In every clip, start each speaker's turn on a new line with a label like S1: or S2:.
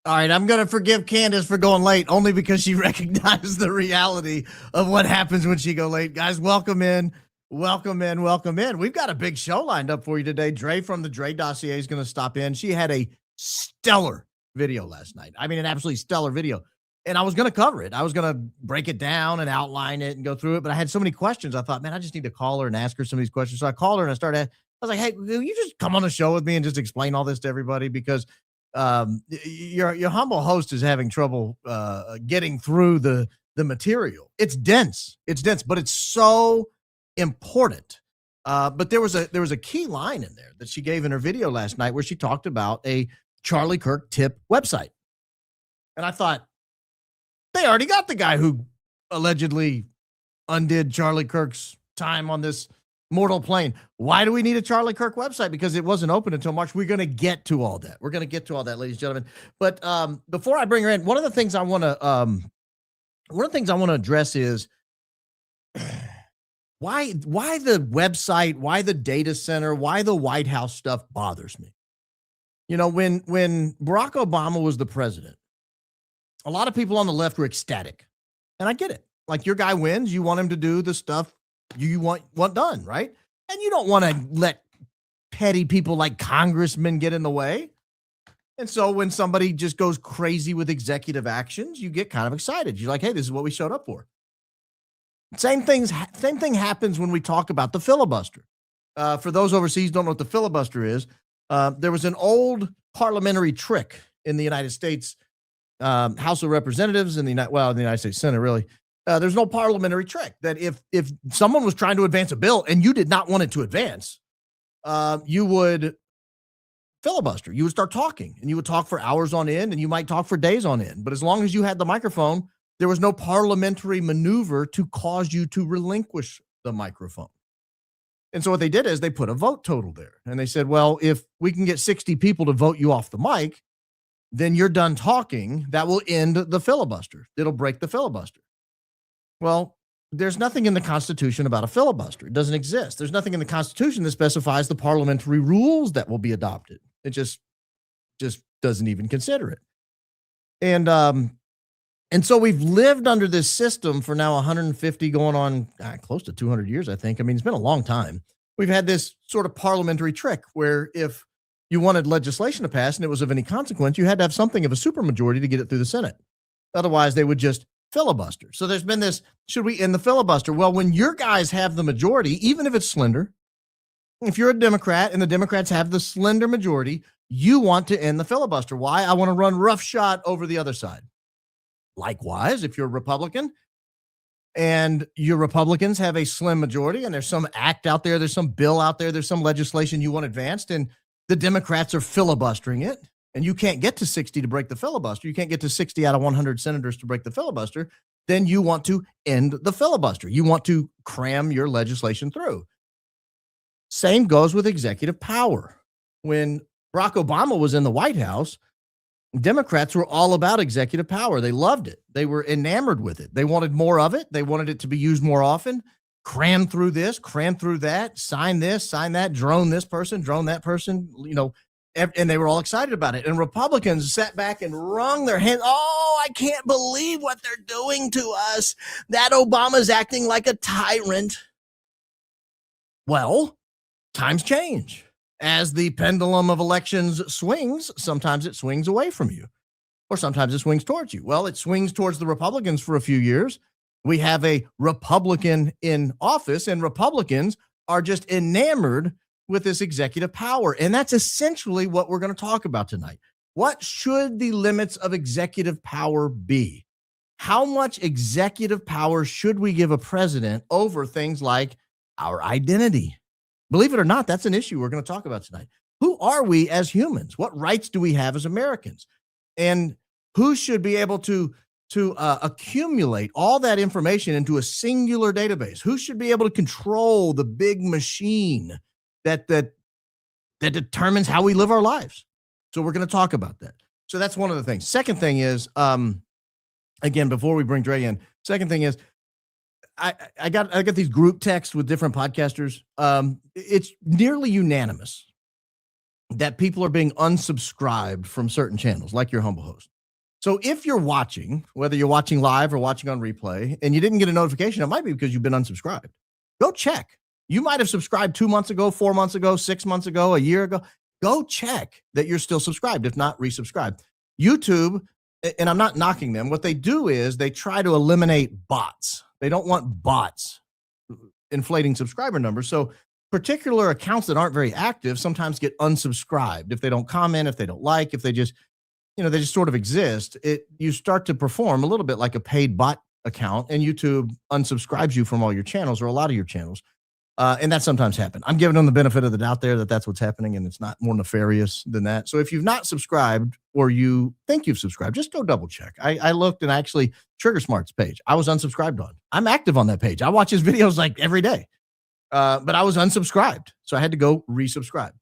S1: All right, I'm going to forgive Candace for going late only because she recognized the reality of what happens when she go late. Guys, welcome in. Welcome in. Welcome in. We've got a big show lined up for you today. Drey from the Drey Dossier is going to stop in. She had a stellar video last night. I mean, an absolutely stellar video. And I was going to cover it. I was going to break it down and outline it and go through it. But I had so many questions. I thought, man, I just need to call her and ask her some of these questions. So I called her and I was like, hey, will you just come on the show with me and just explain all this to everybody? Because your humble host is having trouble getting through the material. It's dense, but it's so important. But there was a key line in there that she gave in her video last night where she talked about a Charlie Kirk tip website, and I thought they already got the guy who allegedly undid Charlie Kirk's time on this mortal plane. Why do we need a Charlie Kirk website? Because it wasn't open until March. We're going to get to all that. Ladies and gentlemen. But before I bring her in, one of the things I want to address is why the website, why the data center, why the White House stuff bothers me. You know, when Barack Obama was the president, a lot of people on the left were ecstatic, and I get it. Like, your guy wins, you want him to do the stuff you want done, right? And you don't want to let petty people like congressmen get in the way. And so when somebody just goes crazy with executive actions, you get kind of excited. You're like, hey, this is what we showed up for. Same thing happens when we talk about the filibuster. For those overseas who don't know what the filibuster is, there was an old parliamentary trick in the United States House of Representatives and the United States Senate, really. There's no parliamentary trick that if someone was trying to advance a bill and you did not want it to advance, you would filibuster. You would start talking, and you would talk for hours on end, and you might talk for days on end. But as long as you had the microphone, there was no parliamentary maneuver to cause you to relinquish the microphone. And so what they did is they put a vote total there, and they said, well, if we can get 60 people to vote you off the mic, then you're done talking. That will end the filibuster. It'll break the filibuster. Well, there's nothing in the Constitution about a filibuster. It doesn't exist. There's nothing in the Constitution that specifies the parliamentary rules that will be adopted. It just doesn't even consider it. And so we've lived under this system for now 150 going on close to 200 years, I think. I mean, it's been a long time. We've had this sort of parliamentary trick where if you wanted legislation to pass and it was of any consequence, you had to have something of a supermajority to get it through the Senate. Otherwise, they would just filibuster. So there's been this, should we end the filibuster? Well, when your guys have the majority, even if it's slender, if you're a Democrat and the Democrats have the slender majority, you want to end the filibuster. Why? I want to run roughshod over the other side. Likewise, if you're a Republican and your Republicans have a slim majority and there's some act out there, there's some bill out there, there's some legislation you want advanced, and the Democrats are filibustering it, and you can't get to 60 to break the filibuster, you can't get to 60 out of 100 senators to break the filibuster, then you want to end the filibuster. You want to cram your legislation through. Same goes with executive power. When Barack Obama was in the White House, Democrats were all about executive power. They loved it. They were enamored with it. They wanted more of it. They wanted it to be used more often. Cram through this, cram through that, sign this, sign that, drone this person, drone that person, and they were all excited about it. And Republicans sat back and wrung their hands. Oh, I can't believe what they're doing to us. That Obama's acting like a tyrant. Well, times change. As the pendulum of elections swings, sometimes it swings away from you, or sometimes it swings towards you. Well, it swings towards the Republicans for a few years. We have a Republican in office, and Republicans are just enamored with this executive power. And that's essentially what we're going to talk about tonight. What should the limits of executive power be? How much executive power should we give a president over things like our identity? Believe it or not, that's an issue we're going to talk about tonight. Who are we as humans? What rights do we have as Americans? And who should be able to accumulate all that information into a singular database? Who should be able to control the big machine that determines how we live our lives? So we're going to talk about that. So that's one of the things. Second thing is, again, before we bring Drey in, second thing is, I got these group texts with different podcasters. It's nearly unanimous that people are being unsubscribed from certain channels, like your humble host. So if you're watching, whether you're watching live or watching on replay, and you didn't get a notification, it might be because you've been unsubscribed. Go check. You might have subscribed 2 months ago, 4 months ago, 6 months ago, a year ago. Go check that you're still subscribed. If not, resubscribe. YouTube, and I'm not knocking them, what they do is they try to eliminate bots. They don't want bots inflating subscriber numbers. So particular accounts that aren't very active sometimes get unsubscribed. If they don't comment, if they don't like, if they just, they just sort of exist, you start to perform a little bit like a paid bot account, and YouTube unsubscribes you from all your channels or a lot of your channels. And that sometimes happens. I'm giving them the benefit of the doubt there that that's what's happening, and it's not more nefarious than that. So if you've not subscribed or you think you've subscribed, just go double check. I looked, and actually Trigger Smart's page, I was unsubscribed on. I'm active on that page. I watch his videos like every day, but I was unsubscribed. So I had to go resubscribe.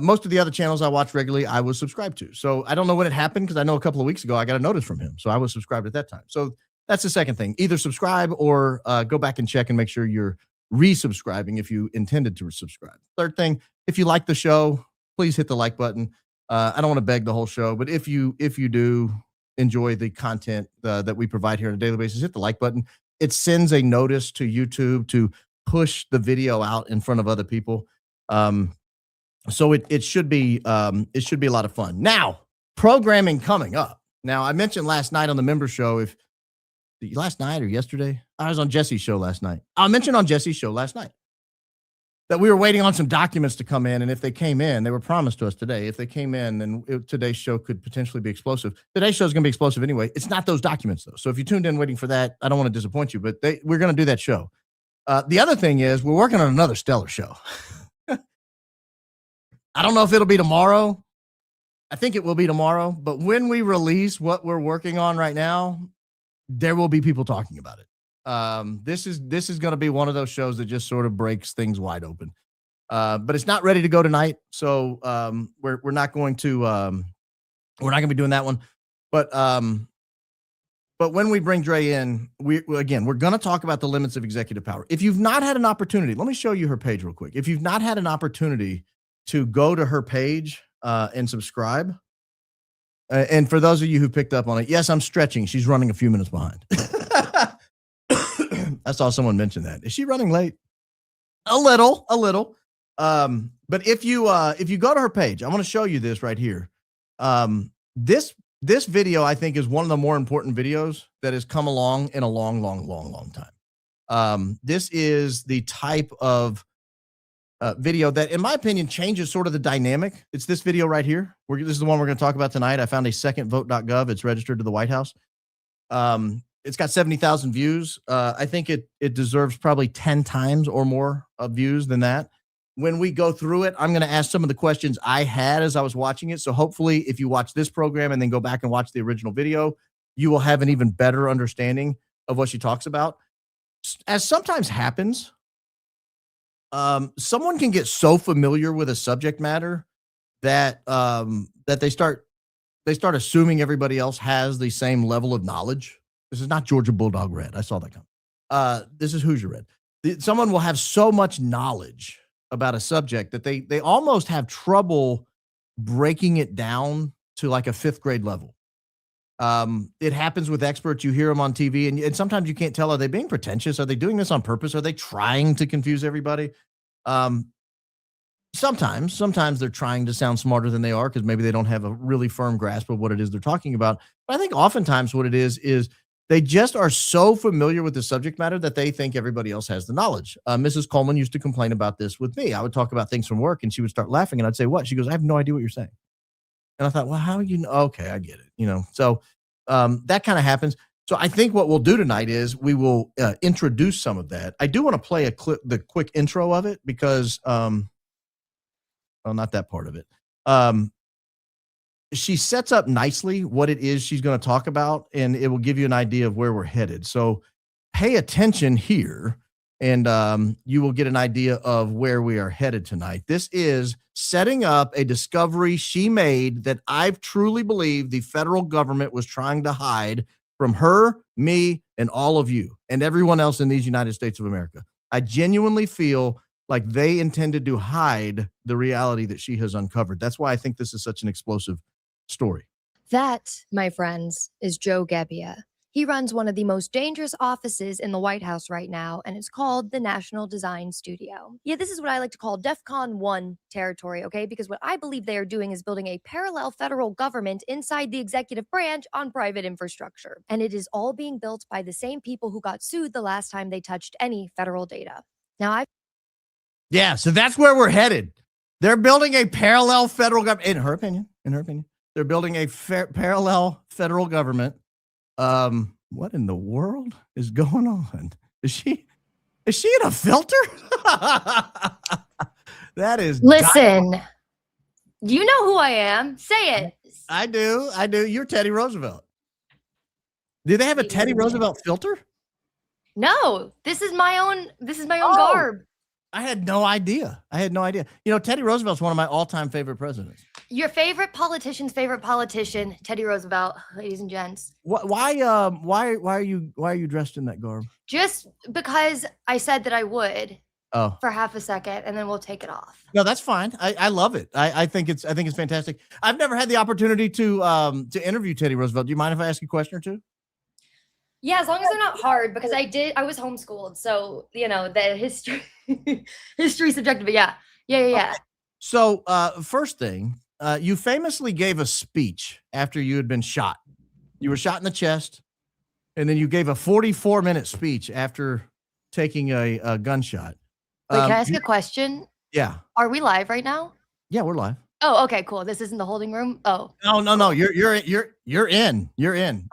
S1: Most of the other channels I watch regularly, I was subscribed to. So I don't know when it happened, because I know a couple of weeks ago I got a notice from him. So I was subscribed at that time. So that's the second thing. Either subscribe or go back and check and make sure you're resubscribing if you intended to subscribe. Third thing, if you like the show, please hit the like button. I don't want to beg the whole show, but if you do enjoy the content that we provide here on a daily basis, hit the like button. It sends a notice to YouTube to push the video out in front of other people. So it should be a lot of fun. Now, programming coming up. Now, I mentioned last night on the member show, last night or yesterday, I was on Jesse's show last night. I mentioned on Jesse's show last night that we were waiting on some documents to come in, and if they came in, they were promised to us today. If they came in, then today's show could potentially be explosive. Today's show is going to be explosive anyway. It's not those documents, though. So if you tuned in waiting for that, I don't want to disappoint you, but we're going to do that show. The other thing is we're working on another stellar show. I don't know if it'll be tomorrow. I think it will be tomorrow. But when we release what we're working on right now, there will be people talking about it. This is going to be one of those shows that just sort of breaks things wide open. But it's not ready to go tonight, so we're not going to be doing that one. But when we bring Drey in, we're going to talk about the limits of executive power. If you've not had an opportunity, let me show you her page real quick. If you've not had an opportunity to go to her page and subscribe. And for those of you who picked up on it, yes, I'm stretching. She's running a few minutes behind. I saw someone mention that. Is she running late? A little. But if you go to her page, I want to show you this right here. This video, I think, is one of the more important videos that has come along in a long time. This is the type of video that, in my opinion, changes sort of the dynamic. It's this video right here. This is the one we're going to talk about tonight. I found a second vote.gov. It's registered to the White House. It's got 70,000 views. I think it deserves probably 10 times or more of views than that. When we go through it, I'm going to ask some of the questions I had as I was watching it. So hopefully if you watch this program and then go back and watch the original video, you will have an even better understanding of what she talks about. As sometimes happens, someone can get so familiar with a subject matter that they start assuming everybody else has the same level of knowledge. This is not Georgia Bulldog Red. I saw that come. This is Hoosier Red. Someone will have so much knowledge about a subject that they almost have trouble breaking it down to like a 5th grade level. It happens with experts. You hear them on TV, and sometimes you can't tell, are they being pretentious? Are they doing this on purpose? Are they trying to confuse everybody? Sometimes they're trying to sound smarter than they are because maybe they don't have a really firm grasp of what it is they're talking about. But I think oftentimes what it is they just are so familiar with the subject matter that they think everybody else has the knowledge. Mrs. Coleman used to complain about this with me. I would talk about things from work, and she would start laughing, and I'd say, what? She goes, I have no idea what you're saying. And I thought, well, how you know? Okay, I get it. So that kind of happens. So I think what we'll do tonight is we will introduce some of that. I do want to play the quick intro of it because, well, not that part of it. She sets up nicely what it is she's going to talk about, and it will give you an idea of where we're headed. So pay attention here, and you will get an idea of where we are headed tonight. This is setting up a discovery she made that I truly believe the federal government was trying to hide from her, me, and all of you, and everyone else in these United States of America. I genuinely feel like they intended to hide the reality that she has uncovered. That's why I think this is such an explosive story.
S2: That, my friends, is Joe Gebbia. He runs one of the most dangerous offices in the White House right now, and it's called the National Design Studio. Yeah, this is what I like to call DEFCON 1 territory, okay? Because what I believe they are doing is building a parallel federal government inside the executive branch on private infrastructure. And it is all being built by the same people who got sued the last time they touched any federal data. Now,
S1: Yeah, so that's where we're headed. They're building a parallel federal government, in her opinion, they're building a parallel federal government. What in the world is going on? Is she in a filter? That is.
S2: listen. Do you know who I am? Say it.
S1: I do. You're Teddy Roosevelt. Do they have a Teddy Roosevelt filter?
S2: No, this is my own garb.
S1: I had no idea. You know, Teddy Roosevelt's one of my all-time favorite presidents.
S2: Your favorite politician's favorite politician, Teddy Roosevelt, ladies and gents.
S1: Why are you dressed in that garb?
S2: Just because I said that I would.
S1: Oh.
S2: For half a second, and then we'll take it off.
S1: No, that's fine. I love it. I think it's fantastic. I've never had the opportunity to interview Teddy Roosevelt. Do you mind if I ask you a question or two?
S2: Yeah, as long as they're not hard, because I was homeschooled, so you know the history subjective. But yeah. Okay.
S1: So first thing, you famously gave a speech after you had been shot. You were shot in the chest, and then you gave a 44-minute speech after taking a gunshot.
S2: Wait, can I ask a question?
S1: Yeah.
S2: Are we live right now?
S1: Yeah, we're live.
S2: Oh, okay, cool. This isn't the holding room. Oh.
S1: No. You're in.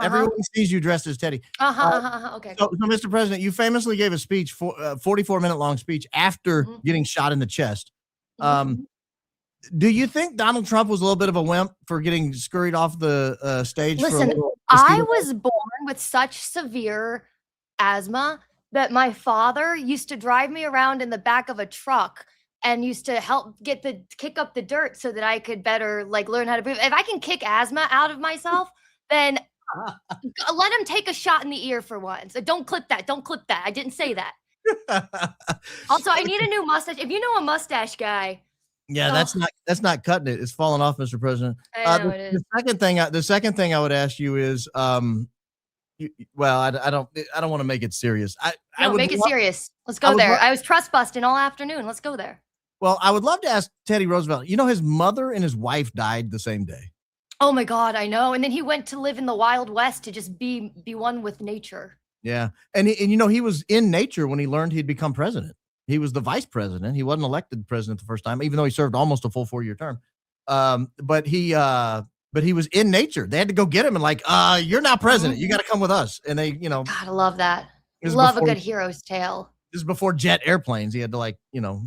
S1: Everyone sees you dressed as Teddy.
S2: Okay.
S1: So, Mr. President, you famously gave a speech, 44-minute long speech after getting shot in the chest. Do you think Donald Trump was a little bit of a wimp for getting scurried off the stage?
S2: Listen, I was born with such severe asthma that my father used to drive me around in the back of a truck and used to help kick up the dirt so that I could better learn how to breathe. If I can kick asthma out of myself, then let him take a shot in the ear for once. Don't clip that. I didn't say that. Also, I need a new mustache. If you know a mustache guy.
S1: Yeah, that's not cutting it. It's falling off, Mr. President.
S2: I know it is.
S1: The second thing I would ask you is, I don't want to make it serious. I would
S2: make it serious. Let's go there. I was trust busting all afternoon. Let's go there.
S1: Well, I would love to ask Teddy Roosevelt. You know, his mother and his wife died the same day.
S2: Oh my God, I know. And then he went to live in the Wild West to just be one with nature.
S1: Yeah, and you know, he was in nature when he learned he'd become president. He was the vice president. He wasn't elected president the first time, even though he served almost a full 4-year term. But he was in nature. They had to go get him and you're not president. You got to come with us. And they, you know,
S2: God, I love that. Love a good hero's tale.
S1: This is before jet airplanes. He had to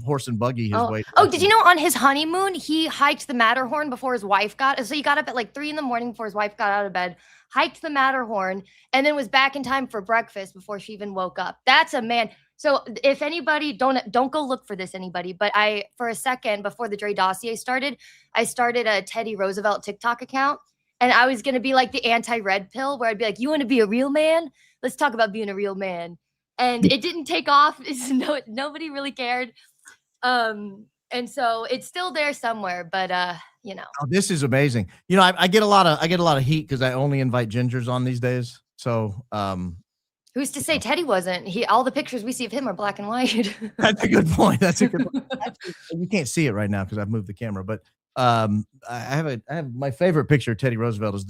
S1: horse and buggy his way.
S2: Oh, did you know on his honeymoon, he hiked the Matterhorn before his wife so he got up at 3 a.m. before his wife got out of bed, hiked the Matterhorn, and then was back in time for breakfast before she even woke up. That's a man. So if anybody, don't go look for this, anybody, but for a second before the Drey Dossier started, I started a Teddy Roosevelt TikTok account, and I was going to be like the anti-red pill where I'd be like, you want to be a real man? Let's talk about being a real man. And it didn't take off. Nobody really cared. And so it's still there somewhere, but you know.
S1: Oh, this is amazing. You know, I get a lot of heat because I only invite gingers on these days. So
S2: who's to say Teddy wasn't? All the pictures we see of him are black and white.
S1: That's a good point. You can't see it right now because I've moved the camera, but I have my favorite picture of Teddy Roosevelt is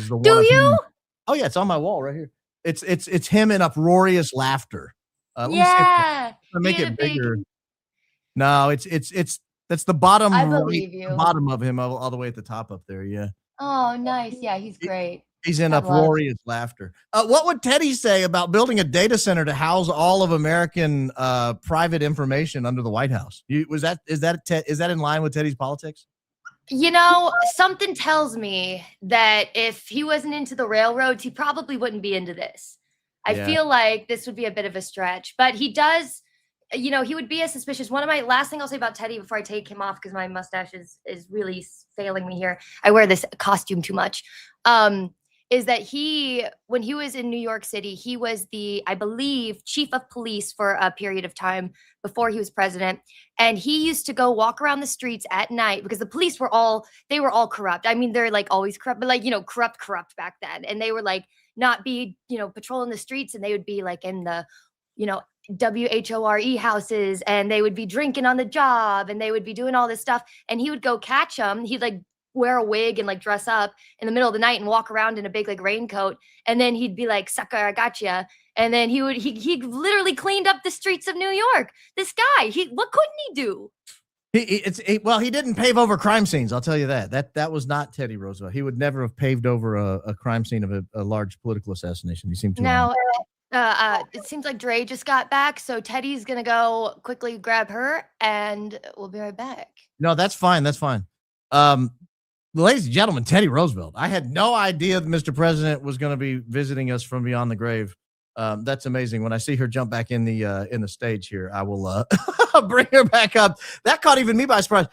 S1: the one.
S2: Do you?
S1: Oh yeah, it's on my wall right here. It's him in uproarious laughter.
S2: Yeah.
S1: Make it bigger. No, that's the bottom.
S2: I believe you.
S1: The bottom of him all the way at the top up there. Yeah.
S2: Oh, nice. Yeah, he's great.
S1: He's in uproarious laughter. What would Teddy say about building a data center to house all of American private information under the White House? Is that in line with Teddy's politics?
S2: You know, something tells me that if he wasn't into the railroads, he probably wouldn't be into this. I feel like this would be a bit of a stretch, but he does, you know, he would be as suspicious. One of my last thing I'll say about Teddy before I take him off, because my mustache is really failing me here. I wear this costume too much. is that when he was in New York City, he was the, I believe, chief of police for a period of time before he was president. And he used to go walk around the streets at night because the police were all corrupt. I mean, they're like always corrupt, but like, corrupt back then. And they were like not be, patrolling the streets, and they would be like in the, WHORE houses, and they would be drinking on the job, and they would be doing all this stuff. And he would go catch them. He'd like wear a wig and like dress up in the middle of the night and walk around in a big like raincoat. And then he'd be like, "Sucker, I gotcha." And then he literally cleaned up the streets of New York. This guy, what couldn't he do?
S1: He didn't pave over crime scenes. I'll tell you that. That was not Teddy Roosevelt. He would never have paved over a crime scene of a large political assassination. He seemed to.
S2: Now, it seems like Drey just got back, so Teddy's gonna go quickly grab her, and we'll be right back.
S1: No, that's fine. That's fine. Ladies and gentlemen, Teddy Roosevelt. I had no idea that Mr. President was going to be visiting us from beyond the grave. That's amazing. When I see her jump back in the stage here, I will bring her back up. That caught even me by surprise.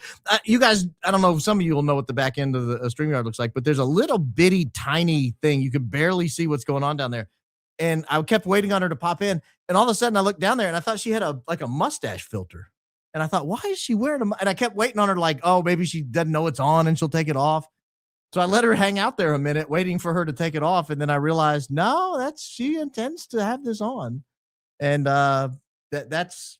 S1: You guys, I don't know, some of you will know what the back end of the StreamYard looks like, but there's a little bitty tiny thing. You can barely see what's going on down there. And I kept waiting on her to pop in. And all of a sudden I looked down there and I thought she had a mustache filter. And I thought, why is she wearing and I kept waiting on her like, oh, maybe she doesn't know it's on and she'll take it off. So I let her hang out there a minute waiting for her to take it off. And then I realized, no, she intends to have this on. And that's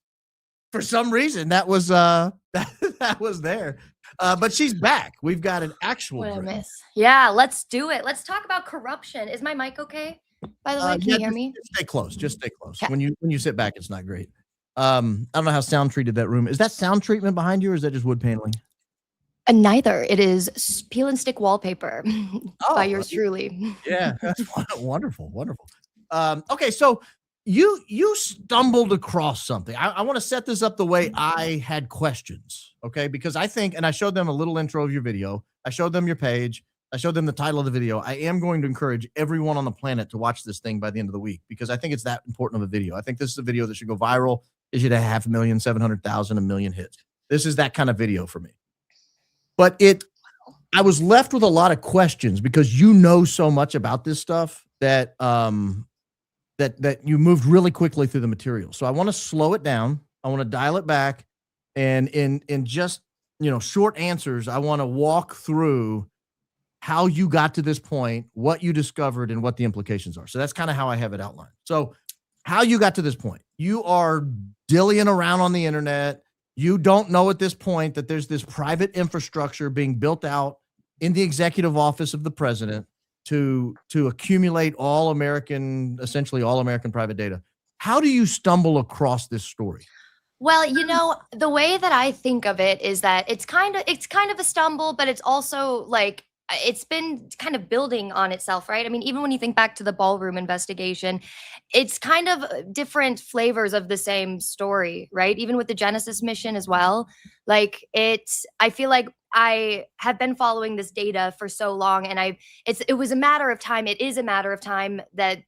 S1: for some reason that was that was there. But she's back. We've got an actual
S2: what I miss. Yeah, let's do it. Let's talk about corruption. Is my mic okay? By the way, can you hear me?
S1: Just stay close. Just stay close. Okay. When you sit back, it's not great. I don't know how sound treated that room. Is that sound treatment behind you, or is that just wood paneling?
S2: Neither. It is peel and stick wallpaper by yours truly.
S1: Yeah, that's wonderful, wonderful. Okay, so you stumbled across something. I want to set this up the way I had questions, okay? Because I think, and I showed them a little intro of your video. I showed them your page. I showed them the title of the video. I am going to encourage everyone on the planet to watch this thing by the end of the week because I think it's that important of a video. I think this is a video that should go viral. It should have 500,000, 700,000, 1 million hits. This is that kind of video for me. But I was left with a lot of questions because you know so much about this stuff that that you moved really quickly through the material. So I want to slow it down. I want to dial it back, and in just short answers, I want to walk through how you got to this point, what you discovered, and what the implications are. So that's kind of how I have it outlined. So how you got to this point. You are dillying around on the internet. You don't know at this point that there's this private infrastructure being built out in the executive office of the president to accumulate essentially all American private data. How do you stumble across this story?
S2: Well, the way that I think of it is that it's kind of a stumble, but it's also like it's been kind of building on itself, right? I mean, even when you think back to the ballroom investigation, it's kind of different flavors of the same story, right? Even with the Genesis mission as well. Like I feel like I have been following this data for so long, and it was a matter of time. It is a matter of time that,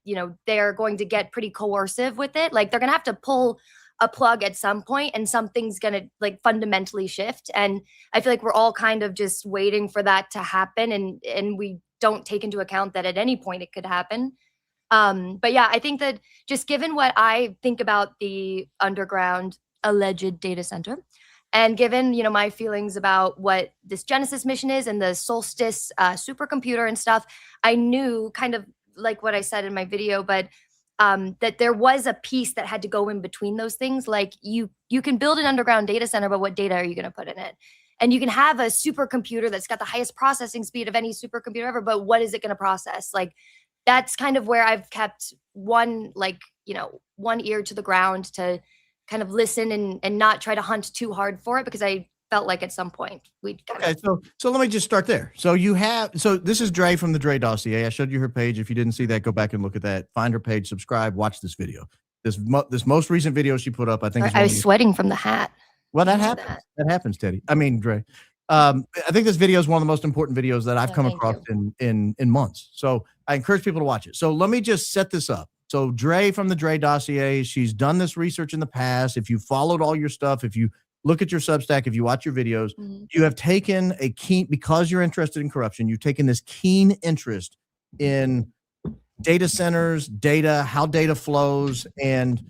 S2: they're going to get pretty coercive with it. Like they're going to have to pull a plug at some point and something's going to like fundamentally shift. And I feel like we're all kind of just waiting for that to happen. And we don't take into account that at any point it could happen. But yeah, I think that just given what I think about the underground alleged data center, and given, my feelings about what this Genesis mission is and the Solstice supercomputer and stuff, I knew kind of like what I said in my video, but that there was a piece that had to go in between those things. Like you can build an underground data center, but what data are you going to put in it? And you can have a supercomputer that's got the highest processing speed of any supercomputer ever, but what is it going to process? Like that's kind of where I've kept one ear to the ground to kind of listen and not try to hunt too hard for it, because I felt like at some point we'd
S1: so let me just start there. So this is Drey from the Drey Dossier. I showed you her page. If you didn't see that, go back and look at that. Find her page, subscribe, watch this video. This most recent video she put up, I think
S2: I was sweating from the hat.
S1: Well, that happens. That happens, Teddy. I mean, Drey. I think this video is one of the most important videos that I've come across in months. So I encourage people to watch it. So let me just set this up. So Drey from the Drey Dossier, she's done this research in the past. If you followed all your stuff, if you look at your Substack, if you watch your videos, you have taken because you're interested in corruption, you've taken this keen interest in data centers, data, how data flows, and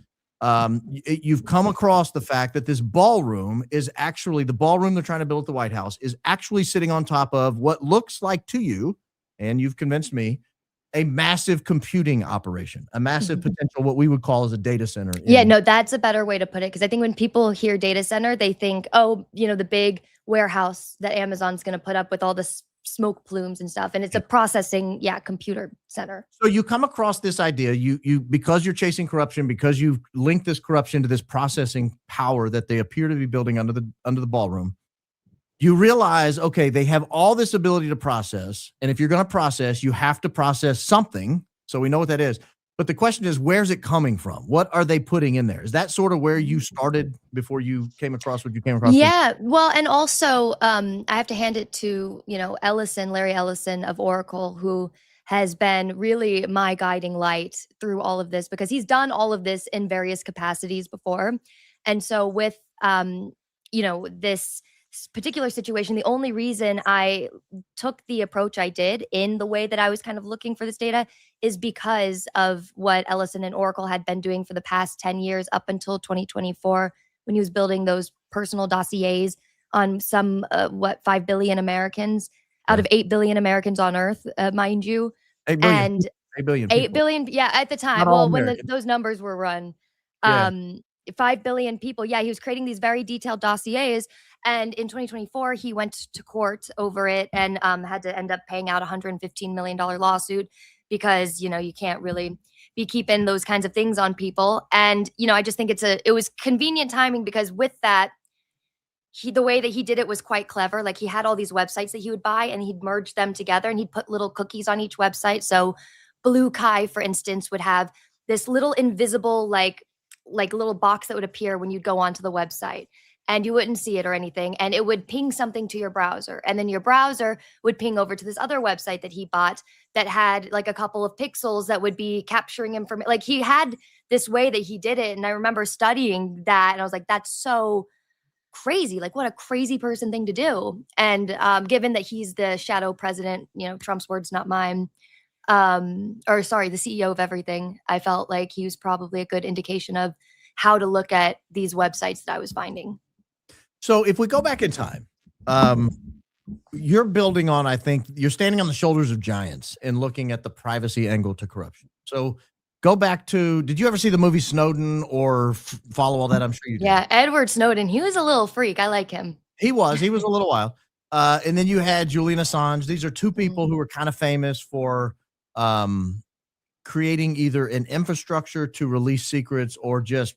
S1: you've come across the fact that this ballroom is actually the ballroom they're trying to build at the White House is actually sitting on top of what looks like to you, and you've convinced me, a massive computing operation, a massive potential, what we would call as a data center.
S2: Yeah, no, that's a better way to put it. Because I think when people hear data center, they think, oh, the big warehouse that Amazon's going to put up with all the smoke plumes and stuff. And it's a processing, computer center.
S1: So you come across this idea, you because you're chasing corruption, because you've linked this corruption to this processing power that they appear to be building under the ballroom. You realize, okay, they have all this ability to process, and if you're going to process, you have to process something. So we know what that is. But the question is, where's it coming from? What are they putting in there? Is that sort of where you started before you came across what you came across?
S2: Yeah. Well, and also I have to hand it to, Larry Ellison of Oracle, who has been really my guiding light through all of this, because he's done all of this in various capacities before. And so with, this particular situation, the only reason I took the approach I did in the way that I was kind of looking for this data is because of what Ellison and Oracle had been doing for the past 10 years up until 2024, when he was building those personal dossiers on some 5 billion Americans out of 8 billion Americans on Earth, mind you.
S1: 8 billion.
S2: And
S1: 8 billion.
S2: 8 billion, yeah, at the time. Well, when those numbers were run. 5 billion people. Yeah, he was creating these very detailed dossiers. And in 2024, he went to court over it and had to end up paying out $115 million lawsuit because, you can't really be keeping those kinds of things on people. And, I just think it was convenient timing, because with that, the way that he did it was quite clever. Like, he had all these websites that he would buy and he'd merge them together and he'd put little cookies on each website. So Blue Kai, for instance, would have this little invisible, like little box that would appear when you'd go onto the website, and you wouldn't see it or anything. And it would ping something to your browser. And then your browser would ping over to this other website that he bought that had like a couple of pixels that would be capturing information. Like, he had this way that he did it. And I remember studying that and I was like, that's so crazy. Like, what a crazy person thing to do. And given that he's the shadow president, Trump's words, not mine, the CEO of everything, I felt like he was probably a good indication of how to look at these websites that I was finding.
S1: So if we go back in time, you're building on, I think you're standing on the shoulders of giants and looking at the privacy angle to corruption. So go back to, did you ever see the movie Snowden or follow all that? I'm sure you did.
S2: Yeah, Edward Snowden. He was a little freak. I like him.
S1: He was a little while. And then you had Julian Assange. These are two people who were kind of famous for creating either an infrastructure to release secrets or just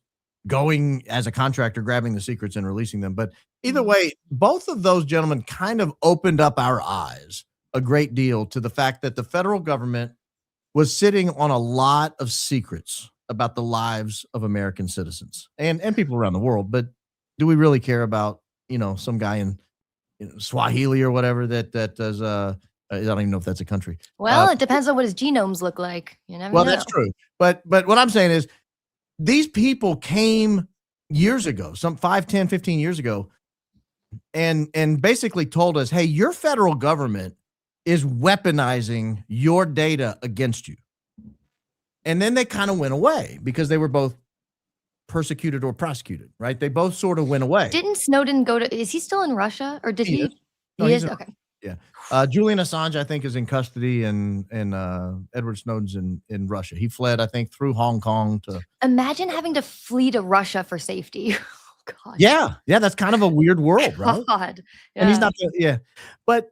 S1: going as a contractor, grabbing the secrets and releasing them. But either way, both of those gentlemen kind of opened up our eyes a great deal to the fact that the federal government was sitting on a lot of secrets about the lives of American citizens and people around the world. But do we really care about, some guy in Swahili or whatever that does, I don't even know if that's a country.
S2: Well, it depends on what his genomes look like. You never know.
S1: That's true. But what I'm saying is, these people came years ago, some 5, 10, 15 years ago, and basically told us, hey, your federal government is weaponizing your data against you. And then they kind of went away because they were both persecuted or prosecuted, right? They both sort of went away.
S2: Didn't Snowden is he still in Russia, or did he?
S1: No,
S2: he is? Okay.
S1: Yeah. Julian Assange, I think, is in custody, and Edward Snowden's in Russia. He fled, I think, through Hong Kong to.
S2: Imagine having to flee to Russia for safety. Oh, God.
S1: Yeah. That's kind of a weird world, right?
S2: God. Yeah.
S1: And he's not. But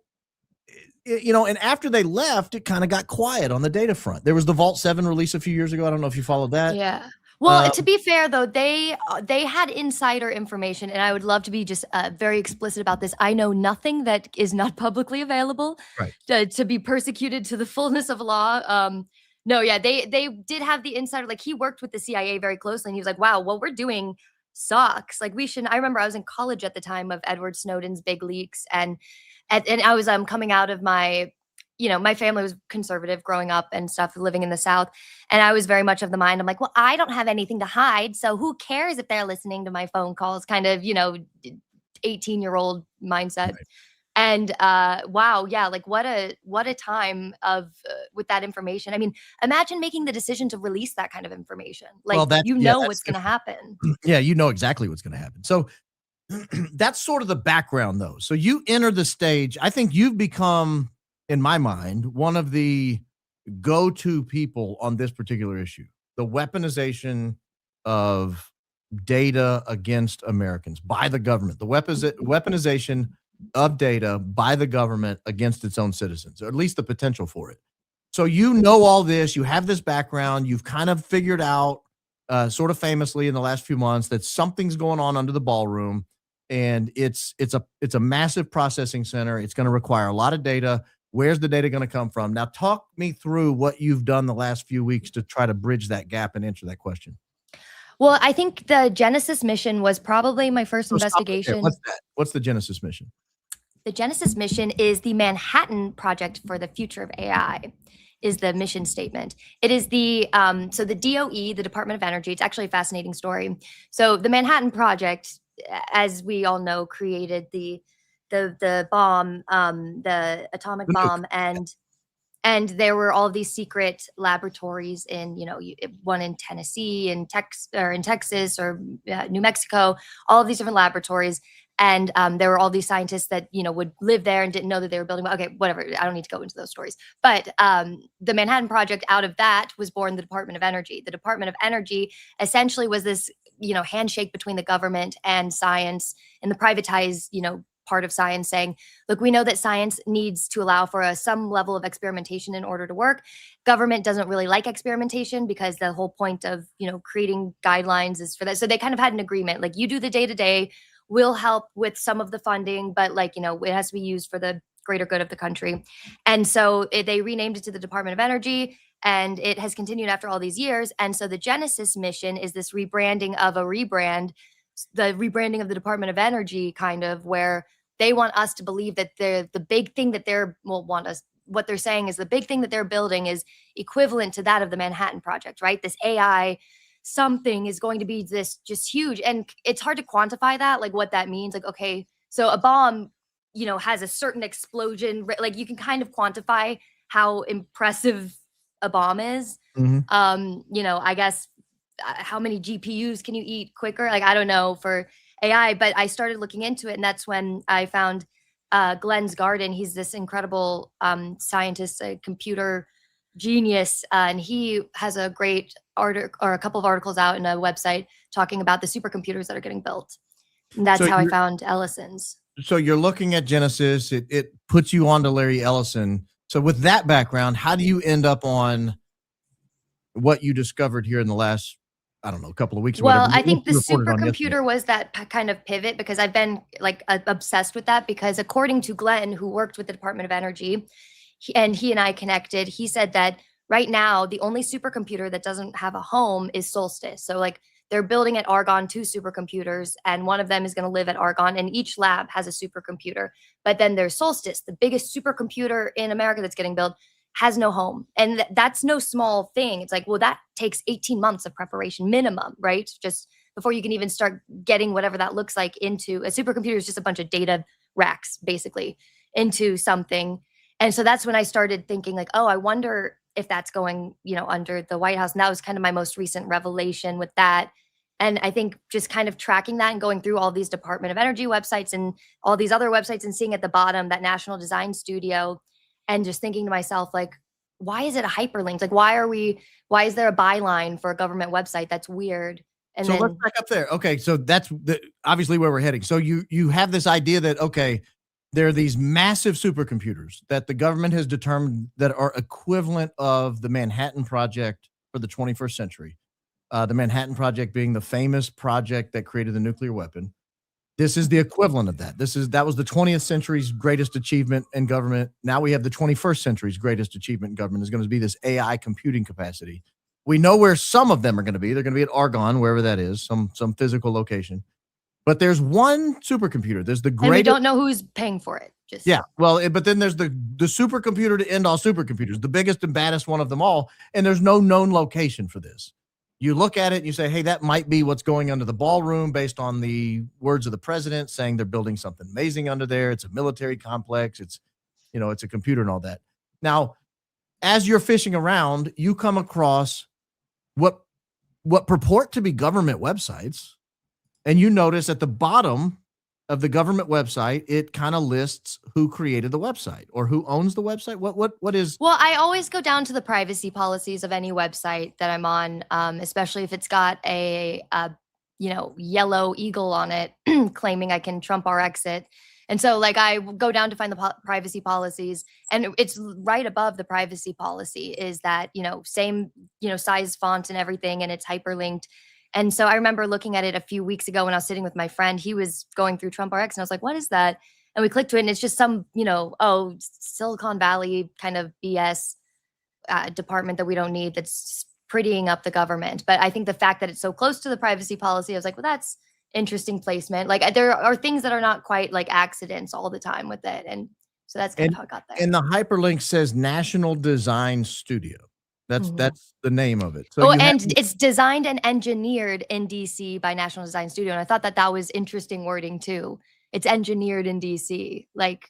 S1: and after they left, it kind of got quiet on the data front. There was the Vault 7 release a few years ago. I don't know if you followed that.
S2: Yeah. Well, to be fair, though, they had insider information, and I would love to be just very explicit about this. I know nothing that is not publicly available,
S1: right,
S2: to be persecuted to the fullness of law. No, yeah, they did have the insider. Like, he worked with the CIA very closely, and he was like, wow, what we're doing sucks. Like, we shouldn't. I remember I was in college at the time of Edward Snowden's big leaks, and I was coming out of my family was conservative growing up and stuff, living in the South. And I was very much of the mind, I'm like, well, I don't have anything to hide. So who cares if they're listening to my phone calls, kind of, 18-year-old mindset.
S1: Right.
S2: And wow, yeah, like what a time of with that information. I mean, imagine making the decision to release that kind of information. Like
S1: Well, that's yeah, that's
S2: what's going to
S1: different.
S2: happen.
S1: Yeah, you know exactly what's going to happen. So that's sort of the background, though. So you enter the stage. I think you've become, in my mind, one of the go-to people on this particular issue, the weaponization of data against Americans by the government, the weaponization of data by the government against its own citizens, or at least the potential for it. So you know all this, you have this background, you've kind of figured out, sort of famously in the last few months, that something's going on under the ballroom, and it's a massive processing center. It's going to require a lot of data. Where's the data going to come from? Now, talk me through what you've done the last few weeks to try to bridge that gap and answer that question.
S2: Well, I think the Genesis mission was probably my first
S1: So stop right there.
S2: investigation.
S1: What's that? What's the Genesis mission?
S2: The Genesis mission is the Manhattan Project for the Future of AI, is the mission statement. It is the so the DOE, the Department of Energy. It's actually a fascinating story. So the Manhattan Project, as we all know, created the bomb, the atomic
S1: The nuke.
S2: bomb, and there were all of these secret laboratories in, one in Tennessee, in Texas, or New Mexico, all of these different laboratories. And there were all these scientists that, would live there and didn't know that they were building. Okay, whatever. I don't need to go into those stories. But the Manhattan Project, out of that was born the Department of Energy. The Department of Energy essentially was this, handshake between the government and science, and the privatized, part of science, saying, look, we know that science needs to allow for some level of experimentation in order to work. Government doesn't really like experimentation, because the whole point of, creating guidelines is for that. So they kind of had an agreement, like, you do the day-to-day, we'll help with some of the funding, but it has to be used for the greater good of the country. And so they renamed it to the Department of Energy, and it has continued after all these years. And so the Genesis mission is this rebranding of a rebrand, the rebranding of the Department of Energy, kind of, where they want us to believe that the big thing that what they're saying is the big thing that they're building is equivalent to that of the Manhattan Project, right? This AI something is going to be this just huge. And it's hard to quantify that, like what that means. Like, okay, so a bomb, has a certain explosion, like you can kind of quantify how impressive a bomb is.
S1: Mhm.
S2: I guess how many GPUs can you eat quicker? Like, I don't know for AI, but I started looking into it, and that's when I found Glenn's Garden. He's this incredible scientist, a computer genius, and he has a great article, or a couple of articles out in a website talking about the supercomputers that are getting built. And that's
S1: So
S2: how I
S1: you're
S2: found Ellison's.
S1: so you're looking at Genesis. It puts you on to Larry Ellison. So with that background, how do you end up on what you discovered here in the last, I don't know, a couple of weeks? Or
S2: Well,
S1: whatever
S2: I think the
S1: you reported on yesterday?
S2: supercomputer was that kind of pivot, because I've been obsessed with that, because according to Glenn, who worked with the Department of Energy, he and I connected, he said that right now the only supercomputer that doesn't have a home is Solstice. So they're building at Argonne 2 supercomputers, and one of them is going to live at Argonne, and each lab has a supercomputer. But then there's Solstice, the biggest supercomputer in America that's getting built, has no home. And that's no small thing. It's like, well, that takes 18 months of preparation minimum, right? Just before you can even start getting whatever that looks like into a supercomputer. Is just a bunch of data racks, basically, into something. And so that's when I started thinking, like, oh, I wonder if that's going, under the White House. And that was kind of my most recent revelation with that. And I think just kind of tracking that and going through all these Department of Energy websites and all these other websites, and seeing at the bottom that National Design Studio, and just thinking to myself, like, why is it a hyperlink? Like, why is there a byline for a government website? That's weird. And
S1: So
S2: then
S1: let's back up there. Okay, so that's obviously where we're heading. So you have this idea that, okay, there are these massive supercomputers that the government has determined that are equivalent of the Manhattan Project for the 21st century. The Manhattan Project being the famous project that created the nuclear weapon. This is the equivalent of that. That was the 20th century's greatest achievement in government. Now we have the 21st century's greatest achievement in government is going to be this AI computing capacity. We know where some of them are going to be. They're going to be at Argonne, wherever that is, some physical location. But there's one supercomputer. There's the
S2: and we
S1: greatest.
S2: don't know who's paying for it. Just
S1: Yeah, well, but then there's the supercomputer to end all supercomputers, the biggest and baddest one of them all, and there's no known location for this. You look at it and you say, hey, that might be what's going under the ballroom based on the words of the president saying they're building something amazing under there. It's a military complex. It's, it's a computer and all that. Now, as you're fishing around, you come across what purport to be government websites, and you notice at the bottom of the government website, it kind of lists who created the website or who owns the website. What is?
S2: Well, I always go down to the privacy policies of any website that I'm on, especially if it's got a yellow eagle on it claiming I can Trump our exit. And so like I go down to find the privacy policies, and it's right above the privacy policy is that, same, size font and everything, and it's hyperlinked. And so I remember looking at it a few weeks ago when I was sitting with my friend. He was going through Trump RX, and I was like, what is that? And we clicked to it, and it's just some, Silicon Valley kind of BS department that we don't need that's prettying up the government. But I think the fact that it's so close to the privacy policy, I was like, well, that's interesting placement. Like there are things that are not quite like accidents all the time with it. And so that's kind of how it got there.
S1: And the hyperlink says National Design Studio. That's the name of it. So
S2: it's designed and engineered in DC by National Design Studio. And I thought that was interesting wording too. It's engineered in DC. Like,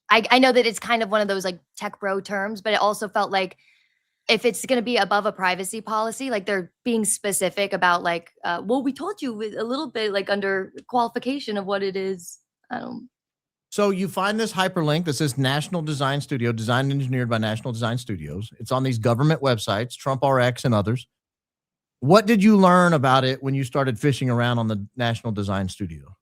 S2: I know that it's kind of one of those like tech bro terms, but it also felt like if it's going to be above a privacy policy, like they're being specific about like, well, we told you a little bit like under qualification of what it is.
S1: So you find this hyperlink that says National Design Studio, designed and engineered by National Design Studios. It's on these government websites, Trump RX and others. What did you learn about it when you started fishing around on the National Design Studio?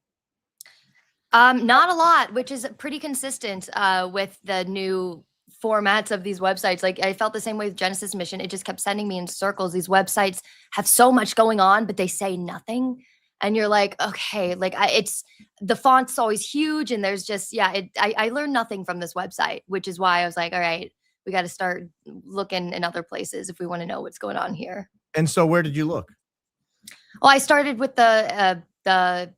S2: Not a lot, which is pretty consistent with the new formats of these websites. Like I felt the same way with Genesis Mission. It just kept sending me in circles. These websites have so much going on, but they say nothing. And you're like, okay, like it's the font's always huge. And there's just, I learned nothing from this website, which is why I was like, all right, we got to start looking in other places if we want to know what's going on here.
S1: And so where did you look?
S2: Well, I started with the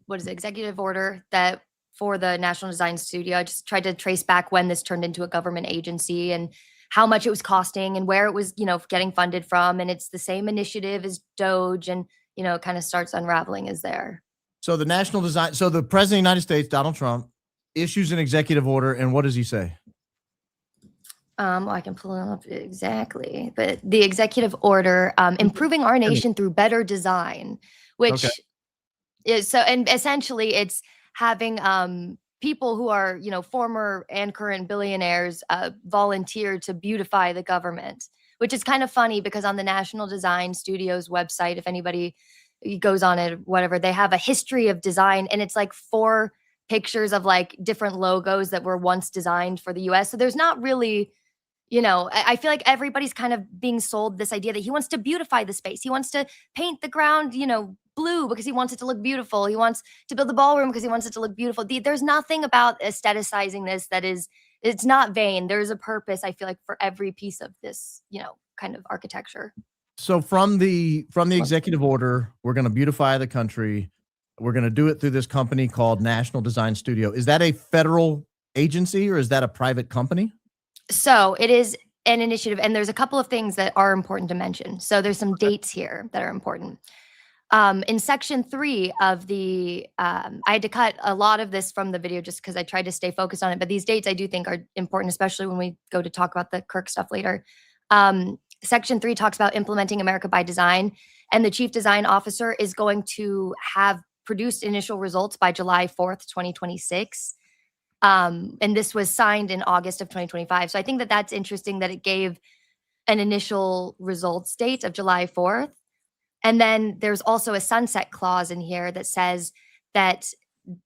S2: executive order that for the National Design Studio. I just tried to trace back when this turned into a government agency and how much it was costing and where it was, getting funded from. And it's the same initiative as DOGE, and, it kind of starts unraveling as there.
S1: So the National Design, so the President of the United States, Donald Trump, issues an executive order, and what does he say?
S2: I can pull it up exactly, but the executive order, improving our nation through better design, which is so, and essentially it's having people who are, former and current billionaires volunteer to beautify the government, which is kind of funny because on the National Design Studios website, if anybody goes on it, whatever, they have a history of design, and it's like 4 pictures of like different logos that were once designed for the US. So there's not really, I feel like everybody's kind of being sold this idea that he wants to beautify the space. He wants to paint the ground, blue because he wants it to look beautiful. He wants to build the ballroom because he wants it to look beautiful. There's nothing about aestheticizing this that is, it's not vain. There's a purpose, I feel like, for every piece of this, kind of architecture.
S1: So from the executive order, we're going to beautify the country. We're going to do it through this company called National Design Studio. Is that a federal agency or is that a private company?
S2: So it is an initiative, and there's a couple of things that are important to mention. So there's some dates here that are important. In section 3 of the, I had to cut a lot of this from the video just because I tried to stay focused on it. But these dates I do think are important, especially when we go to talk about the Kirk stuff later. Section 3 talks about implementing America by design, and the chief design officer is going to have produced initial results by July 4th, 2026. And this was signed in August of 2025. So I think that that's interesting that it gave an initial results date of July 4th. And then there's also a sunset clause in here that says that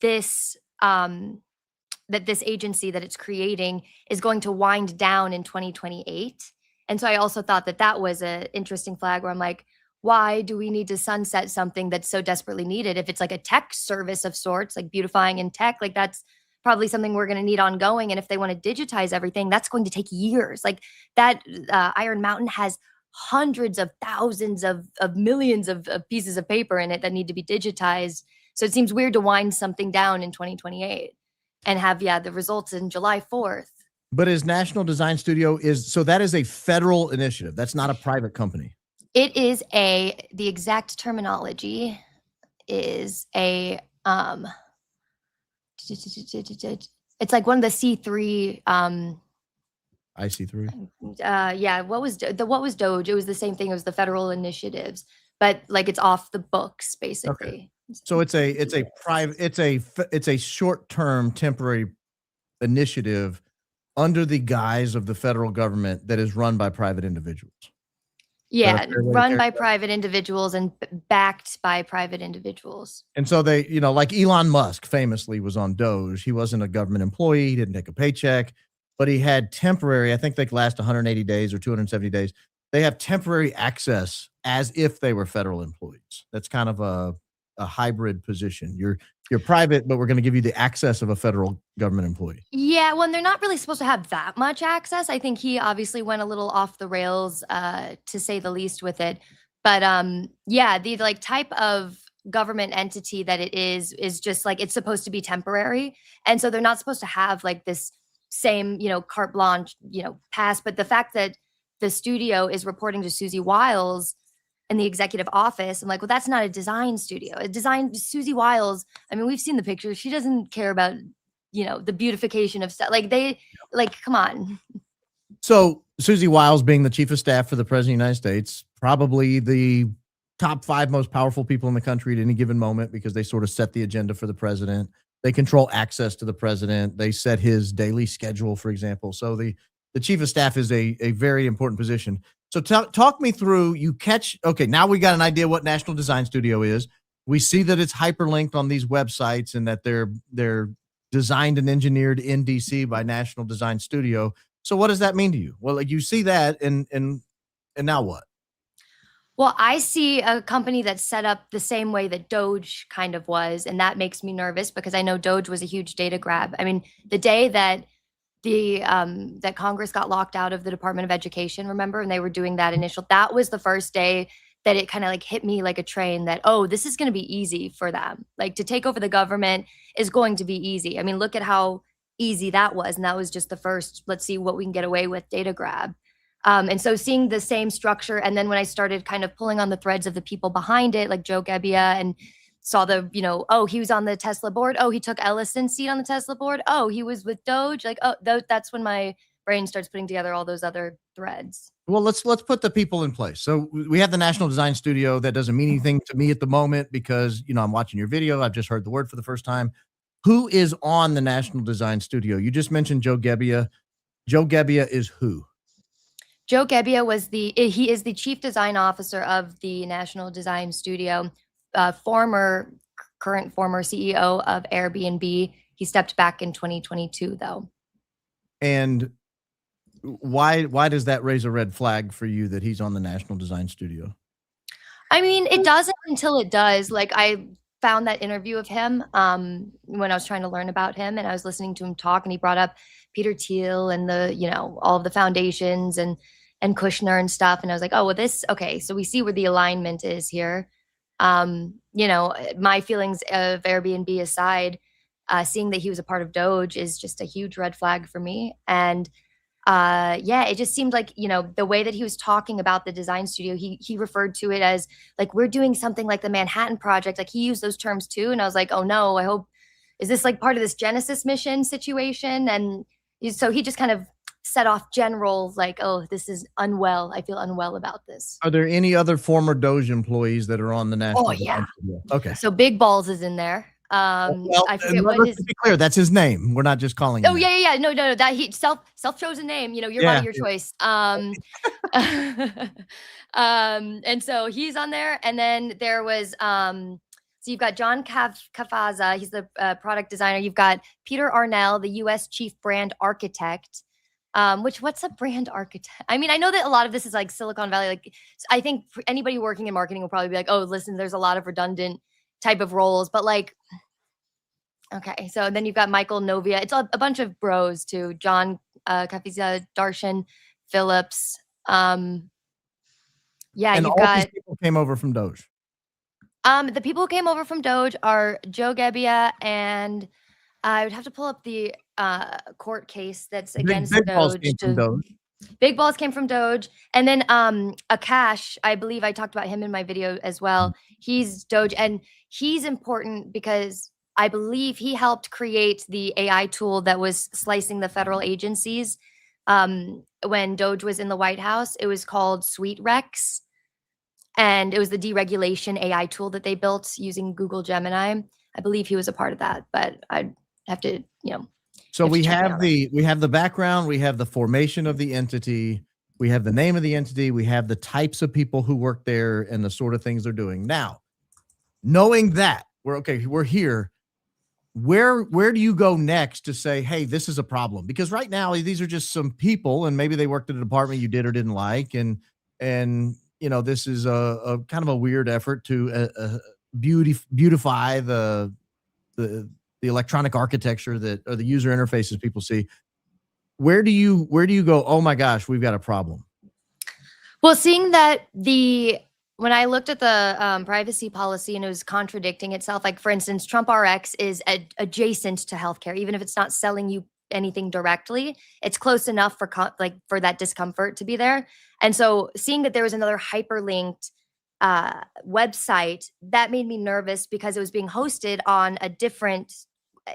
S2: this agency that it's creating is going to wind down in 2028. And so I also thought that that was an interesting flag where I'm like, why do we need to sunset something that's so desperately needed? If it's like a tech service of sorts, like beautifying in tech, like that's probably something we're going to need ongoing. And if they want to digitize everything, that's going to take years. Like that Iron Mountain has hundreds of thousands of millions of pieces of paper in it that need to be digitized. So it seems weird to wind something down in 2028 and have, the results in July 4th.
S1: But is National Design Studio so that is a federal initiative. That's not a private company.
S2: It is the exact terminology is a it's like one of the C3
S1: IC3.
S2: yeah, what was DOGE? It was the same thing. It was the federal initiatives, but like it's off the books basically.
S1: So it's a private, it's a short-term temporary initiative under the guise of the federal government that is run by private individuals.
S2: Yeah, run by private individuals and backed by private individuals.
S1: And so they, you know, like Elon Musk famously was on DOGE. He wasn't a government employee. He didn't take a paycheck, but he had temporary, I think they last 180 days or 270 days. They have temporary access as if they were federal employees. That's kind of a hybrid position. You're private, but we're going to give you the access of a federal government employee.
S2: Yeah, well, they're not really supposed to have that much access. I think he obviously went a little off the rails, to say the least, with it. But yeah, the like type of government entity that it is just like it's supposed to be temporary, and so they're not supposed to have like this same carte blanche pass. But the fact that the studio is reporting to Susie Wiles in the executive office, I'm like, well, that's not a design studio. Susie Wiles, I mean, we've seen the pictures. She doesn't care about, the beautification of stuff. Like, come on.
S1: So Susie Wiles, being the chief of staff for the president of the United States, probably the top 5 most powerful people in the country at any given moment, because they sort of set the agenda for the president. They control access to the president. They set his daily schedule, for example. So the chief of staff is a very important position. So talk me through, okay, now we got an idea what National Design Studio is. We see that it's hyperlinked on these websites and that they're designed and engineered in DC by National Design Studio. So what does that mean to you? Well, like you see that and now what?
S2: Well, I see a company that's set up the same way that DOGE kind of was, and that makes me nervous because I know DOGE was a huge data grab. I mean, the day that that Congress got locked out of the Department of Education, remember? And they were doing that that was the first day that it kind of like hit me like a train that, oh, this is going to be easy for them. Like to take over the government is going to be easy. I mean, look at how easy that was. And that was just the first, let's see what we can get away with data grab. And so seeing the same structure. And then when I started kind of pulling on the threads of the people behind it, like Joe Gebbia, and saw the, oh, he was on the Tesla board. Oh, he took Ellison's seat on the Tesla board. Oh, he was with DOGE. Like, oh, that's when my brain starts putting together all those other threads.
S1: Well, let's put the people in place. So we have the National Design Studio. That doesn't mean anything to me at the moment because, I'm watching your video. I've just heard the word for the first time. Who is on the National Design Studio? You just mentioned Joe Gebbia. Joe Gebbia is who?
S2: Joe Gebbia he is the chief design officer of the National Design Studio. Current former CEO of Airbnb. He stepped back in 2022 though.
S1: And why does that raise a red flag for you that he's on the National Design Studio?
S2: I mean, it doesn't until it does. Like I found that interview of him when I was trying to learn about him, and I was listening to him talk, and he brought up Peter Thiel and all of the foundations and Kushner and stuff. And I was like, oh, well, okay. So we see where the alignment is here. My feelings of Airbnb aside, seeing that he was a part of DOGE is just a huge red flag for me. And it just seemed like, the way that he was talking about the design studio, he referred to it as like, we're doing something like the Manhattan Project. Like he used those terms too. And I was like, oh no, is this like part of this Genesis mission situation? And so he just kind of set off general, like, oh, this is unwell. I feel unwell about this.
S1: Are there any other former DOGE employees that are on the National?
S2: Oh yeah.
S1: Okay.
S2: So Big Balls is in there.
S1: Well,
S2: I forget what
S1: to be clear, that's his name. We're not just calling him.
S2: Oh yeah. No. That he self-chosen name. Your body, your choice. And so he's on there. And then there was so you've got John Kafaza. He's the product designer. You've got Peter Arnell, the U.S. Chief Brand Architect. What's a brand architect? I mean, I know that a lot of this is like Silicon Valley. Like, I think anybody working in marketing will probably be like, oh, listen, there's a lot of redundant type of roles, but like, okay. So then you've got Michael Novia. It's a bunch of bros too. John Kafiza, Darshan Phillips.
S1: And you've got these people came over from DOGE.
S2: The people who came over from DOGE are Joe Gebbia, and I would have to pull up the court case that's against
S1: Big Balls
S2: DOGE.
S1: came from DOGE.
S2: Big balls came from Doge. And then Akash, I believe I talked about him in my video as well. He's Doge, and he's important because I believe he helped create the AI tool that was slicing the federal agencies. When Doge was in the White House, it was called Sweet Rex, and it was the deregulation AI tool that they built using Google Gemini. I believe he was a part of that, but I'd have to,
S1: So we have the background, we have the formation of the entity, we have the name of the entity, we have the types of people who work there and the sort of things they're doing. Now, knowing that we're here, where do you go next to say, hey, this is a problem? Because right now these are just some people, and maybe they worked at a department you did or didn't like, and this is a kind of a weird effort to beautify the electronic architecture or the user interfaces people see. Where do you go, oh my gosh, we've got a problem?
S2: Well, seeing that when I looked at the privacy policy and it was contradicting itself, like for instance, Trump RX is adjacent to healthcare, even if it's not selling you anything directly, it's close enough for that discomfort to be there. And so seeing that there was another hyperlinked website, that made me nervous because it was being hosted on a different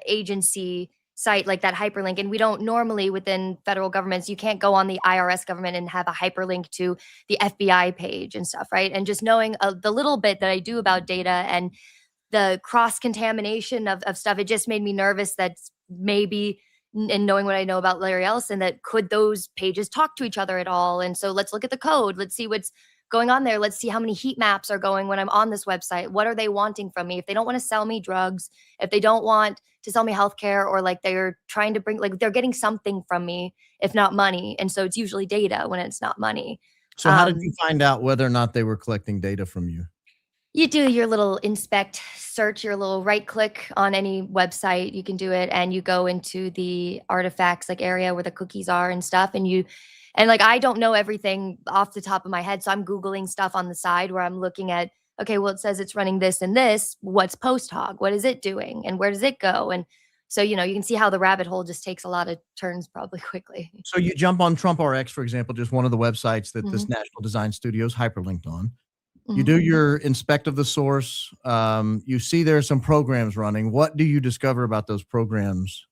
S2: agency site, like that hyperlink. And we don't normally, within federal governments, you can't go on the IRS government and have a hyperlink to the FBI page and stuff, right? And just knowing the little bit that I do about data and the cross-contamination of stuff, it just made me nervous that maybe, and knowing what I know about Larry Ellison, that could those pages talk to each other at all? And so let's look at the code. Let's see what's going on there. Let's see how many heat maps are going when I'm on this website. What are they wanting from me? If they don't want to sell me drugs, if they don't want to sell me healthcare, or like they're trying to bring, like they're getting something from me, if not money. And so it's usually data when it's not money.
S1: So how did you find out whether or not they were collecting data from you?
S2: You do your little inspect search, your little right click on any website, you can do it. And you go into the artifacts like area where the cookies are and stuff. And like, I don't know everything off the top of my head. So I'm Googling stuff on the side where I'm looking at, okay, well, it says it's running this and this. What's post hog? What is it doing? And where does it go? And so, you can see how the rabbit hole just takes a lot of turns probably quickly.
S1: So you jump on Trump RX, for example, just one of the websites that this National Design Studio is hyperlinked on. You do your inspect of the source. You see there are some programs running. What do you discover about those programs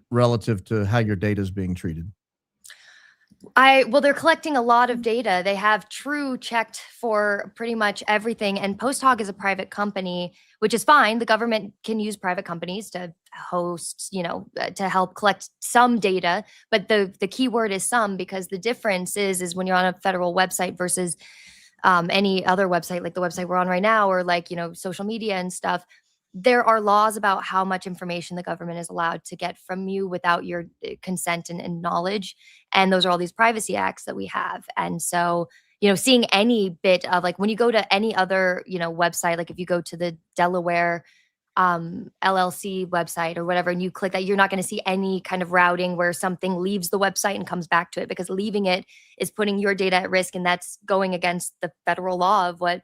S1: relative to how your data is being treated?
S2: Well, they're collecting a lot of data. They have True checked for pretty much everything. And PostHog is a private company, which is fine. The government can use private companies to host, to help collect some data. But the key word is some, because the difference is when you're on a federal website versus any other website, like the website we're on right now, or like, social media and stuff, there are laws about how much information the government is allowed to get from you without your consent and knowledge. And those are all these privacy acts that we have. And so, seeing any bit of, like, when you go to any other, website, like if you go to the Delaware LLC website or whatever, and you click that, you're not going to see any kind of routing where something leaves the website and comes back to it, because leaving it is putting your data at risk. And that's going against the federal law of what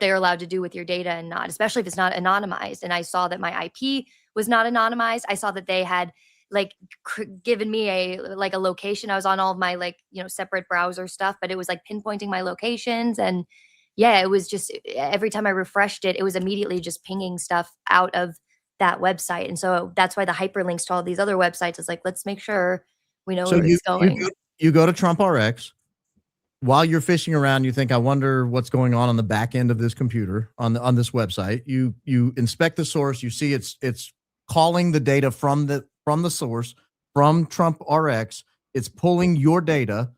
S2: they're allowed to do with your data and not, especially if it's not anonymized. And I saw that my IP was not anonymized. I saw that they had given me a location. I was on all of my separate browser stuff, but it was like pinpointing my locations. And yeah, it was just every time I refreshed it, it was immediately just pinging stuff out of that website. And so that's why the hyperlinks to all these other websites is like, let's make sure we know where it's going.
S1: You go to Trump RX. While you're fishing around, you think, I wonder what's going on the back end of this computer on this website. You inspect the source. You see it's calling the data from the source, from Trump RX. It's pulling your data,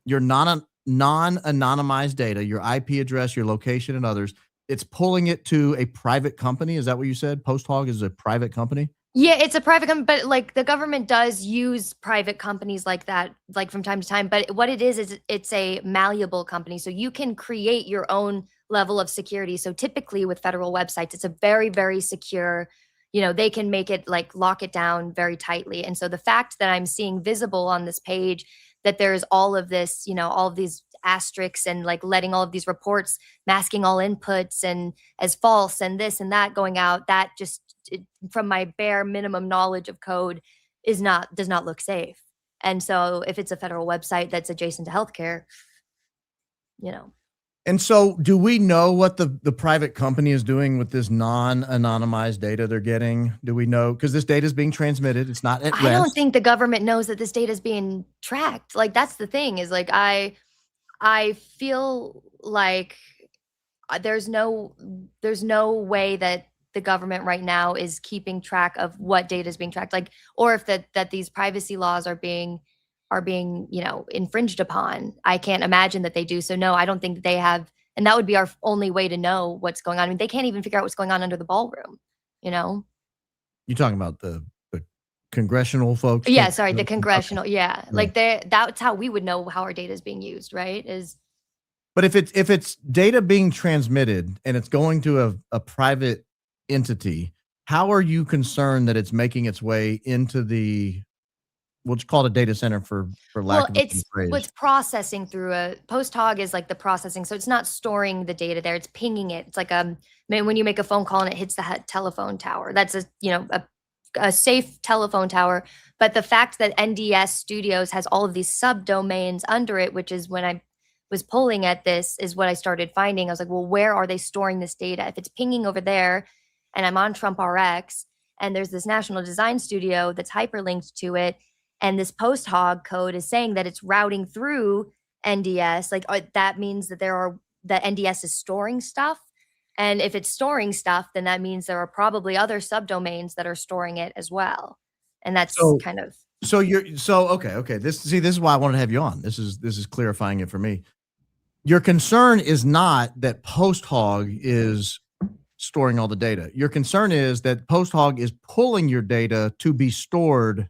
S1: your non-anonymized data, your IP address, your location, and others. It's pulling it to a private company. Is that what you said? PostHog is a private company?
S2: Yeah, it's a private company, but the government does use private companies like that, from time to time. But what it is it's a malleable company. So you can create your own level of security. So typically with federal websites, it's a very, very secure, they can make it lock it down very tightly. And so the fact that I'm seeing visible on this page that there's all of this, all of these asterisks and letting all of these reports, masking all inputs and as false and this and that going out, that just, from my bare minimum knowledge of code, does not look safe. And so if it's a federal website that's adjacent to healthcare,
S1: And so do we know what the private company is doing with this non-anonymized data they're getting? Do we know? Because this data is being transmitted. It's not at rest.
S2: I don't think the government knows that this data is being tracked. Like, that's the thing, is like, I feel like there's no way that the government right now is keeping track of what data is being tracked, like, or if that these privacy laws are being infringed upon. I can't imagine that they do. So no, I don't think that they have, and that would be our only way to know what's going on. I mean, they can't even figure out what's going on under the ballroom.
S1: You're talking about the congressional folks?
S2: Yeah, sorry, the congressional.
S1: Okay.
S2: Yeah, like that's how we would know how our data is being used, right?
S1: But if it's data being transmitted and it's going to a private entity, how are you concerned that it's making its way into the, we'll just call it a data center for lack of a better phrase?
S2: What's processing through a post hog is like the processing. So it's not storing the data there, it's pinging it. It's like when you make a phone call and it hits the telephone tower, that's a safe telephone tower. But the fact that NDS Studios has all of these subdomains under it, which is when I was pulling at this, is what I started finding. I was like, well, where are they storing this data? If it's pinging over there and I'm on Trump RX and there's this national design studio that's hyperlinked to it, and this post hog code is saying that it's routing through NDS, like that means that that NDS is storing stuff. And if it's storing stuff, then that means there are probably other subdomains that are storing it as well. And that's
S1: okay. This is why I wanted to have you on. This is clarifying it for me. Your concern is not that post hog is storing all the data. Your concern is that post hog is pulling your data to be stored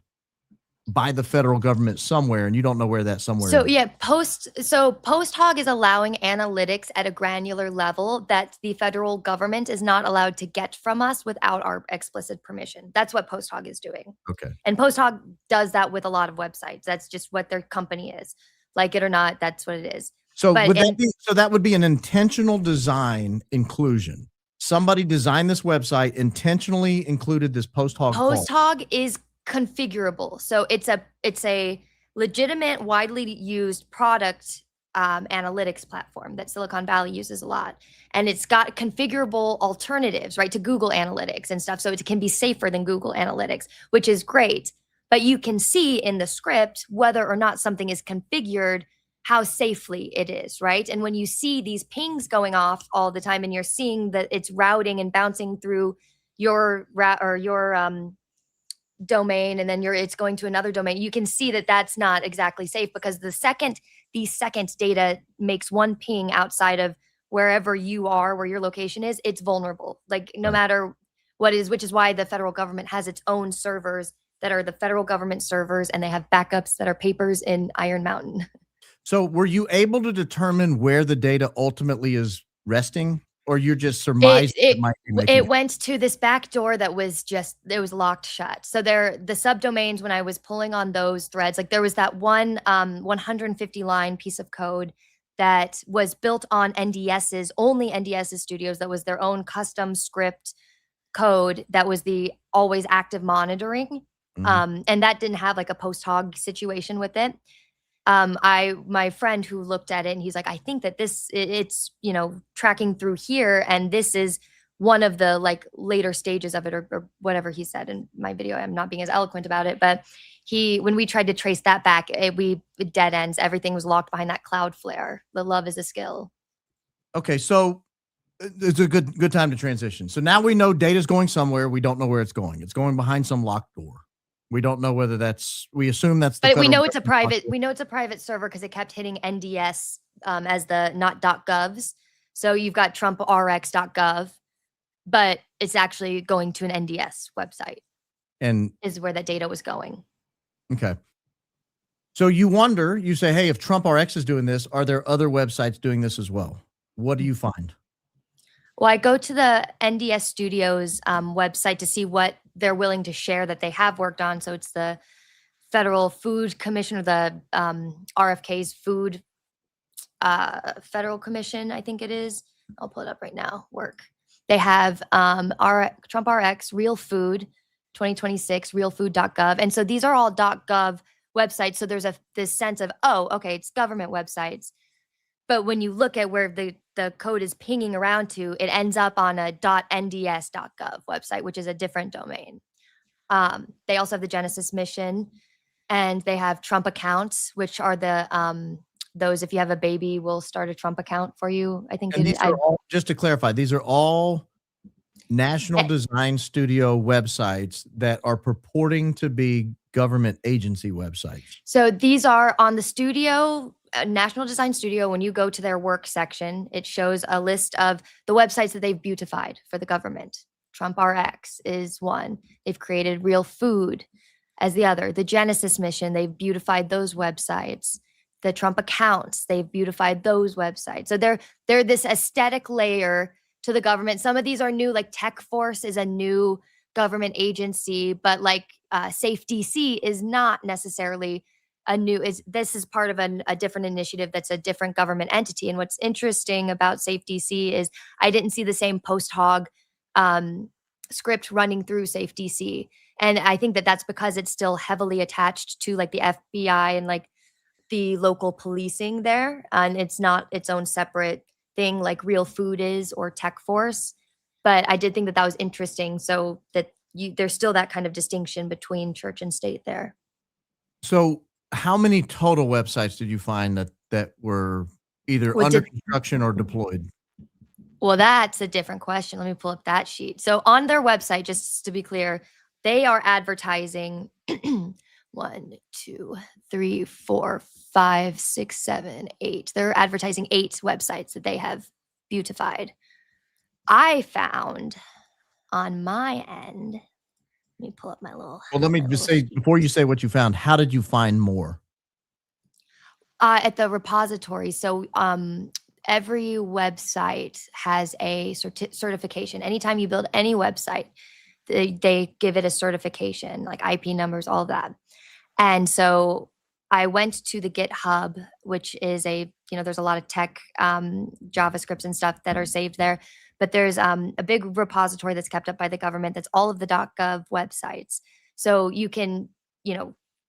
S1: by the federal government somewhere, and you don't know where that somewhere
S2: is.
S1: So yeah,
S2: post hog is allowing analytics at a granular level that the federal government is not allowed to get from us without our explicit permission. That's what post hog is doing.
S1: Okay.
S2: And post hog does that with a lot of websites. That's just what their company is. Like it or not, that's what it is.
S1: So that would be an intentional design inclusion. Somebody designed this website, intentionally included this post hog.
S2: Post hog is configurable. So it's a legitimate, widely used product analytics platform that Silicon Valley uses a lot. And it's got configurable alternatives, right, to Google Analytics and stuff. So it can be safer than Google Analytics, which is great. But you can see in the script whether or not something is configured, how safely it is, right? And when you see these pings going off all the time and you're seeing that it's routing and bouncing through your domain, and then it's going to another domain, you can see that that's not exactly safe, because the second data makes one ping outside of wherever you are, where your location is, it's vulnerable. Like no matter what is, which is why the federal government has its own servers that are the federal government servers, and they have backups that are papers in Iron Mountain.
S1: So were you able to determine where the data ultimately is resting? Or you're just surmising
S2: it went to this back door that was it was locked shut. So the subdomains, when I was pulling on those threads, like there was that one 150 line piece of code that was built on only NDS's studios, that was their own custom script code that was the always active monitoring. And that didn't have like a post hog situation with it. My friend who looked at it, and he's like, I think that it's tracking through here, and this is one of the like later stages of it, or whatever he said in my video. I'm not being as eloquent about it, but when we tried to trace that back, it dead ends. Everything was locked behind that Cloudflare. The love is a skill. Okay,
S1: so it's a good time to transition. So now we know data's going somewhere. We don't know where it's going. It's going behind some locked door. We don't know whether we assume that's the,
S2: but we know it's a private server because it kept hitting NDS as the not .govs. So you've got TrumpRx.gov, but it's actually going to an NDS website,
S1: and
S2: is where that data was going.
S1: Okay. So you say, hey, if TrumpRx is doing this, are there other websites doing this as well? What do you find?
S2: Well, I go to the NDS Studios website to see what they're willing to share that they have worked on. So it's the Federal Food Commission, or the RFK's Food Federal Commission, I think it is. I'll pull it up right now. They have Trump RX, Real Food 2026, realfood.gov. And so these are all .gov websites. So there's this sense of, oh, okay, it's government websites. But when you look at where the code is pinging around to, it ends up on a .nds.gov website, which is a different domain. They also have the Genesis mission, and they have Trump accounts, which are the those, if you have a baby, will start a Trump account for you. I think
S1: just to clarify, these are all National Design Studio websites that are purporting to be government agency websites.
S2: So these are on the studio, National Design Studio. When you go to their work section, it shows a list of the websites that they've beautified for the government. Trump RX is one. They've created Real Food as the other. The Genesis mission, they've beautified those websites. The Trump accounts, they've beautified those websites. So they're this aesthetic layer to the government. Some of these are new, like Tech Force is a new government agency, but like Safe DC is not necessarily a new, this is part of a different initiative that's a different government entity. And what's interesting about Safe DC is I didn't see the same post hog script running through Safe DC. And I think that that's because it's still heavily attached to like the FBI and like the local policing there. And it's not its own separate thing like Real Food is or Tech Force. But I did think that that was interesting. So that there's still that kind of distinction between church and state there.
S1: So how many total websites did you find that were either under construction or deployed?
S2: Well, that's a different question. Let me pull up that sheet. So on their website, just to be clear, they are advertising 1, 2, 3, 4, 5, 6, 7, 8. They're advertising 8 websites that they have beautified. I found on my end, let me pull up my little.
S1: Well, let me just say, before you say what you found, how did you find more?
S2: At the repository. So every website has a certification. Anytime you build any website, they give it a certification, like IP numbers, all of that. And so I went to the GitHub, which is there's a lot of tech JavaScripts and stuff that are saved there. But there's a big repository that's kept up by the government that's all of the .gov websites. So you can,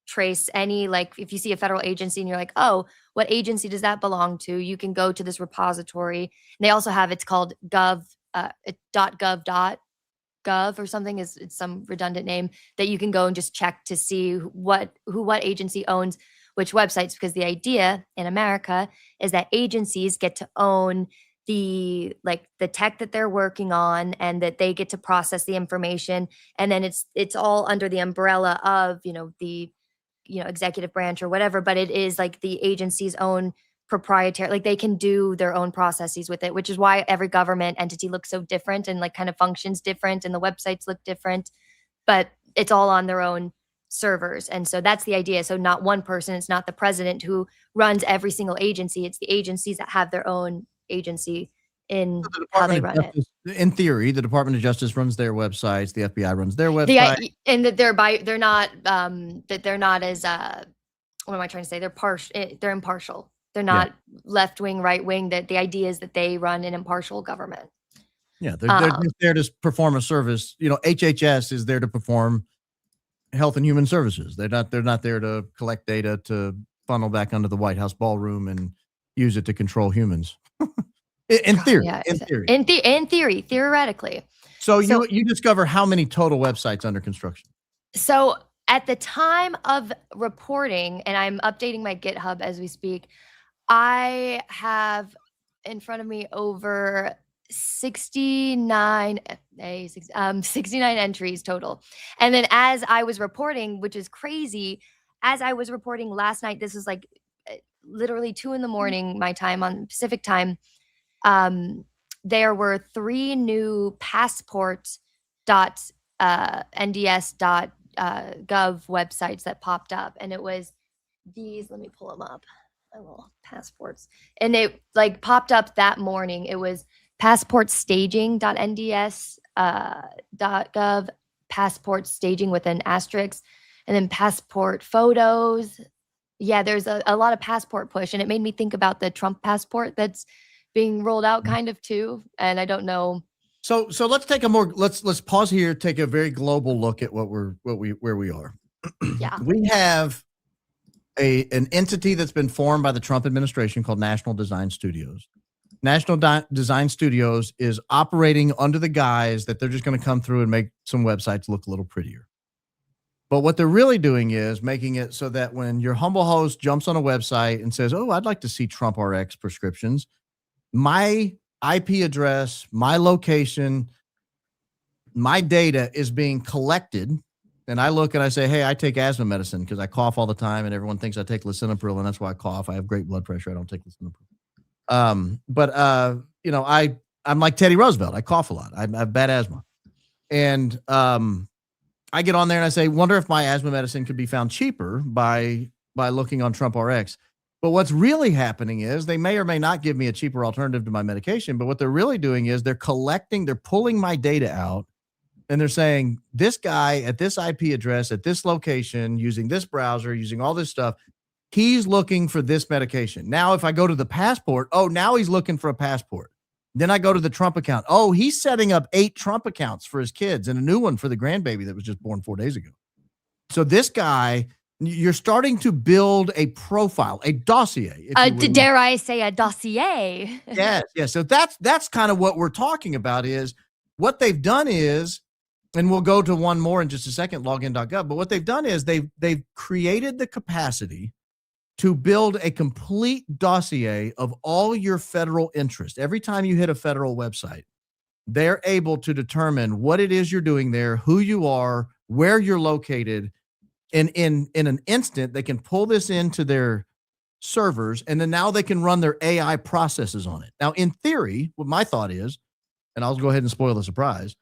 S2: trace any, like if you see a federal agency and you're like, oh, what agency does that belong to? You can go to this repository. And they also have, it's called .gov or something, it's some redundant name that you can go and just check to see what agency owns which websites, because the idea in America is that agencies get to own the tech that they're working on, and that they get to process the information, and then it's all under the umbrella of the executive branch or whatever, but it is like the agency's own proprietary, like they can do their own processes with it, which is why every government entity looks so different and like kind of functions different, and the websites look different, but it's all on their own servers. And so that's the idea. So not one person, it's not the president who runs every single agency, it's the agencies that have their own agency in how they run it.
S1: In theory, the Department of Justice runs their websites, the FBI runs their website.
S2: And that they're not as what am I trying to say? They're impartial. They're not left-wing, right-wing. That the idea is that they run an impartial government.
S1: Yeah, they're just there to perform a service. HHS is there to perform health and human services. They're not there to collect data to funnel back under the White House ballroom and use it to control humans. In theory, theoretically. So you discover how many total websites under construction?
S2: So at the time of reporting, and I'm updating my GitHub as we speak, I have in front of me over 69 entries total. And then as I was reporting, which is crazy, as I was reporting last night, this was like literally 2 a.m. my time on Pacific time, there were 3 new passport.nds.gov websites that popped up, and it was these. Let me pull them up. My little passports, and it like popped up that morning. It was passportstaging.nds.gov, passport staging with an asterisk, and then passport photos. Yeah, there's a lot of passport push, and it made me think about the Trump passport that's being rolled out kind of too. And I don't know.
S1: So let's take let's pause here, take a very global look at where we are.
S2: Yeah.
S1: We have an entity that's been formed by the Trump administration called National Design Studios. National Design Studios is operating under the guise that they're just going to come through and make some websites look a little prettier. But what they're really doing is making it so that when your humble host jumps on a website and says, oh, I'd like to see Trump RX prescriptions, my IP address, my location, my data is being collected. And I look and I say, hey, I take asthma medicine because I cough all the time and everyone thinks I take lisinopril and that's why I cough. I have great blood pressure. I don't take lisinopril. I'm like Teddy Roosevelt. I cough a lot. I have bad asthma. And I get on there and I say, wonder if my asthma medicine could be found cheaper by looking on Trump RX. But what's really happening is they may or may not give me a cheaper alternative to my medication. But what they're really doing is they're pulling my data out and they're saying this guy at this IP address, at this location, using this browser, using all this stuff, he's looking for this medication. Now, if I go to the passport, oh, now he's looking for a passport. Then I go to the Trump account. Oh, he's setting up 8 Trump accounts for his kids and a new one for the grandbaby that was just born 4 days ago. So this guy, you're starting to build a profile, a dossier.
S2: Dare I say a dossier?
S1: Yes. So that's kind of what we're talking about is what they've done is, and we'll go to one more in just a second, login.gov. But what they've done is they've created the capacity to build a complete dossier of all your federal interest. Every time you hit a federal website, they're able to determine what it is you're doing there, who you are, where you're located. And in an instant, they can pull this into their servers, and then now they can run their AI processes on it. Now, in theory, what my thought is, and I'll go ahead and spoil the surprise,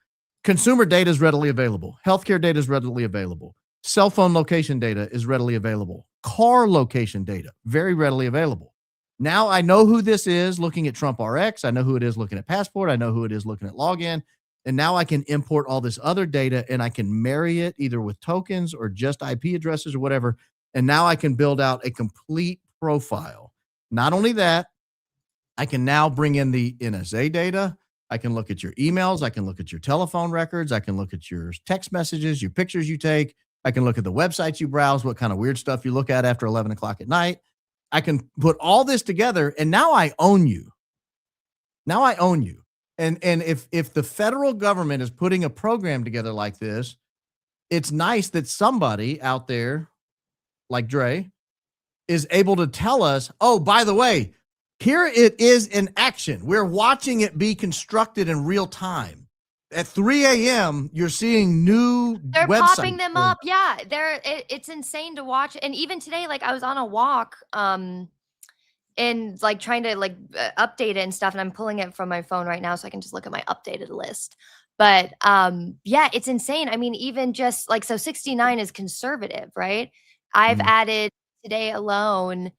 S1: consumer data is readily available. Healthcare data is readily available. Cell phone location data is readily available. Car location data, very readily available. Now I know who this is looking at Trump RX. I know who it is looking at Passport. I know who it is looking at Login. And now I can import all this other data and I can marry it either with tokens or just IP addresses or whatever. And now I can build out a complete profile. Not only that, I can now bring in the NSA data. I can look at your emails. I can look at your telephone records. I can look at your text messages, your pictures you take. I can look at the websites you browse, what kind of weird stuff you look at after 11 o'clock at night. I can put all this together and now I own you. Now I own you. And if the federal government is putting a program together like this, it's nice that somebody out there like Drey is able to tell us, oh, by the way, here it is in action. We're watching it be constructed in real time. At 3 a.m., you're seeing new
S2: They're
S1: websites
S2: popping them up. Yeah, it's insane to watch. And even today, like I was on a walk and like trying to update it and stuff. And I'm pulling it from my phone right now so I can just look at my updated list. But yeah, it's insane. I mean, even just like, so 69 is conservative, right? I've added today alone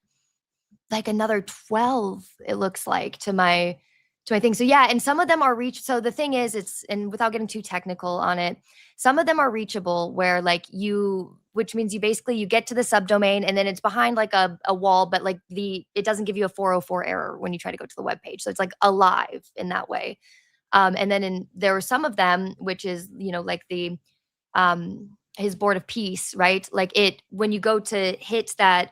S2: like another 12, it looks like, to my thing. So yeah, and some of them are so the thing is, and without getting too technical on it, some of them are reachable where which means you get to the subdomain and then it's behind like a wall, but like it doesn't give you a 404 error when you try to go to the web page. So it's like alive in that way. And then there were some of them, which is, like the his board of peace, right? Like when you go to hit that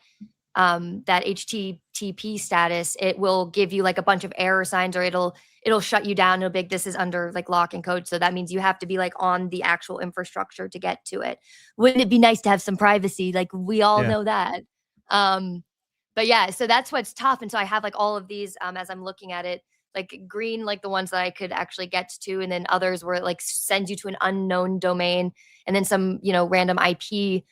S2: HTTP status, it will give you like a bunch of error signs, or it'll shut you down. It'll be like, this is under like lock and code. So that means you have to be like on the actual infrastructure to get to it. Wouldn't it be nice to have some privacy? Like we all know that. But yeah, so that's what's tough. And so I have like all of these as I'm looking at it, like green, like the ones that I could actually get to, and then others where it like sends you to an unknown domain, and then some, random IP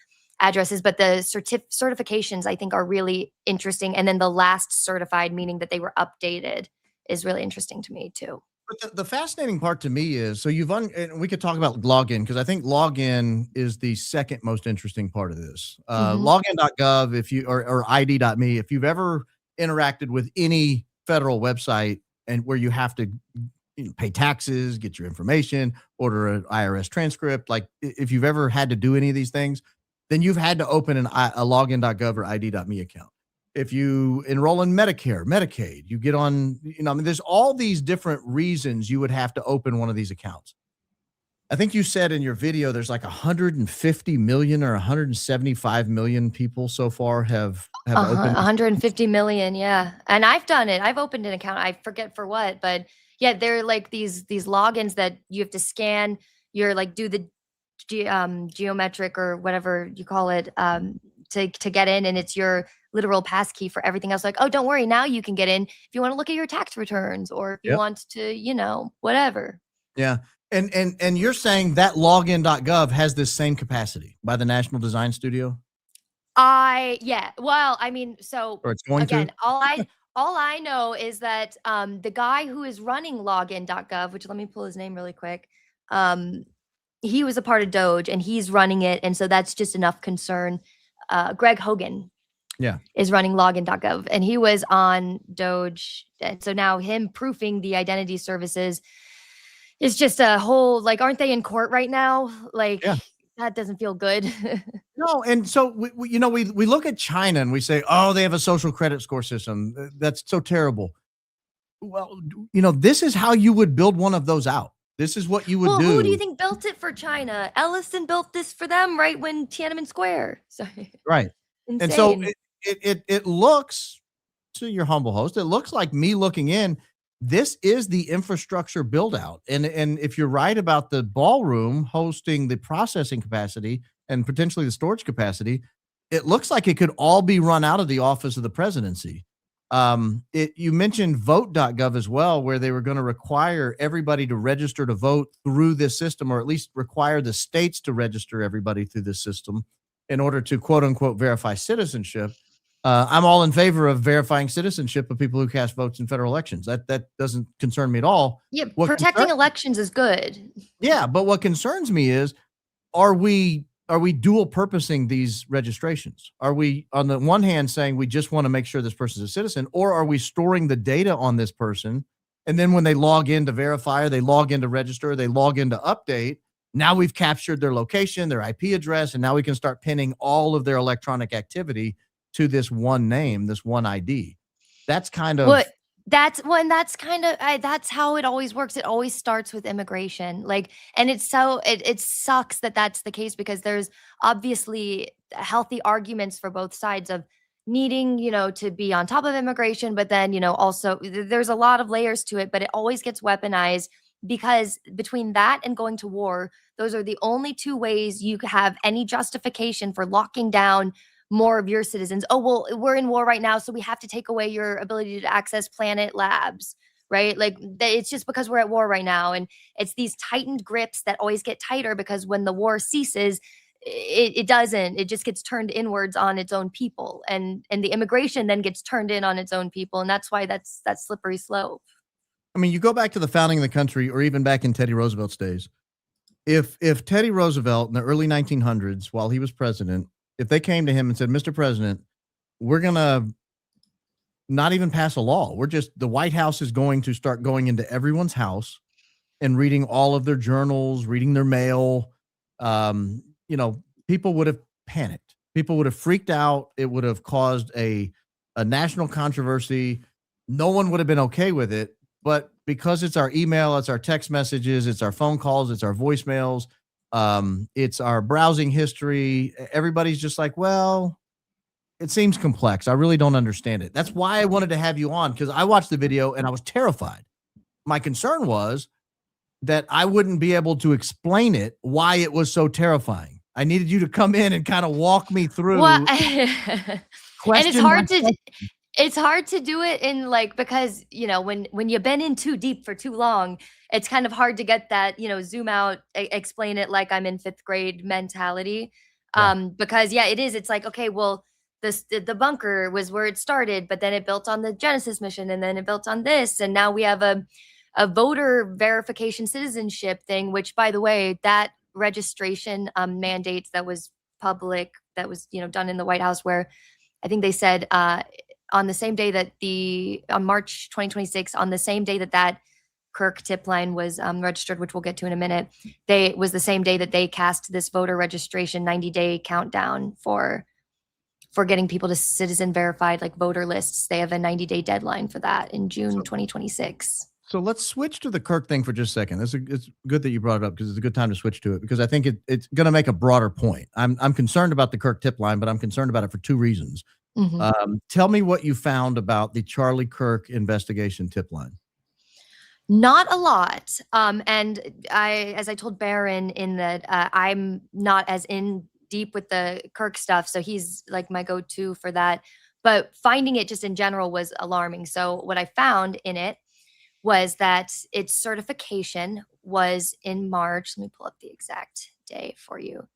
S2: addresses. But the certifications I think are really interesting. And then the last certified, meaning that they were updated, is really interesting to me too.
S1: But the fascinating part to me is, so and we could talk about login, because I think login is the second most interesting part of this. Login.gov, or ID.me, if you've ever interacted with any federal website and where you have to pay taxes, get your information, order an IRS transcript, like if you've ever had to do any of these things, then you've had to open a login.gov or ID.me account. If you enroll in Medicare, Medicaid, you get on, there's all these different reasons you would have to open one of these accounts. I think you said in your video there's like 150 million or 175 million people so far have opened.
S2: 150 million, yeah. And I've done it. I've opened an account. I forget for what, but yeah, they're like these logins that you have to scan. You're like do the geometric or whatever you call it to get in, and it's your literal pass key for everything else. Like, oh, don't worry, now you can get in if you want to look at your tax returns or if you
S1: Yep.
S2: want to, whatever.
S1: Yeah. And you're saying that login.gov has this same capacity by the National Design Studio?
S2: Yeah. Well, I mean, so
S1: Or it's going
S2: again,
S1: to?
S2: all I know is that the guy who is running login.gov, which let me pull his name really quick. He was a part of DOGE and he's running it, and so that's just enough concern. Greg Hogan is running login.gov, and he was on DOGE, and so now him proofing the identity services is just a whole, like, aren't they in court right now? Like, that doesn't feel good.
S1: No, and so we look at China and we say, oh, they have a social credit score system. That's so terrible. Well, this is how you would build one of those out. This is what you would do.
S2: Who do you think built it for China? Ellison built this for them, right when Tiananmen Square. Sorry.
S1: Right.
S2: Insane.
S1: And so it looks, to your humble host, it looks like me looking in, this is the infrastructure build out. And if you're right about the ballroom hosting the processing capacity and potentially the storage capacity, it looks like it could all be run out of the office of the presidency. You mentioned vote.gov as well, where they were going to require everybody to register to vote through this system, or at least require the states to register everybody through this system in order to quote unquote verify citizenship. I'm all in favor of verifying citizenship of people who cast votes in federal elections. That doesn't concern me at all.
S2: Yeah, protecting elections is good.
S1: Yeah, but what concerns me is, are we dual purposing these registrations? Are we, on the one hand, saying we just want to make sure this person's a citizen, or are we storing the data on this person, and then when they log in to verify, or they log in to register, or they log in to update, now we've captured their location, their IP address, and now we can start pinning all of their electronic activity to this one name, this one ID. That's kind of
S2: that's how it always works. It always starts with immigration. Like, and it sucks that that's the case, because there's obviously healthy arguments for both sides of needing, to be on top of immigration, but then, also there's a lot of layers to it, but it always gets weaponized, because between that and going to war, those are the only two ways you have any justification for locking down more of your citizens. Oh, well, we're in war right now, so we have to take away your ability to access Planet Labs, right? Like, it's just because we're at war right now. And it's these tightened grips that always get tighter, because when the war ceases, it doesn't. It just gets turned inwards on its own people. And the immigration then gets turned in on its own people. And that's why that's that slippery slope.
S1: I mean, you go back to the founding of the country, or even back in Teddy Roosevelt's days. If Teddy Roosevelt in the early 1900s, while he was president, if they came to him and said, Mr. President, we're going to not even pass a law. The White House is going to start going into everyone's house and reading all of their journals, reading their mail. People would have panicked. People would have freaked out. It would have caused a national controversy. No one would have been okay with it. But because it's our email, it's our text messages, it's our phone calls, it's our voicemails, it's our browsing history, everybody's just like, well, it seems complex. I really don't understand it. That's why I wanted to have you on, because I watched the video and I was terrified. My concern was that I wouldn't be able to explain it, why it was so terrifying. I needed you to come in and kind of walk me through.
S2: And it's hard to do it in, like, because, when you've been in too deep for too long, it's kind of hard to get that, zoom out, explain it like I'm in 5th grade mentality. Because it is, it's like, okay, well, the bunker was where it started, but then it built on the Genesis mission, and then it built on this. And now we have a voter verification citizenship thing, which, by the way, that registration mandate that was public, that was, done in the White House, where I think they said, on the same day that on March 2026, on the same day that Kirk Tipline was registered, which we'll get to in a minute, was the same day that they cast this voter registration 90-day countdown for getting people to citizen verified, like, voter lists. They have a 90-day deadline for that in June 2026.
S1: So let's switch to the Kirk thing for just a second. It's good that you brought it up because it's a good time to switch to it because I think it's going to make a broader point. I'm concerned about the Kirk tip line, but I'm concerned about it for two reasons.
S2: Mhm.
S1: Tell me what you found about the Charlie Kirk investigation tip line.
S2: Not a lot. And as I told Barron in that I'm not as in deep with the Kirk stuff, so he's like my go-to for that. But finding it just in general was alarming. So what I found in it was that its certification was in March. Let me pull up the exact day for you.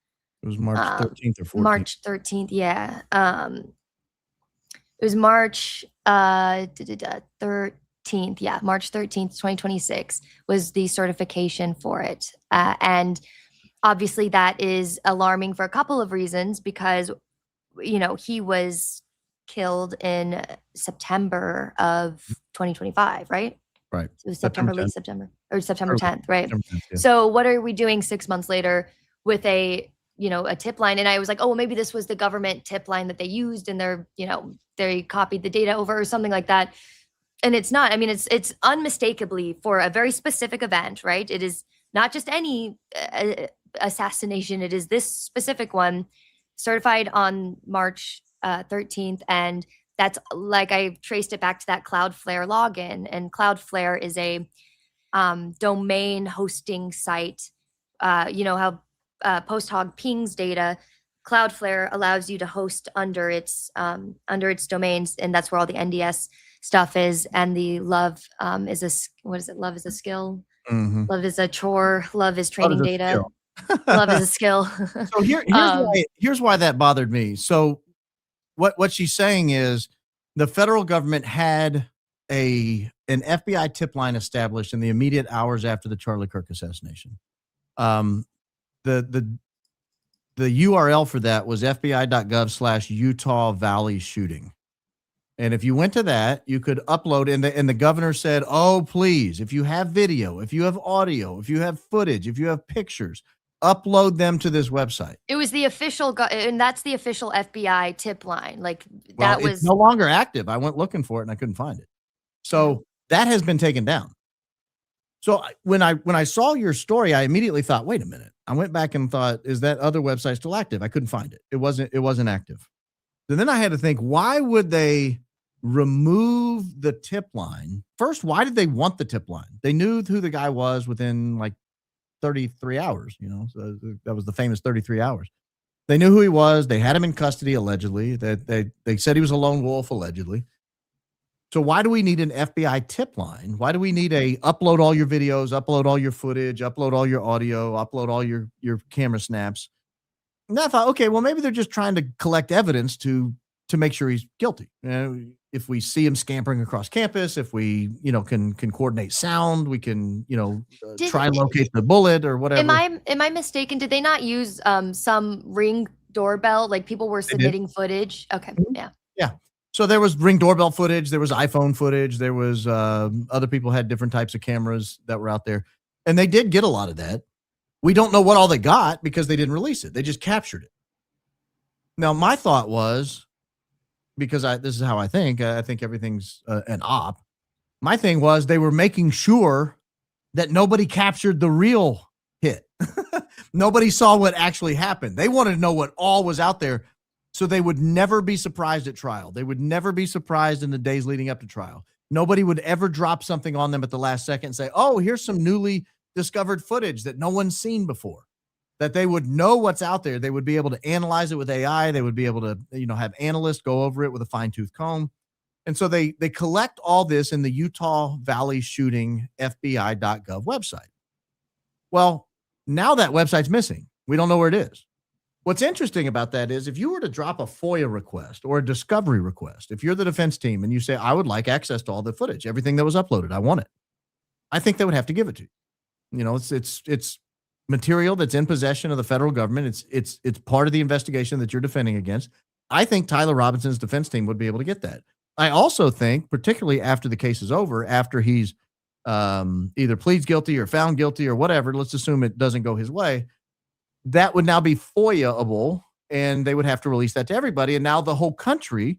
S1: It was March 13th or 14th.
S2: March 13th, yeah. It was March 13th. Yeah, March 13th, 2026 was the certification for it. And obviously that is alarming for a couple of reasons because, he was killed in September of 2025, right?
S1: Right.
S2: So it was September 10th, right?
S1: September 10th, yeah.
S2: So what are we doing 6 months later with a tip line? And I was like, oh, well, maybe this was the government tip line that they used and they copied the data over or something like that. And it's not. I mean, it's unmistakably for a very specific event, right? It is not just any assassination. It is this specific one, certified on March 13th. And that's like I traced it back to that Cloudflare login. And Cloudflare is a domain hosting site. You know how PostHog pings data. Cloudflare allows you to host under its domains, and that's where all the NDS stuff is. And the love is a what is it? Love is a skill.
S1: Mm-hmm.
S2: Love is a chore. Love is training data. Love is a skill.
S1: So here's why that bothered me. So what she's saying is the federal government had an FBI tip line established in the immediate hours after the Charlie Kirk assassination. The URL for that was fbi.gov/Utah Valley shooting. And if you went to that, you could upload, and the governor said, oh, please, if you have video, if you have audio, if you have footage, if you have pictures, upload them to this website.
S2: It was the official, and that's the official FBI tip line. Like
S1: that was no longer active. I went looking for it and I couldn't find it. So that has been taken down. So when I saw your story, I immediately thought, wait a minute. I went back and thought, is that other website still active? I couldn't find it. It wasn't active. And then I had to think, why would they remove the tip line? First, why did they want the tip line? They knew who the guy was within like 33 hours, so that was the famous 33 hours. They knew who he was. They had him in custody, allegedly. They said he was a lone wolf, allegedly. So why do we need an FBI tip line? Why do we need a upload all your videos, upload all your footage, upload all your audio, upload all your camera snaps? And I thought, okay, well, maybe they're just trying to collect evidence to make sure he's guilty. If we see him scampering across campus, if we, can coordinate sound, we can, try and locate the bullet or whatever.
S2: Am I mistaken? Did they not use some Ring doorbell? Like people were submitting footage? Okay.
S1: Mm-hmm.
S2: Yeah.
S1: Yeah. So there was Ring doorbell footage. There was iPhone footage. There was other people had different types of cameras that were out there. And they did get a lot of that. We don't know what all they got because they didn't release it. They just captured it. Now, my thought was, because this is how I think everything's an op. My thing was they were making sure that nobody captured the real hit. Nobody saw what actually happened. They wanted to know what all was out there so they would never be surprised at trial. They would never be surprised in the days leading up to trial. Nobody would ever drop something on them at the last second and say, oh, here's some newly discovered footage that no one's seen before. That they would know what's out there. They would be able to analyze it with AI. They would be able to, have analysts go over it with a fine-tooth comb. And so they collect all this in the Utah Valley shooting FBI.gov website. Well, now that website's missing. We don't know where it is. What's interesting about that is if you were to drop a FOIA request or a discovery request, if you're the defense team and you say, I would like access to all the footage, everything that was uploaded, I want it. I think they would have to give it to you. It's material that's in possession of the federal government. It's part of the investigation that you're defending against. I think Tyler Robinson's defense team would be able to get that. I also think, particularly after the case is over, after he's either pleads guilty or found guilty or whatever, let's assume it doesn't go his way, that would now be FOIA-able, and they would have to release that to everybody. And now the whole country,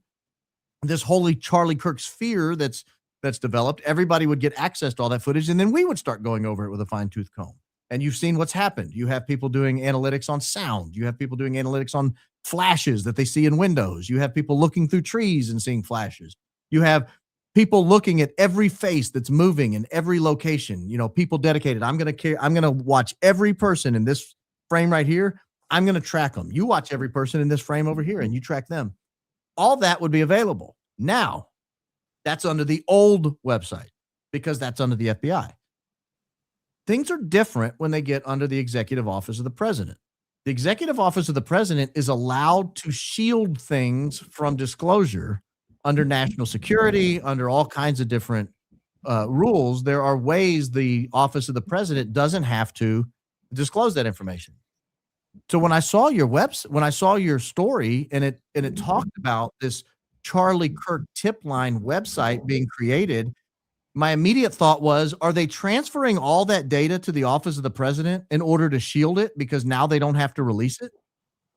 S1: this holy Charlie Kirk sphere that's that's developed, everybody would get access to all that footage, and then we would start going over it with a fine-tooth comb. And you've seen what's happened. You have people doing analytics on sound. You have people doing analytics on flashes that they see in windows. You have people looking through trees and seeing flashes. You have people looking at every face that's moving in every location. People dedicated. I'm going to watch every person in this frame right here. I'm going to track them. You watch every person in this frame over here and you track them. All that would be available. Now, that's under the old website because that's under the FBI. Things are different when they get under the executive office of the president. The executive office of the president is allowed to shield things from disclosure under national security, under all kinds of different rules. There are ways the office of the president doesn't have to disclose that information. So when I saw your story and it talked about this Charlie Kirk Tipline website being created, my immediate thought was, are they transferring all that data to the office of the president in order to shield it because now they don't have to release it?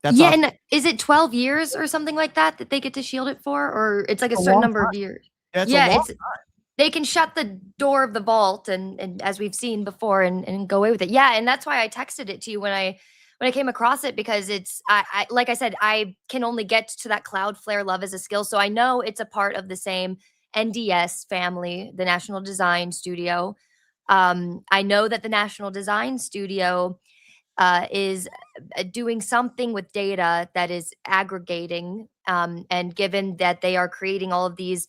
S2: And is it 12 years or something like that they get to shield it for? Or it's like a certain number of years? They can shut the door of the vault and as we've seen before and go away with it. Yeah, and that's why I texted it to you when I came across it, because it's I like I said, I can only get to that Cloudflare love as a skill. So I know it's a part of the same NDS family, the National Design Studio. I know that the National Design Studio is doing something with data that is aggregating. And given that they are creating all of these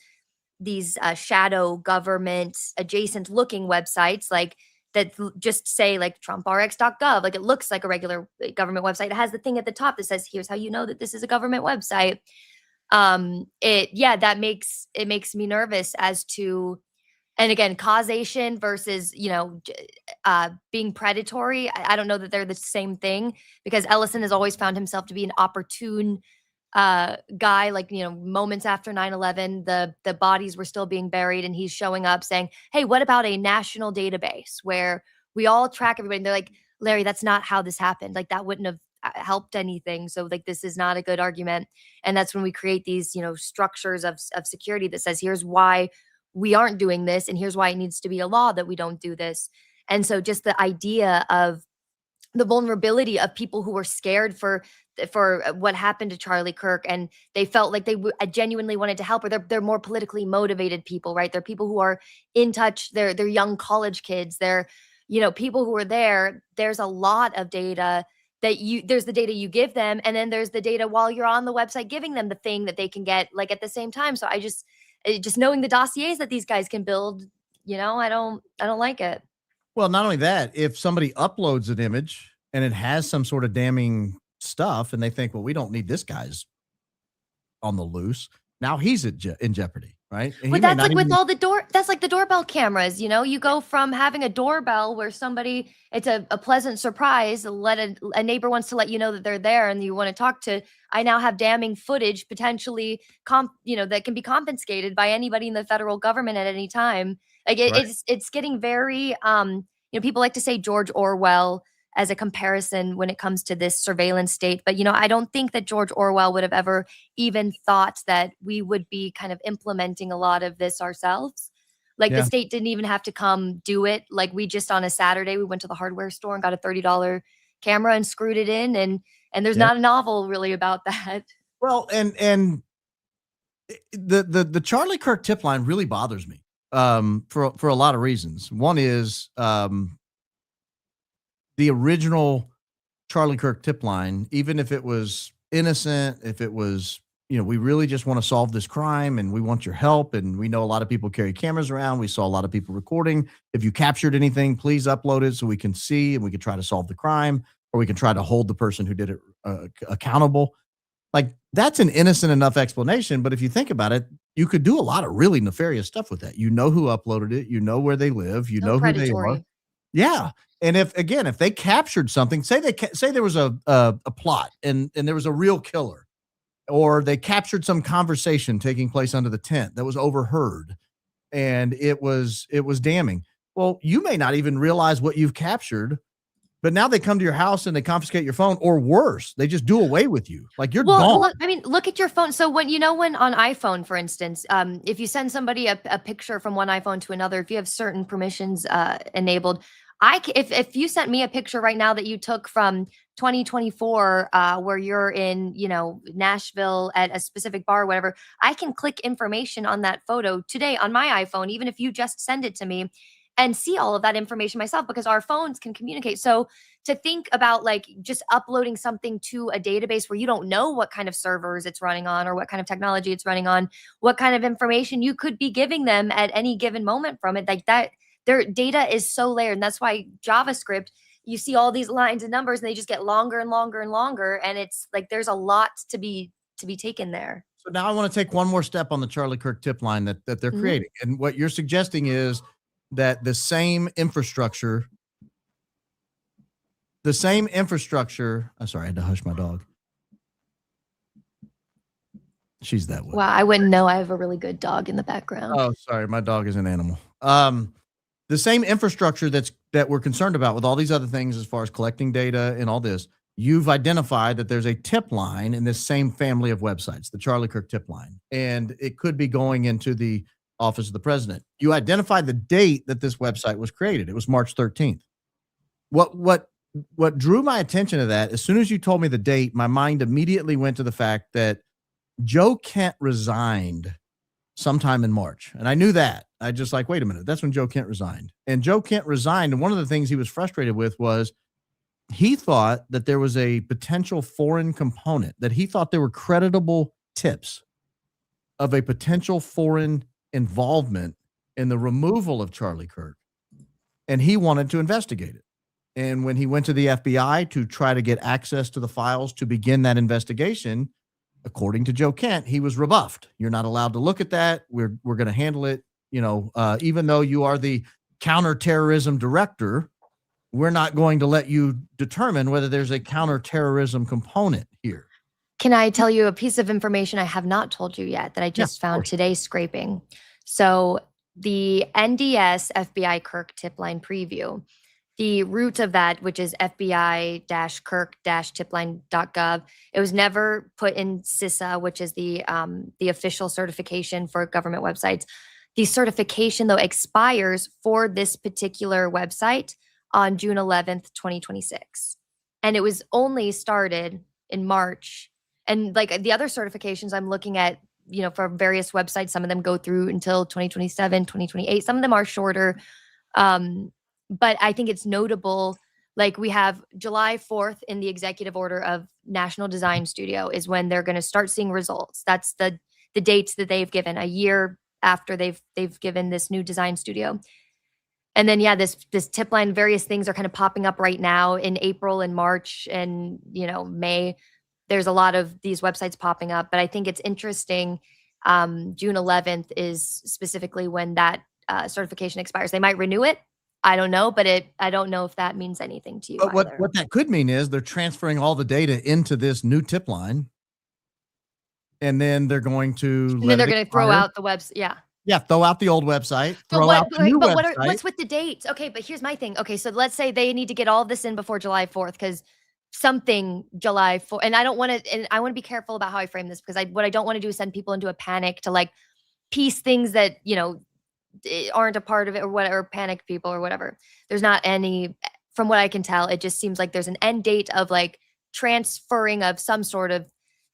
S2: shadow government adjacent looking websites, like that just say like TrumpRx.gov, like it looks like a regular government website. It has the thing at the top that says, here's how you know that this is a government website. That makes me nervous as to, and again, causation versus, being predatory. I don't know that they're the same thing, because Ellison has always found himself to be an opportune guy. Like, moments after 9/11, the bodies were still being buried and he's showing up saying, hey, what about a national database where we all track everybody? And they're like, Larry, that's not how this happened. Like, that wouldn't have helped anything. So like, this is not a good argument. And that's when we create these, structures of security that says, here's why we aren't doing this, and here's why it needs to be a law that we don't do this. And so just the idea of the vulnerability of people who were scared for what happened to Charlie Kirk, and they felt like they genuinely wanted to help, or they're more politically motivated people, right? They're people who are in touch. They're young college kids. They're, people who are there. There's a lot of data there's the data you give them, and then there's the data while you're on the website giving them the thing that they can get like at the same time. So I just knowing the dossiers that these guys can build, I don't like it.
S1: Well, not only that, if somebody uploads an image and it has some sort of damning stuff and they think, well, we don't need this guy's on the loose, now he's in jeopardy, right? And
S2: but that's like with all that's like the doorbell cameras, you go from having a doorbell where it's a pleasant surprise, a neighbor wants to let you know that they're there and you want to talk to, I now have damning footage potentially that can be confiscated by anybody in the federal government at any time. Like it's getting very, people like to say George Orwell as a comparison when it comes to this surveillance state. But, I don't think that George Orwell would have ever even thought that we would be kind of implementing a lot of this ourselves. Like the state didn't even have to come do it. Like we just on a Saturday, we went to the hardware store and got a $30 camera and screwed it in. And there's not a novel really about that.
S1: Well, and the Charlie Kirk tip line really bothers me for a lot of reasons. One is the original Charlie Kirk tip line, even if it was innocent, if it was, we really just want to solve this crime and we want your help. And we know a lot of people carry cameras around. We saw a lot of people recording. If you captured anything, please upload it so we can see and we can try to solve the crime, or we can try to hold the person who did it accountable. Like, that's an innocent enough explanation. But if you think about it, you could do a lot of really nefarious stuff with that. Who uploaded it, where they live, know who they are. Yeah. And if they captured something, say there was a plot and there was a real killer, or they captured some conversation taking place under the tent that was overheard and it was damning. Well, you may not even realize what you've captured But now they come to your house and they confiscate your phone, or worse, they just do away with you. Like you're
S2: Well,
S1: gone.
S2: look at your phone. So when on iPhone, for instance, if you send somebody a picture from one iPhone to another, if you have certain permissions enabled, if you sent me a picture right now that you took from 2024, where you're in, Nashville at a specific bar or whatever, I can click information on that photo today on my iPhone, even if you just send it to me, and see all of that information myself, because our phones can communicate. So to think about like just uploading something to a database where you don't know what kind of servers it's running on or what kind of technology it's running on, what kind of information you could be giving them at any given moment from it, like that, their data is so layered. And that's why JavaScript, you see all these lines and numbers and they just get longer and longer and longer. And it's like, there's a lot to be taken there.
S1: So now I want to take one more step on the Charlie Kirk tip line that they're creating. And what you're suggesting is that the same infrastructure, I'm sorry, I had to hush my dog. She's that way.
S2: Wow, I wouldn't know. I have a really good dog in the background.
S1: Oh, sorry, my dog is an animal. The same infrastructure that we're concerned about with all these other things as far as collecting data and all this, you've identified that there's a tip line in this same family of websites, the Charlie Kirk tip line, and it could be going into the office of the president. You identified the date that this website was created. It was March 13th. What drew my attention to that, as soon as you told me the date, my mind immediately went to the fact that Joe Kent resigned sometime in March. And I knew that. I just like, wait a minute, that's when Joe Kent resigned. And Joe Kent resigned. And one of the things he was frustrated with was he thought that there was a potential foreign component, that he thought there were creditable tips of a potential foreign involvement in the removal of Charlie Kirk. And he wanted to investigate it. And when he went to the FBI to try to get access to the files to begin that investigation, according to Joe Kent, he was rebuffed. You're not allowed to look at that. We're going to handle it. Even though you are the counterterrorism director, we're not going to let you determine whether there's a counterterrorism component here.
S2: Can I tell you a piece of information I have not told you yet that I just found today scraping? So the NDS FBI Kirk tip line preview, the root of that, which is FBI-Kirk-tipline.gov, it was never put in CISA, which is the official certification for government websites. The certification, though, expires for this particular website on June 11th, 2026. And it was only started in March. And like the other certifications I'm looking at, for various websites, some of them go through until 2027, 2028. Some of them are shorter. But I think it's notable, like we have July 4th in the executive order of National Design Studio is when they're going to start seeing results. That's the dates that they've given, a year after they've given this new design studio. And then, this tip line, various things are kind of popping up right now in April and March and, May. There's a lot of these websites popping up, but I think it's interesting. June 11th is specifically when that certification expires. They might renew it. I don't know, but I don't know if that means anything to you.
S1: But what that could mean is they're transferring all the data into this new tip line, and then they're going to
S2: throw out the website.
S1: Yeah, throw out the old website.
S2: What's with the dates? Okay, but here's my thing. Okay, so let's say they need to get all of this in before July 4th because something July 4th, and I want to be careful about how I frame this because what I don't want to do is send people into a panic to like piece things that aren't a part of it or whatever, panic people or whatever. There's not any, from what I can tell, it just seems like there's an end date of like transferring of some sort of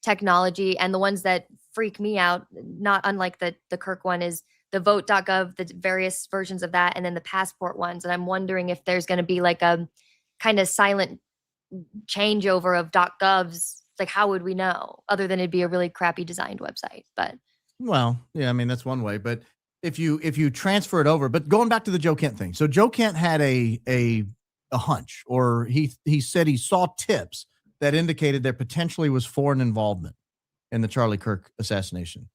S2: technology. And the ones that freak me out, not unlike the Kirk one, is the vote.gov, the various versions of that, and then the passport ones. And I'm wondering if there's going to be like a kind of silent changeover of .govs. Like, how would we know other than it'd be a really crappy designed website? But
S1: well, yeah, I mean, that's one way, but if you transfer it over, but going back to the Joe Kent thing. So Joe Kent had a hunch, or he said he saw tips that indicated there potentially was foreign involvement in the Charlie Kirk assassination.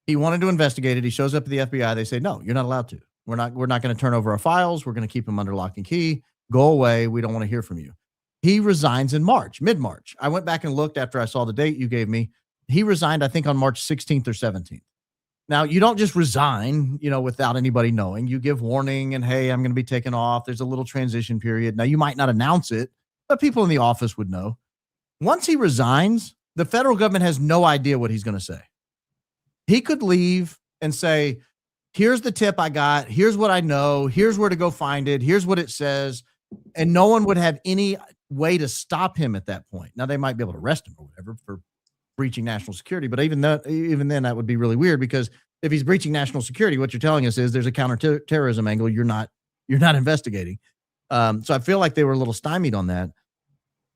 S1: He wanted to investigate it. He shows up at the FBI. They say, no, you're not allowed to. We're not going to turn over our files. We're going to keep them under lock and key. Go away. We don't want to hear from you. He resigns in March, mid-March. I went back and looked after I saw the date you gave me. He resigned, I think, on March 16th or 17th. Now, you don't just resign, without anybody knowing. You give warning and, hey, I'm going to be taken off. There's a little transition period. Now, you might not announce it, but people in the office would know. Once he resigns, the federal government has no idea what he's going to say. He could leave and say, here's the tip I got. Here's what I know. Here's where to go find it. Here's what it says. And no one would have any way to stop him at that point. Now, they might be able to arrest him or whatever for breaching national security. But even then, that would be really weird, because if he's breaching national security, what you're telling us is there's a counterterrorism angle you're not investigating. So I feel like they were a little stymied on that.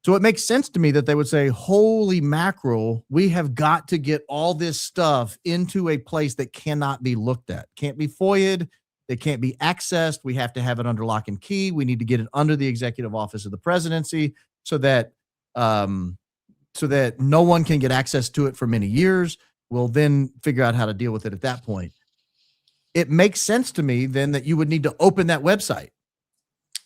S1: So it makes sense to me that they would say, holy mackerel, we have got to get all this stuff into a place that cannot be looked at, can't be FOIA'd, it can't be accessed. We have to have it under lock and key. We need to get it under the executive office of the presidency so that no one can get access to it for many years. We'll then figure out how to deal with it at that point. It makes sense to me then that you would need to open that website.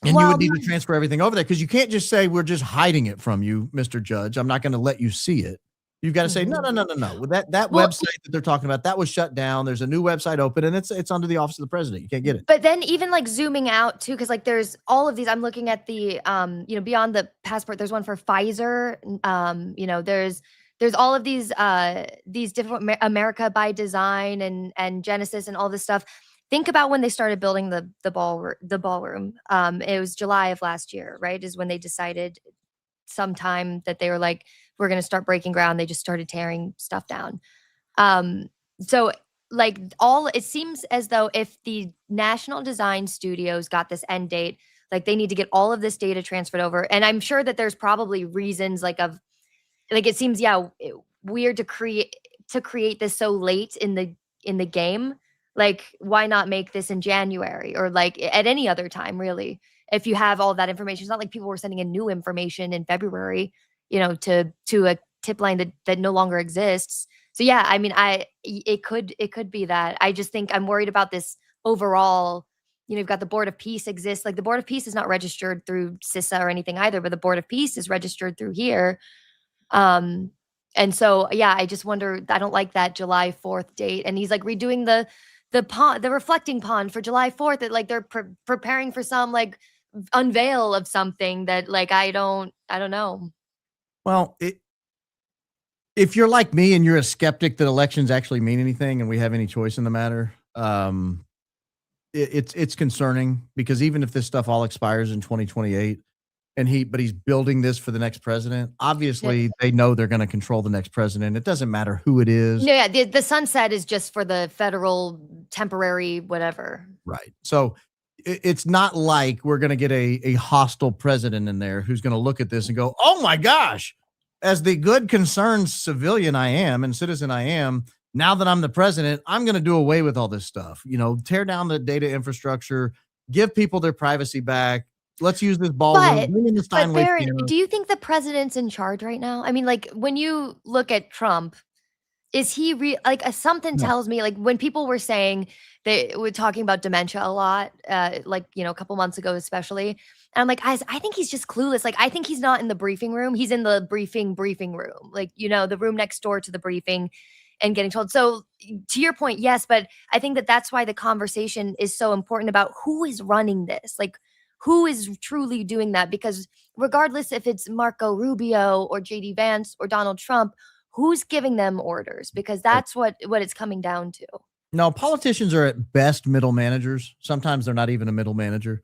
S1: And you would need to transfer everything over there, because you can't just say, we're just hiding it from you, Mr. Judge. I'm not going to let you see it. You've got to say, no. That website that they're talking about, that was shut down. There's a new website open, and it's under the office of the president. You can't get it.
S2: But then even like zooming out too, because like there's all of these, I'm looking at the, beyond the passport, there's one for Pfizer. There's all of these different America by Design and Genesis and all this stuff. Think about when they started building the ballroom. It was July of last year, right? Is when they decided sometime that they were like, we're going to start breaking ground. They just started tearing stuff down. So like it seems as though if the National Design Studios got this end date, like they need to get all of this data transferred over. And I'm sure that there's probably reasons it seems, weird to create this so late in the game. Like, why not make this in January or like at any other time, really? If you have all that information, it's not like people were sending in new information in February, to a tip line that no longer exists. So yeah, I mean, it could be that. I just think I'm worried about this overall. You've got the Board of Peace exists. Like the Board of Peace is not registered through CISA or anything either, but the Board of Peace is registered through here. And so yeah, I just wonder. I don't like that July 4th date, and he's like redoing the reflecting pond for July 4th. That like they're preparing for some like unveil of something that like I don't know.
S1: Well, if you're like me and you're a skeptic that elections actually mean anything and we have any choice in the matter, it's concerning, because even if this stuff all expires in 2028 but he's building this for the next president, obviously they know they're going to control the next president. It doesn't matter who it is.
S2: No, yeah, the sunset is just for the federal temporary whatever.
S1: Right. So it's not like we're going to get a hostile president in there who's going to look at this and go, oh my gosh, as the good concerned civilian I am and citizen I am, now that I'm the president, I'm going to do away with all this stuff, tear down the data infrastructure, give people their privacy back. Let's use this ballroom.
S2: But Barron, do you think the president's in charge right now? I mean, like when you look at Trump, is he something tells me, like when people were saying they were talking about dementia a lot, a couple months ago, especially. And I'm like, I think he's just clueless. Like, I think he's not in the briefing room. He's in the briefing room, like, the room next door to the briefing and getting told. So to your point, yes, but I think that's why the conversation is so important about who is running this. Like, who is truly doing that? Because regardless if it's Marco Rubio or JD Vance or Donald Trump, who's giving them orders? Because that's what it's coming down to.
S1: No, politicians are at best middle managers. Sometimes they're not even a middle manager.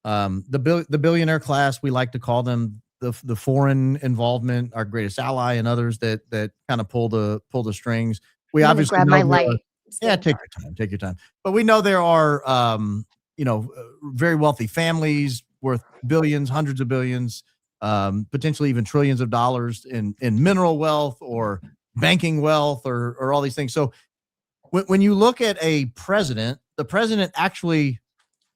S1: The billionaire class, we like to call them the foreign involvement, our greatest ally, and others that kind of pull the strings. We obviously
S2: grab my light.
S1: Take your time. But we know there are very wealthy families worth billions, hundreds of billions, potentially even trillions of dollars in mineral wealth or banking wealth or all these things. So when you look at a president, the president actually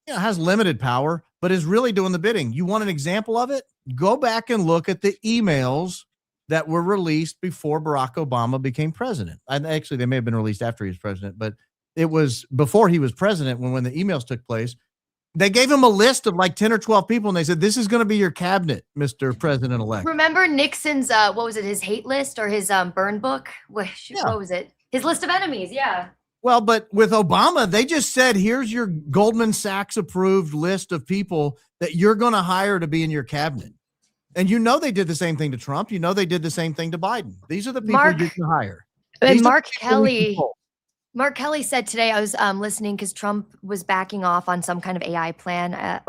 S1: has limited power, but is really doing the bidding. You want an example of it? Go back and look at the emails that were released before Barack Obama became president. And actually, they may have been released after he was president, but it was before he was president when the emails took place. They gave him a list of like 10 or 12 people, and they said, this is going to be your cabinet, Mr. President-elect.
S2: Remember Nixon's, his hate list or his burn book? What was it? His list of enemies, yeah.
S1: Well, but with Obama, they just said, here's your Goldman Sachs approved list of people that you're going to hire to be in your cabinet. And you know they did the same thing to Trump. You know they did the same thing to Biden. These are the people you can hire.
S2: And Mark Kelly said today, I was listening because Trump was backing off on some kind of AI plan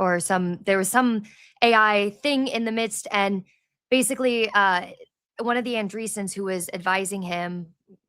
S2: there was some AI thing in the midst. And basically one of the Andreessens who was advising him,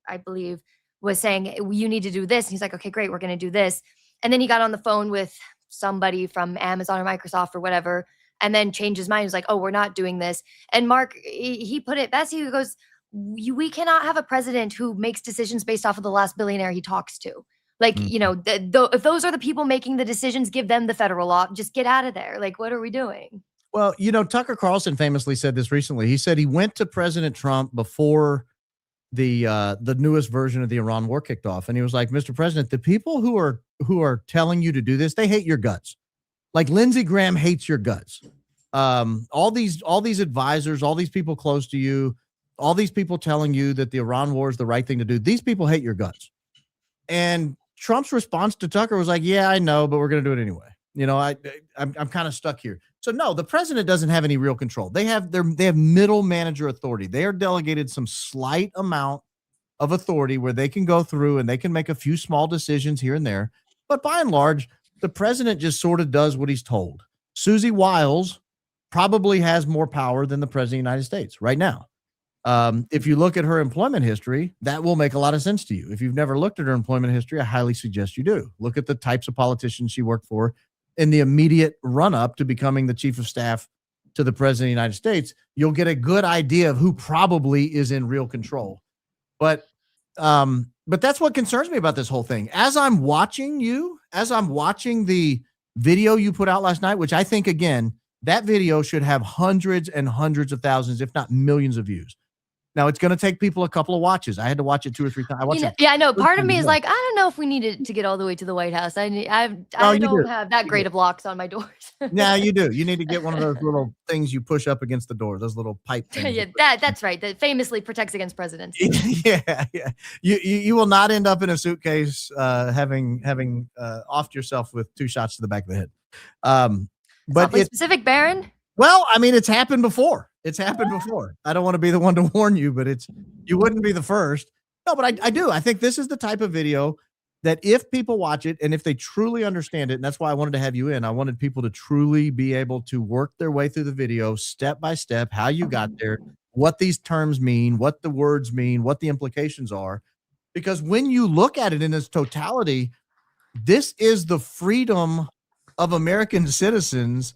S2: I believe, was saying, you need to do this. And he's like, okay, great, we're going to do this. And then he got on the phone with somebody from Amazon or Microsoft or whatever, and then changed his mind. He was like, oh, we're not doing this. And Mark, he put it best. He goes, we cannot have a president who makes decisions based off of the last billionaire he talks to. Like, if those are the people making the decisions, give them the federal law. Just get out of there. Like, what are we doing?
S1: Well, Tucker Carlson famously said this recently. He said he went to President Trump before the newest version of the Iran war kicked off. And he was like, Mr. President, the people who are telling you to do this, they hate your guts. Like Lindsey Graham hates your guts. All these advisors, all these people close to you, all these people telling you that the Iran war is the right thing to do. These people hate your guts. And Trump's response to Tucker was like, yeah, I know, but we're going to do it anyway. I'm kind of stuck here. So no, the president doesn't have any real control. They have middle manager authority. They are delegated some slight amount of authority where they can go through and they can make a few small decisions here and there. But by and large, the president just sort of does what he's told. Susie Wiles probably has more power than the president of the United States right now. If you look at her employment history, that will make a lot of sense to you. If you've never looked at her employment history, I highly suggest you do. Look at the types of politicians she worked for in the immediate run-up to becoming the chief of staff to the president of the United States. You'll get a good idea of who probably is in real control. But that's what concerns me about this whole thing. As I'm watching the video you put out last night, which I think, again, that video should have hundreds and hundreds of thousands, if not millions of views. Now, it's going to take people a couple of watches. I had to watch it 2 or 3 times.
S2: I know. Part of me is like, I don't know if we needed to get all the way to the White House. I don't have that great of locks on my doors.
S1: Yeah, you do. You need to get one of those little things you push up against the door, those little pipe things.
S2: Yeah, that's right. That famously protects against presidents.
S1: Yeah. You will not end up in a suitcase having offed yourself with 2 shots to the back of the head. But
S2: specific, Baron.
S1: Well, I mean, it's happened before. I don't want to be the one to warn you, but you wouldn't be the first. No, but I do. I think this is the type of video that if people watch it and if they truly understand it, and that's why I wanted to have you in, I wanted people to truly be able to work their way through the video step by step, how you got there, what these terms mean, what the words mean, what the implications are. Because when you look at it in its totality, this is the freedom of American citizens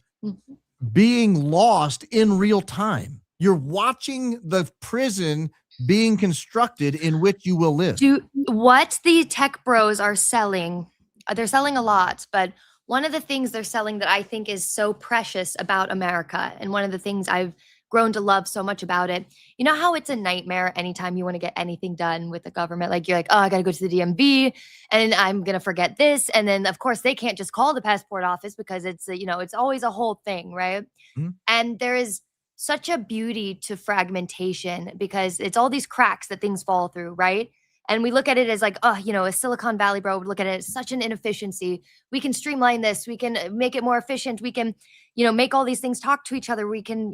S1: being lost in real time. You're watching the prison being constructed in which you will live.
S2: What the tech bros are selling, they're selling a lot, but one of the things they're selling that I think is so precious about America, and one of the things I've grown to love so much about it, you know how it's a nightmare anytime you want to get anything done with the government? Like you're like, oh, I got to go to the DMV and I'm going to forget this. And then of course they can't just call the passport office because it's, it's always a whole thing. Right. Mm-hmm. And there is such a beauty to fragmentation because it's all these cracks that things fall through. Right. And we look at it as like, a Silicon Valley bro would look at it as such an inefficiency. We can streamline this. We can make it more efficient. We can, make all these things talk to each other. We can,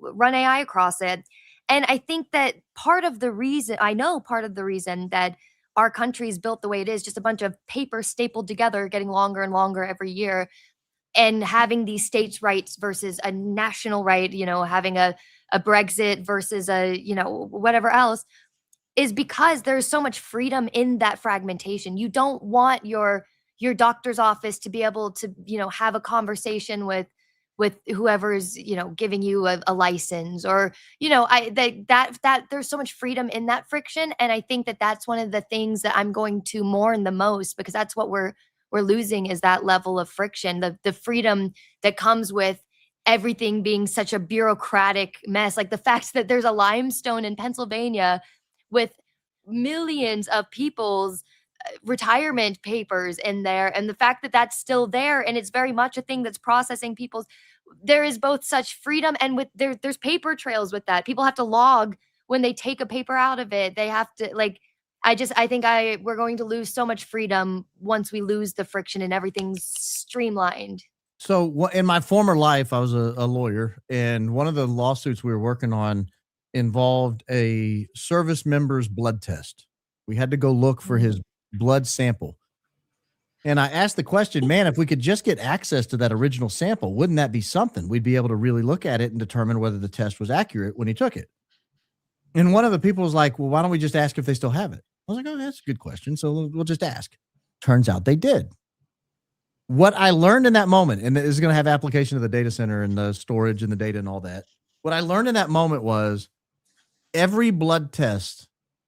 S2: run AI across it. And I think that part of the reason that our country is built the way it is, just a bunch of paper stapled together, getting longer and longer every year, and having these states' rights versus a national right, having a Brexit versus whatever else, is because there's so much freedom in that fragmentation. You don't want your doctor's office to be able to, have a conversation with whoever's, giving you a license or, that there's so much freedom in that friction. And I think that that's one of the things that I'm going to mourn the most, because that's what we're losing, is that level of friction, the freedom that comes with everything being such a bureaucratic mess. Like the fact that there's a limestone in Pennsylvania with millions of people's retirement papers in there, and the fact that that's still there, and it's very much a thing that's processing people's, there is both such freedom and there's paper trails with that. People have to log when they take a paper out of it. They have to I think we're going to lose so much freedom once we lose the friction and everything's streamlined.
S1: So in my former life, I was a lawyer, and one of the lawsuits we were working on involved a service member's blood test. We had to go look for his blood sample. And I asked the question, man, if we could just get access to that original sample, wouldn't that be something? We'd be able to really look at it and determine whether the test was accurate when he took it. And one of the people was like, well, why don't we just ask if they still have it? I was like, oh, that's a good question. So we'll just ask. Turns out they did. What I learned in that moment, and this is going to have application to the data center and the storage and the data and all that. What I learned in that moment was every blood test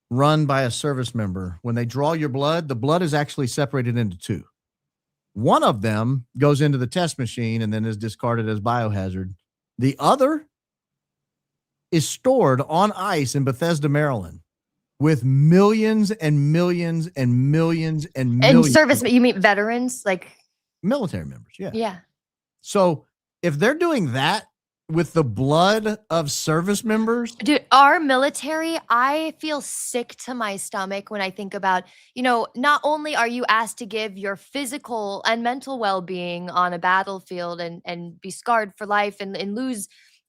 S1: run by a service member, when they draw your blood, the blood is actually separated into two. One of them goes into the test machine and then is discarded as biohazard. The other is stored on ice in Bethesda, Maryland, with millions and millions and millions and millions.
S2: And service, you mean veterans? Like
S1: military members, yeah.
S2: Yeah.
S1: So if they're doing that with the blood of service members,
S2: dude, our military, I feel sick to my stomach when I think about, not only are you asked to give your physical and mental well-being on a battlefield and be scarred for life and lose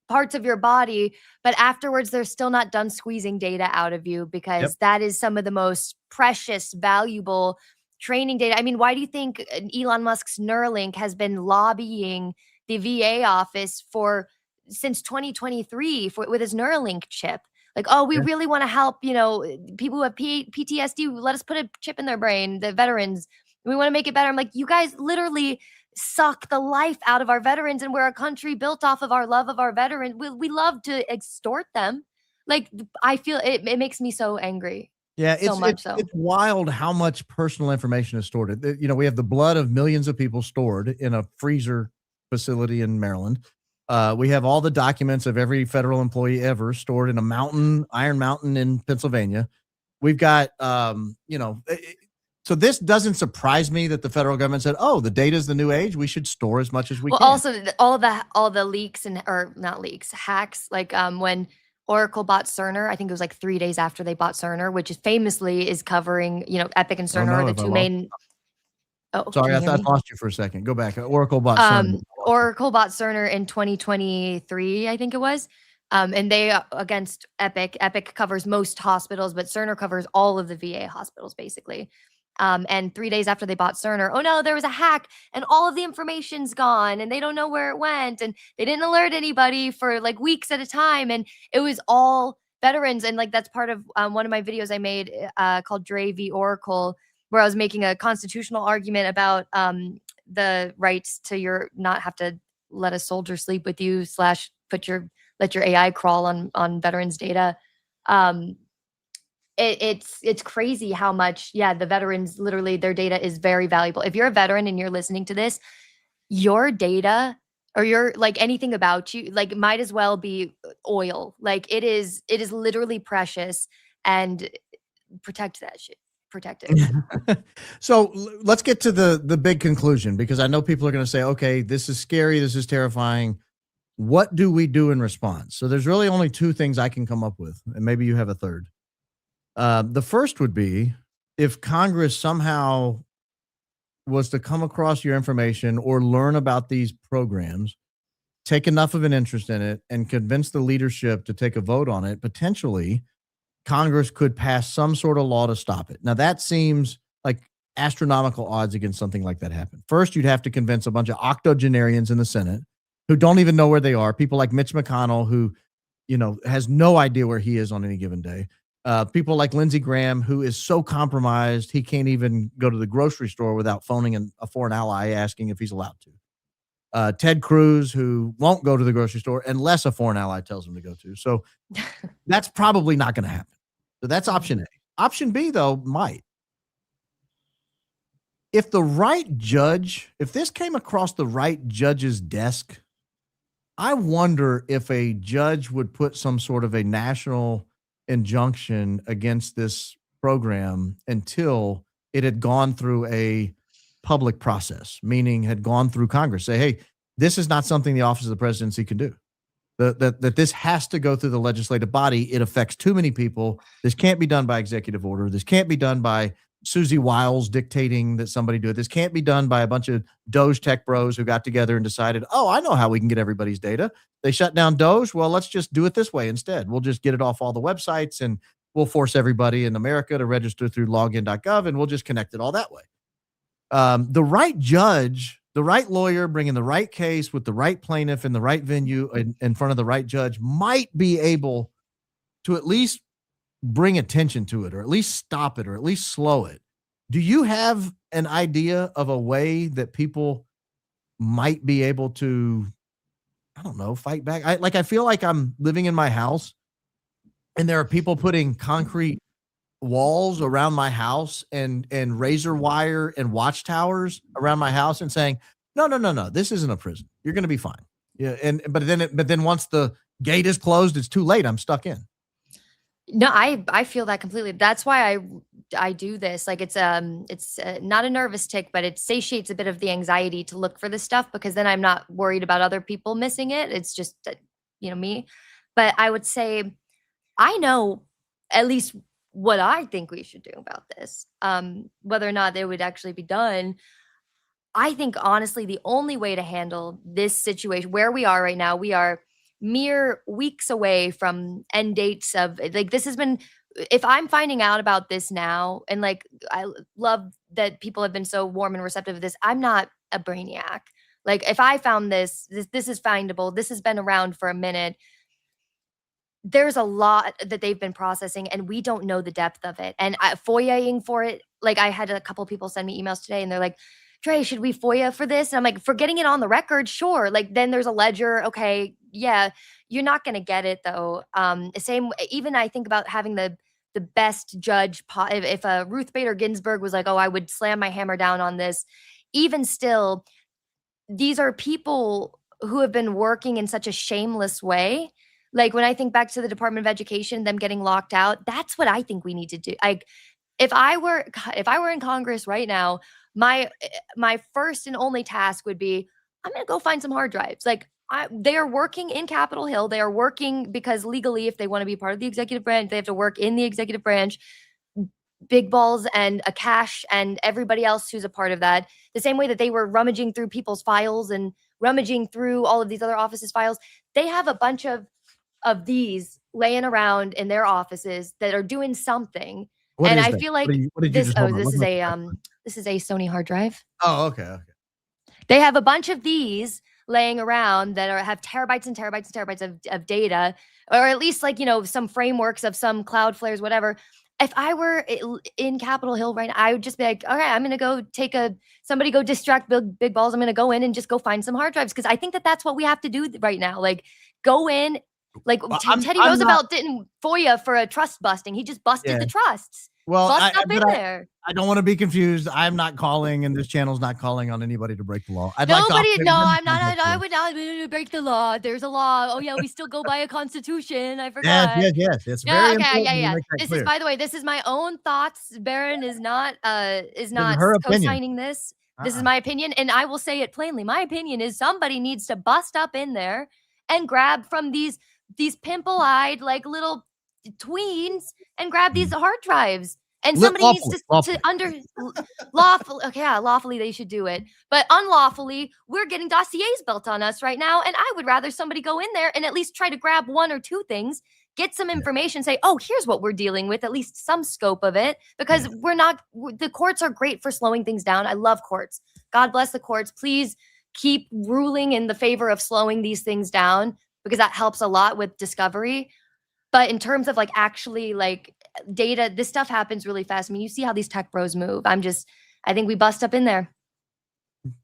S2: parts of your body, but afterwards they're still not done squeezing data out of you, because that is some of the most precious, valuable training data. I mean, why do you think Elon Musk's Neuralink has been lobbying the VA office since 2023 with his Neuralink chip? Like, oh, we really want to help, people who have PTSD. Let us put a chip in their brain, the veterans. We want to make it better. I'm like, you guys literally suck the life out of our veterans, and we're a country built off of our love of our veterans. We love to extort them. Like, I feel it makes me so angry.
S1: Yeah, it's wild how much personal information is stored. We have the blood of millions of people stored in a freezer facility in Maryland. We have all the documents of every federal employee ever stored in a Iron Mountain in Pennsylvania. We've got, so this doesn't surprise me that the federal government said, oh, the data is the new age. We should store as much as we can.
S2: Also, all the leaks or not leaks, hacks, like when Oracle bought Cerner, I think it was like 3 days after they bought Cerner, which is famously is covering, Epic and Cerner are the two main.
S1: Oh, sorry, I lost you for a second. Go back. Oracle bought Cerner.
S2: Oracle bought Cerner in 2023, I think it was. And they against Epic. Epic covers most hospitals, but Cerner covers all of the VA hospitals, basically. And 3 days after they bought Cerner, oh no, there was a hack and all of the information's gone and they don't know where it went. And they didn't alert anybody for like weeks at a time. And it was all veterans. And like, that's part of one of my videos I made called Drey v. Oracle, where I was making a constitutional argument about the rights to not have to let a soldier sleep with you / let your AI crawl on veterans data. It's crazy how much, the veterans, literally their data is very valuable. If you're a veteran and you're listening to this, your data or your like anything about you, like might as well be oil. Like it is literally precious, and protect that shit. Protect it.
S1: So let's get to the big conclusion, because I know people are going to say, okay, this is scary. This is terrifying. What do we do in response? So there's really only two things I can come up with, and maybe you have a third. The first would be if Congress somehow was to come across your information or learn about these programs, take enough of an interest in it, and convince the leadership to take a vote on it, potentially Congress could pass some sort of law to stop it. Now, that seems like astronomical odds against something like that happen. First, you'd have to convince a bunch of octogenarians in the Senate who don't even know where they are. People like Mitch McConnell, who, has no idea where he is on any given day. People like Lindsey Graham, who is so compromised, he can't even go to the grocery store without phoning a foreign ally asking if he's allowed to. Ted Cruz, who won't go to the grocery store unless a foreign ally tells him to go to. So that's probably not going to happen. So that's option A. Option B, though, might. If this came across the right judge's desk, I wonder if a judge would put some sort of a national injunction against this program until it had gone through a public process, meaning had gone through Congress. Say, hey, this is not something the office of the presidency can do. that this has to go through the legislative body. It affects too many people. This can't be done by executive order. This can't be done by Susie Wiles dictating that somebody do it. This can't be done by a bunch of DOGE tech bros who got together and decided, oh, I know how we can get everybody's data. They shut down DOGE. Well, let's just do it this way instead. We'll just get it off all the websites and we'll force everybody in America to register through login.gov and we'll just connect it all that way. The right judge, the right lawyer, bringing the right case with the right plaintiff in the right venue in front of the right judge might be able to at least bring attention to it, or at least stop it, or at least slow it. Do you have an idea of a way that people might be able to, I don't know, fight back? I feel like I'm living in my house and there are people putting concrete walls around my house and razor wire and watchtowers around my house and saying, no, this isn't a prison. You're going to be fine. Yeah. But then once the gate is closed, it's too late. I'm stuck in.
S2: No, I feel that completely. That's why I do this. Like it's not a nervous tick, but it satiates a bit of the anxiety to look for this stuff, because then I'm not worried about other people missing it. It's just me. But I would say I know at least what I think we should do about this. Whether or not it would actually be done, I think honestly the only way to handle this situation where we are right now, we are mere weeks away from end dates of, like, this has been, if I'm finding out about this now, and like I love that people have been so warm and receptive of this, I'm not a brainiac. Like if I found this is findable, this has been around for a minute, there's a lot that they've been processing and we don't know the depth of it. And FOIA-ing for it, like I had a couple people send me emails today and they're like, Drey, should we FOIA for this? And I'm like, for getting it on the record, sure. Like then there's a ledger. Okay, yeah, you're not going to get it though. Same, even I think about having the best judge. If Ruth Bader Ginsburg was like, oh, I would slam my hammer down on this. Even still, these are people who have been working in such a shameless way. Like when I think back to the Department of Education, them getting locked out, that's what I think we need to do. Like if I were in Congress right now, my first and only task would be, I'm going to go find some hard drives. Like they are working in Capitol Hill. They are working because legally, if they want to be part of the executive branch, they have to work in the executive branch. Big Balls and Akash and everybody else who's a part of that, the same way that they were rummaging through people's files and rummaging through all of these other offices' files. They have a bunch of these laying around in their offices that are doing something. And I feel like this is a Sony hard drive.
S1: Oh, okay.
S2: They have a bunch of these laying around that have terabytes and terabytes and terabytes of data, or at least like, some frameworks of some Cloudflares, whatever. If I were in Capitol Hill right now, I would just be like, all right, I'm going to go somebody go distract Big Balls. I'm going to go in and just go find some hard drives. Cause I think that that's what we have to do right now. Like go in, like Teddy Roosevelt didn't FOIA for a trust busting. He just busted the trusts.
S1: Well,
S2: Bust up in there.
S1: I don't want to be confused. I'm not calling, and this channel's not calling on anybody to break the law.
S2: I'm not. I would not break the law. There's a law. Oh yeah, we still go by a constitution. I forgot.
S1: Yes. It's very important.
S2: Yeah. This is, by the way, this is my own thoughts. Baron is not co-signing this. This is my opinion, and I will say it plainly. My opinion is somebody needs to bust up in there and grab from these pimple-eyed like little tweens and grab these hard drives. And somebody needs to lawfully they should do it. But unlawfully, we're getting dossiers built on us right now. And I would rather somebody go in there and at least try to grab one or two things, get some information, say, oh, here's what we're dealing with, at least some scope of it, because the courts are great for slowing things down. I love courts. God bless the courts. Please keep ruling in the favor of slowing these things down, because that helps a lot with discovery. But in terms of like actually like data, this stuff happens really fast. I mean, you see how these tech bros move. I think we bust up in there.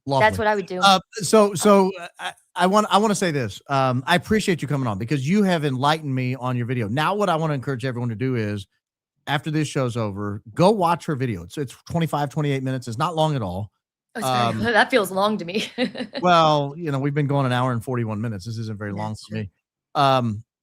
S2: Lovely. That's what I would do.
S1: I want to say this. I appreciate you coming on, because you have enlightened me on your video. Now, what I want to encourage everyone to do is, after this show's over, go watch her video. It's 25, 28 minutes. It's not long at all.
S2: That feels long to me.
S1: Well, we've been going an hour and 41 minutes. This isn't very long for me.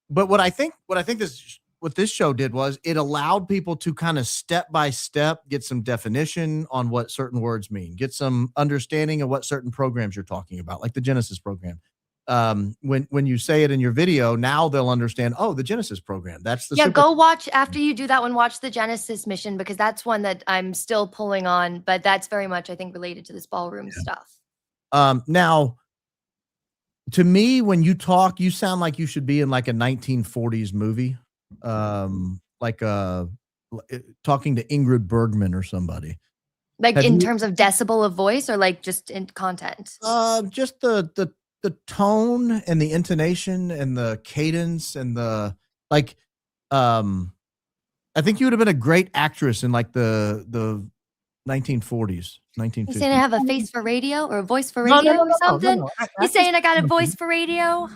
S1: But what I think this show did was it allowed people to kind of step by step get some definition on what certain words mean, get some understanding of what certain programs you're talking about, like the Genesis program. when you say it in your video, now they'll understand, oh, the Genesis program. That's the
S2: Yeah,
S1: super.
S2: go watch after you do that one, watch the Genesis mission, because that's one that I'm still pulling on, but that's very much, I think, related to this ballroom stuff.
S1: Now, to me, when you talk, you sound like you should be in like a 1940s movie, like talking to Ingrid Bergman or somebody.
S2: Like
S1: Have
S2: in
S1: you-
S2: terms of decibel of voice, or like just in content?
S1: Just the tone and the intonation and the cadence and the like. I think you would have been a great actress in like the 1940s,
S2: You
S1: 1950s.
S2: saying I have a face for radio or a voice for
S1: No,
S2: radio
S1: no, no,
S2: or
S1: no,
S2: something?
S1: no.
S2: You saying I got a voice for radio?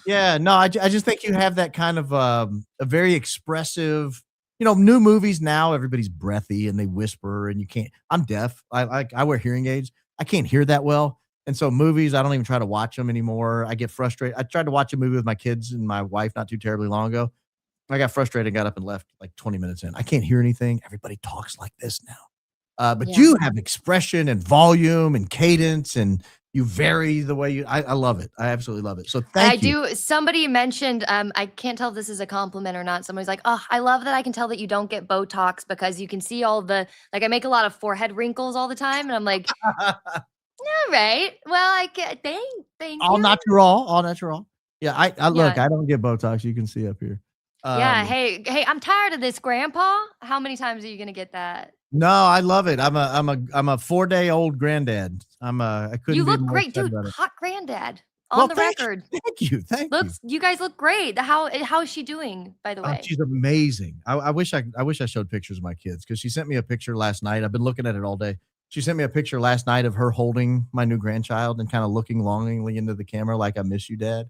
S1: Yeah, no, I just think you have that kind of a very expressive. You know, new movies now, everybody's breathy and they whisper, and you can't. I'm deaf. I wear hearing aids. I can't hear that well, and so movies, I don't even try to watch them anymore. I get frustrated. I tried to watch a movie with my kids and my wife not too terribly long ago. I got frustrated and got up and left like 20 minutes in. I can't hear anything. Everybody talks like this now. But
S2: Yeah.
S1: you have expression and volume and cadence, and you vary the way you. I love it. I absolutely love it. So thank you.
S2: Somebody mentioned, I can't tell if this is a compliment or not. Somebody's like, oh, I love that I can tell that you don't get Botox because you can see all the, like, I make a lot of forehead wrinkles all the time. And I'm like, all right. Well, I get, thank
S1: All
S2: you.
S1: natural. Yeah, I look,
S2: Yeah.
S1: I don't get Botox. You can see up here.
S2: Yeah. Hey, I'm tired of this, Grandpa. How many times are you going to get that?
S1: No, I love it. I'm a 4-day-old granddad. I couldn't.
S2: You
S1: be
S2: look
S1: more
S2: great,
S1: excited
S2: dude.
S1: about it.
S2: Hot granddad
S1: Well,
S2: on the record.
S1: Thank you.
S2: You guys look great. How is she doing, by the way?
S1: She's amazing. I wish I showed pictures of my kids, because she sent me a picture last night. I've been looking at it all day. She sent me a picture last night of her holding my new grandchild and kind of looking longingly into the camera like, I miss you, Dad.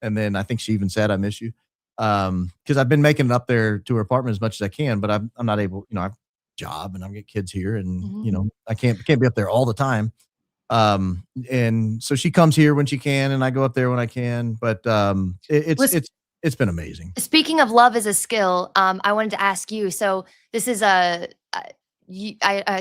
S1: And then I think she even said, I miss you. Because I've been making it up there to her apartment as much as I can, but I'm not able, I have a job and I've got kids here, and I can't be up there all the time. And so she comes here when she can, and I go up there when I can. But it's been amazing.
S2: Speaking of love as a skill, I wanted to ask you. So this is if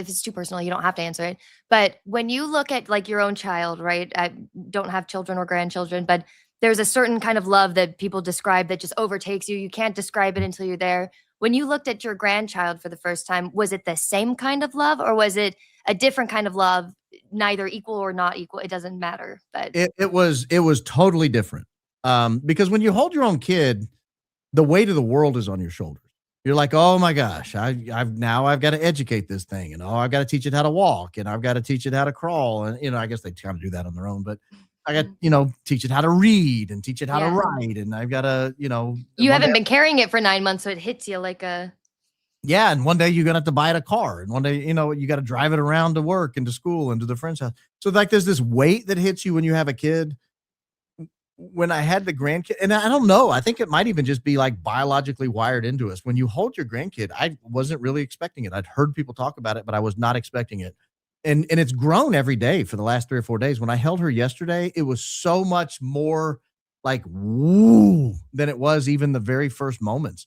S2: it's too personal, you don't have to answer it. But when you look at like your own child, right? I don't have children or grandchildren, but there's a certain kind of love that people describe that just overtakes you. You can't describe it until you're there. When you looked at your grandchild for the first time, was it the same kind of love, or was it a different kind of love, neither equal or not equal? It doesn't matter. But
S1: it was totally different. Because when you hold your own kid, the weight of the world is on your shoulders. You're like, oh my gosh, I've got to educate this thing, and I've got to teach it how to walk, and I've got to teach it how to crawl, and I guess they kind of do that on their own, but I got teach it how to read and teach it how to write, and I've got to
S2: You haven't been carrying it for 9 months, so it hits you like a.
S1: Yeah, and one day you're gonna have to buy it a car, and one day you got to drive it around to work and to school and to the friend's house. So like there's this weight that hits you when you have a kid. When I had the grandkid, and I don't know, I think it might even just be like biologically wired into us. When you hold your grandkid, I wasn't really expecting it. I'd heard people talk about it, but I was not expecting it. And it's grown every day for the last 3 or 4 days. When I held her yesterday, it was so much more like woo than it was even the very first moments.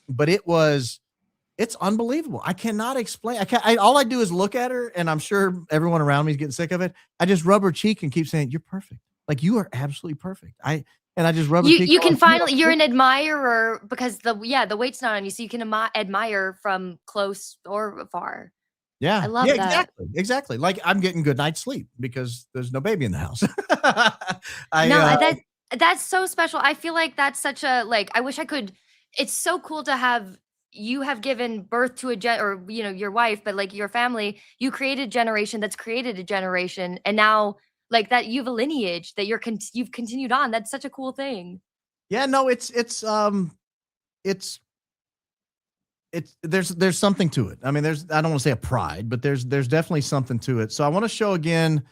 S1: But it's unbelievable. I cannot explain. All I do is look at her, and I'm sure everyone around me is getting sick of it. I just rub her cheek and keep saying, "You're perfect. Like, you are absolutely perfect." I just rub her cheek.
S2: You can finally, you're an admirer because the weight's not on you, so you can admire from close or far.
S1: Yeah,
S2: I love that.
S1: Exactly. Like, I'm getting good night's sleep because there's no baby in the house.
S2: That's so special. I feel like that's such a, like, I wish I could. It's so cool to have you have given birth to your wife, but like your family, you created a generation that's created a generation, and now like that you have a lineage that you've continued on. That's such a cool thing.
S1: Yeah, no, there's something to it. I mean, I don't want to say a pride, but there's definitely something to it. So I want to show again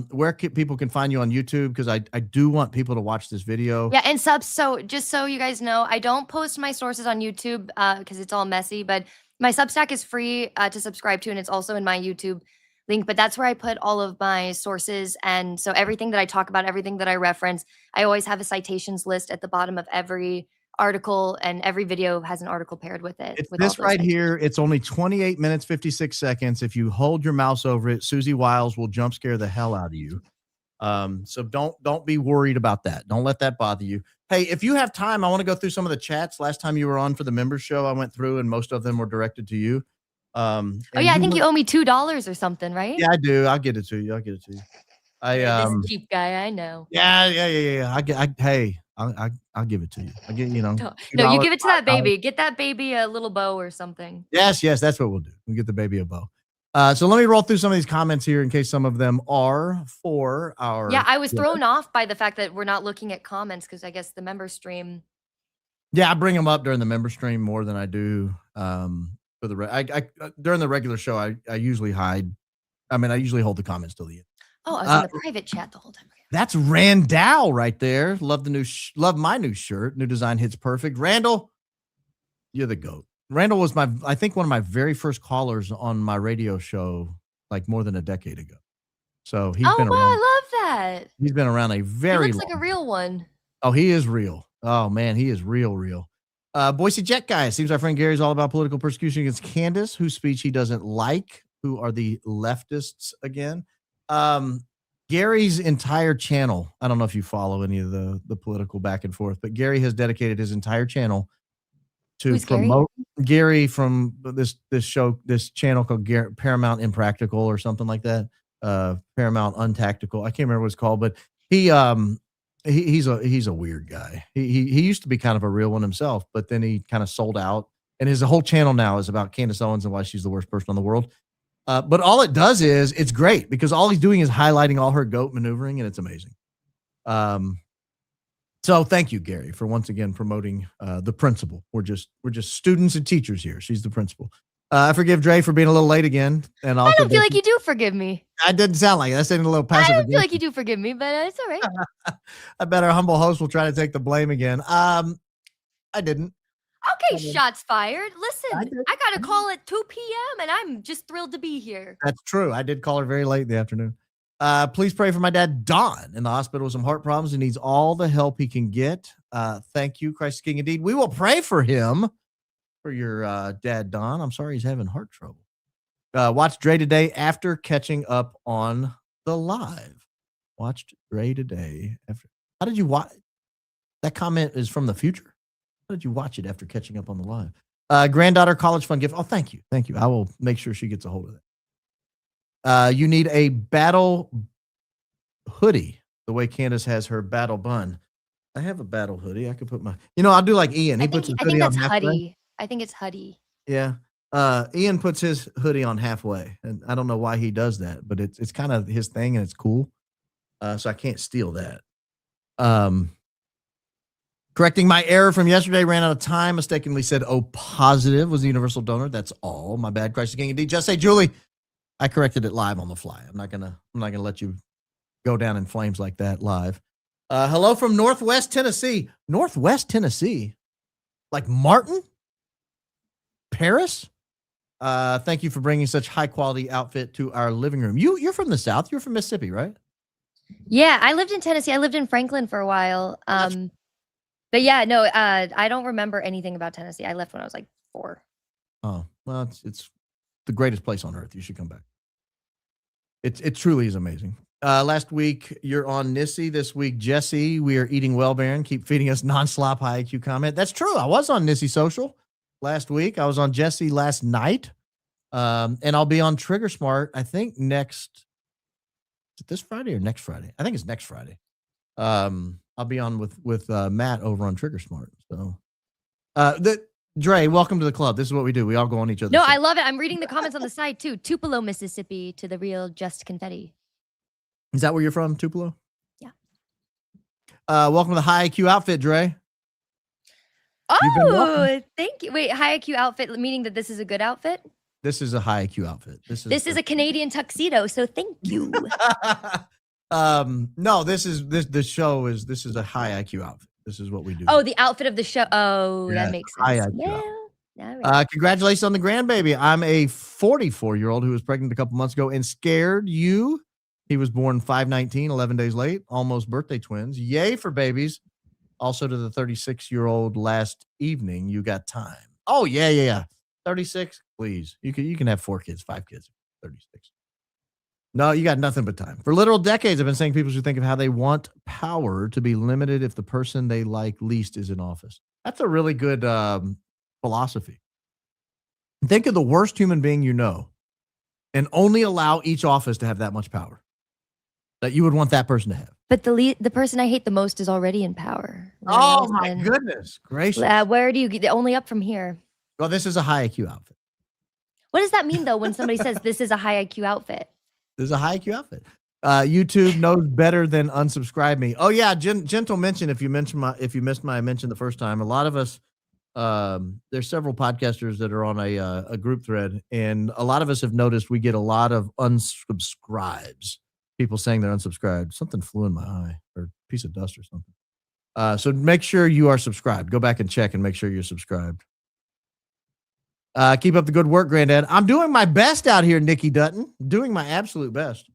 S1: where people can find you on YouTube, because I do want people to watch this video.
S2: Yeah, and subs. So just so you guys know, I don't post my sources on YouTube because it's all messy, but my Substack is free to subscribe to, and it's also in my YouTube link, but that's where I put all of my sources. And so everything that I talk about, everything that I reference, I always have a citations list at the bottom of every article, and every video has an article paired with it.
S1: It's this right
S2: citations.
S1: here. It's only 28 minutes, 56 seconds. If you hold your mouse over it, Susie Wiles will jump scare the hell out of you. So don't be worried about that. Don't let that bother you. Hey, if you have time, I want to go through some of the chats. Last time you were on for the members show, I went through and most of them were directed to you.
S2: Oh
S1: And
S2: yeah, I think you owe me $2 or something, right?
S1: Yeah, I do. I'll get it to you.
S2: This cheap guy, I know.
S1: Yeah. Hey, I'll give it to you. I'll get,
S2: No,
S1: $2,
S2: you give it to that
S1: $5.
S2: baby. Get that baby a little bow or something.
S1: Yes, that's what we'll do. We'll get the baby a bow. So let me roll through some of these comments here in case some of them are for our.
S2: Yeah, I was thrown off by the fact that we're not looking at comments because I guess the member stream.
S1: Yeah, I bring them up during the member stream more than I do for the during the regular show. I usually hide. I mean, I usually hold the comments till the end.
S2: Oh, I was in the private chat the whole time.
S1: That's Randall right there. Love the new, love my new shirt. New design hits perfect. Randall, you're the GOAT. Randall was I think one of my very first callers on my radio show, like more than a decade ago. So he's been around.
S2: I love that.
S1: He's been around a very.
S2: He looks like a real one.
S1: Oh, he is real. Oh man, he is real. Boise Jet guy. Seems our friend Gary's all about political persecution against Candace, whose speech he doesn't like. Who are the leftists again? Gary's entire channel. I don't know if you follow any of the political back and forth, but Gary has dedicated his entire channel to promote Gary from this show, this channel called Paramount Impractical or something like that. Paramount Untactical. I can't remember what it's called, but he's a weird guy. He used to be kind of a real one himself, but then he kind of sold out, and his whole channel now is about Candace Owens and why she's the worst person in the world. But all it does is it's great because all he's doing is highlighting all her goat maneuvering, and it's amazing. So thank you, Gary, for once again promoting the principal. We're just students and teachers here. She's the principal. I forgive Drey for being a little late again, and also
S2: I don't feel like you do forgive me.
S1: I didn't sound like it. I said a little passive.
S2: I don't feel like you do forgive me, but it's all right.
S1: I bet our humble host will try to take the blame again. I didn't.
S2: Okay, shots fired. Listen, I got a call at 2 p.m. and I'm just thrilled to be here.
S1: That's true. I did call her very late in the afternoon. Please pray for my dad, Don, in the hospital with some heart problems. He needs all the help he can get. Thank you, Christ King indeed. We will pray for him, for your dad, Don. I'm sorry he's having heart trouble. Watched Drey today after catching up on the live. Watched Drey today after. How did you watch? That comment is from the future. How did you watch it after catching up on the live? Granddaughter college fund gift. Oh, thank you. I will make sure she gets a hold of that. You need a battle hoodie, the way Candace has her battle bun. I have a battle hoodie. I could put my, I'll do like Ian. He puts his hoodie on halfway.
S2: I think it's hoodie.
S1: Yeah. Ian puts his hoodie on halfway, and I don't know why he does that, but it's kind of his thing and it's cool. So I can't steal that. Correcting my error from yesterday, ran out of time. Mistakenly said O positive was the universal donor. That's all. My bad. Christ the King indeed. Just say, Julie, I corrected it live on the fly. I'm not gonna let you go down in flames like that live. Hello from Northwest Tennessee. Northwest Tennessee, like Martin, Paris. Thank you for bringing such high quality outfit to our living room. You're from the South. You're from Mississippi, right?
S2: Yeah, I lived in Tennessee. I lived in Franklin for a while. But yeah, no, I don't remember anything about Tennessee. I left when I was like 4.
S1: Oh, well, it's the greatest place on earth. You should come back. It truly is amazing. Last week, you're on Nissy. This week, Jesse, we are eating well, Baron. Keep feeding us non-slop high IQ comment. That's true. I was on Nissy Social last week. I was on Jesse last night. And I'll be on Trigger Smart, I think is it this Friday or next Friday? I think it's next Friday. I'll be on with Matt over on Trigger Smart. So, Drey, welcome to the club. This is what we do. We all go on each other.
S2: No, I love it. I'm reading the comments on the side too. Tupelo, Mississippi, to the real just confetti.
S1: Is that where you're from, Tupelo?
S2: Yeah.
S1: Welcome to the high IQ outfit, Drey.
S2: Oh, thank you. Wait, high IQ outfit, meaning that this is a good outfit?
S1: This is a high IQ outfit. This is
S2: a Canadian tuxedo, so thank you.
S1: No, this is a high IQ outfit. This is what we do.
S2: Oh, the outfit of the show. Oh,
S1: Yeah,
S2: that makes
S1: high
S2: sense.
S1: IQ
S2: Yeah.
S1: outfit.
S2: All right.
S1: Congratulations on the grandbaby. I'm a 44-year-old who was pregnant a couple months ago and scared you. He was born 5/19, 11 days late, almost birthday twins. Yay for babies. Also to the 36-year-old last evening, you got time. Oh, yeah. 36, please. You can have 4 kids, 5 kids, 36. No, you got nothing but time. For literal decades, I've been saying people should think of how they want power to be limited if the person they like least is in office. That's a really good philosophy. Think of the worst human being you know and only allow each office to have that much power that you would want that person to have.
S2: But the person I hate the most is already in power.
S1: Oh, my goodness gracious.
S2: Where do you get only up from here?
S1: Well, this is a high IQ outfit.
S2: What does that mean, though, when somebody says this is a high IQ outfit?
S1: This is a high IQ outfit. YouTube knows better than unsubscribe me. Oh yeah, gentle mention. If you missed my mention the first time, a lot of us, there's several podcasters that are on a group thread, and a lot of us have noticed we get a lot of unsubscribes. People saying they're unsubscribed. Something flew in my eye, or a piece of dust or something. So make sure you are subscribed. Go back and check and make sure you're subscribed. Keep up the good work, Granddad. I'm doing my best out here, Nikki Dutton. Doing my absolute best.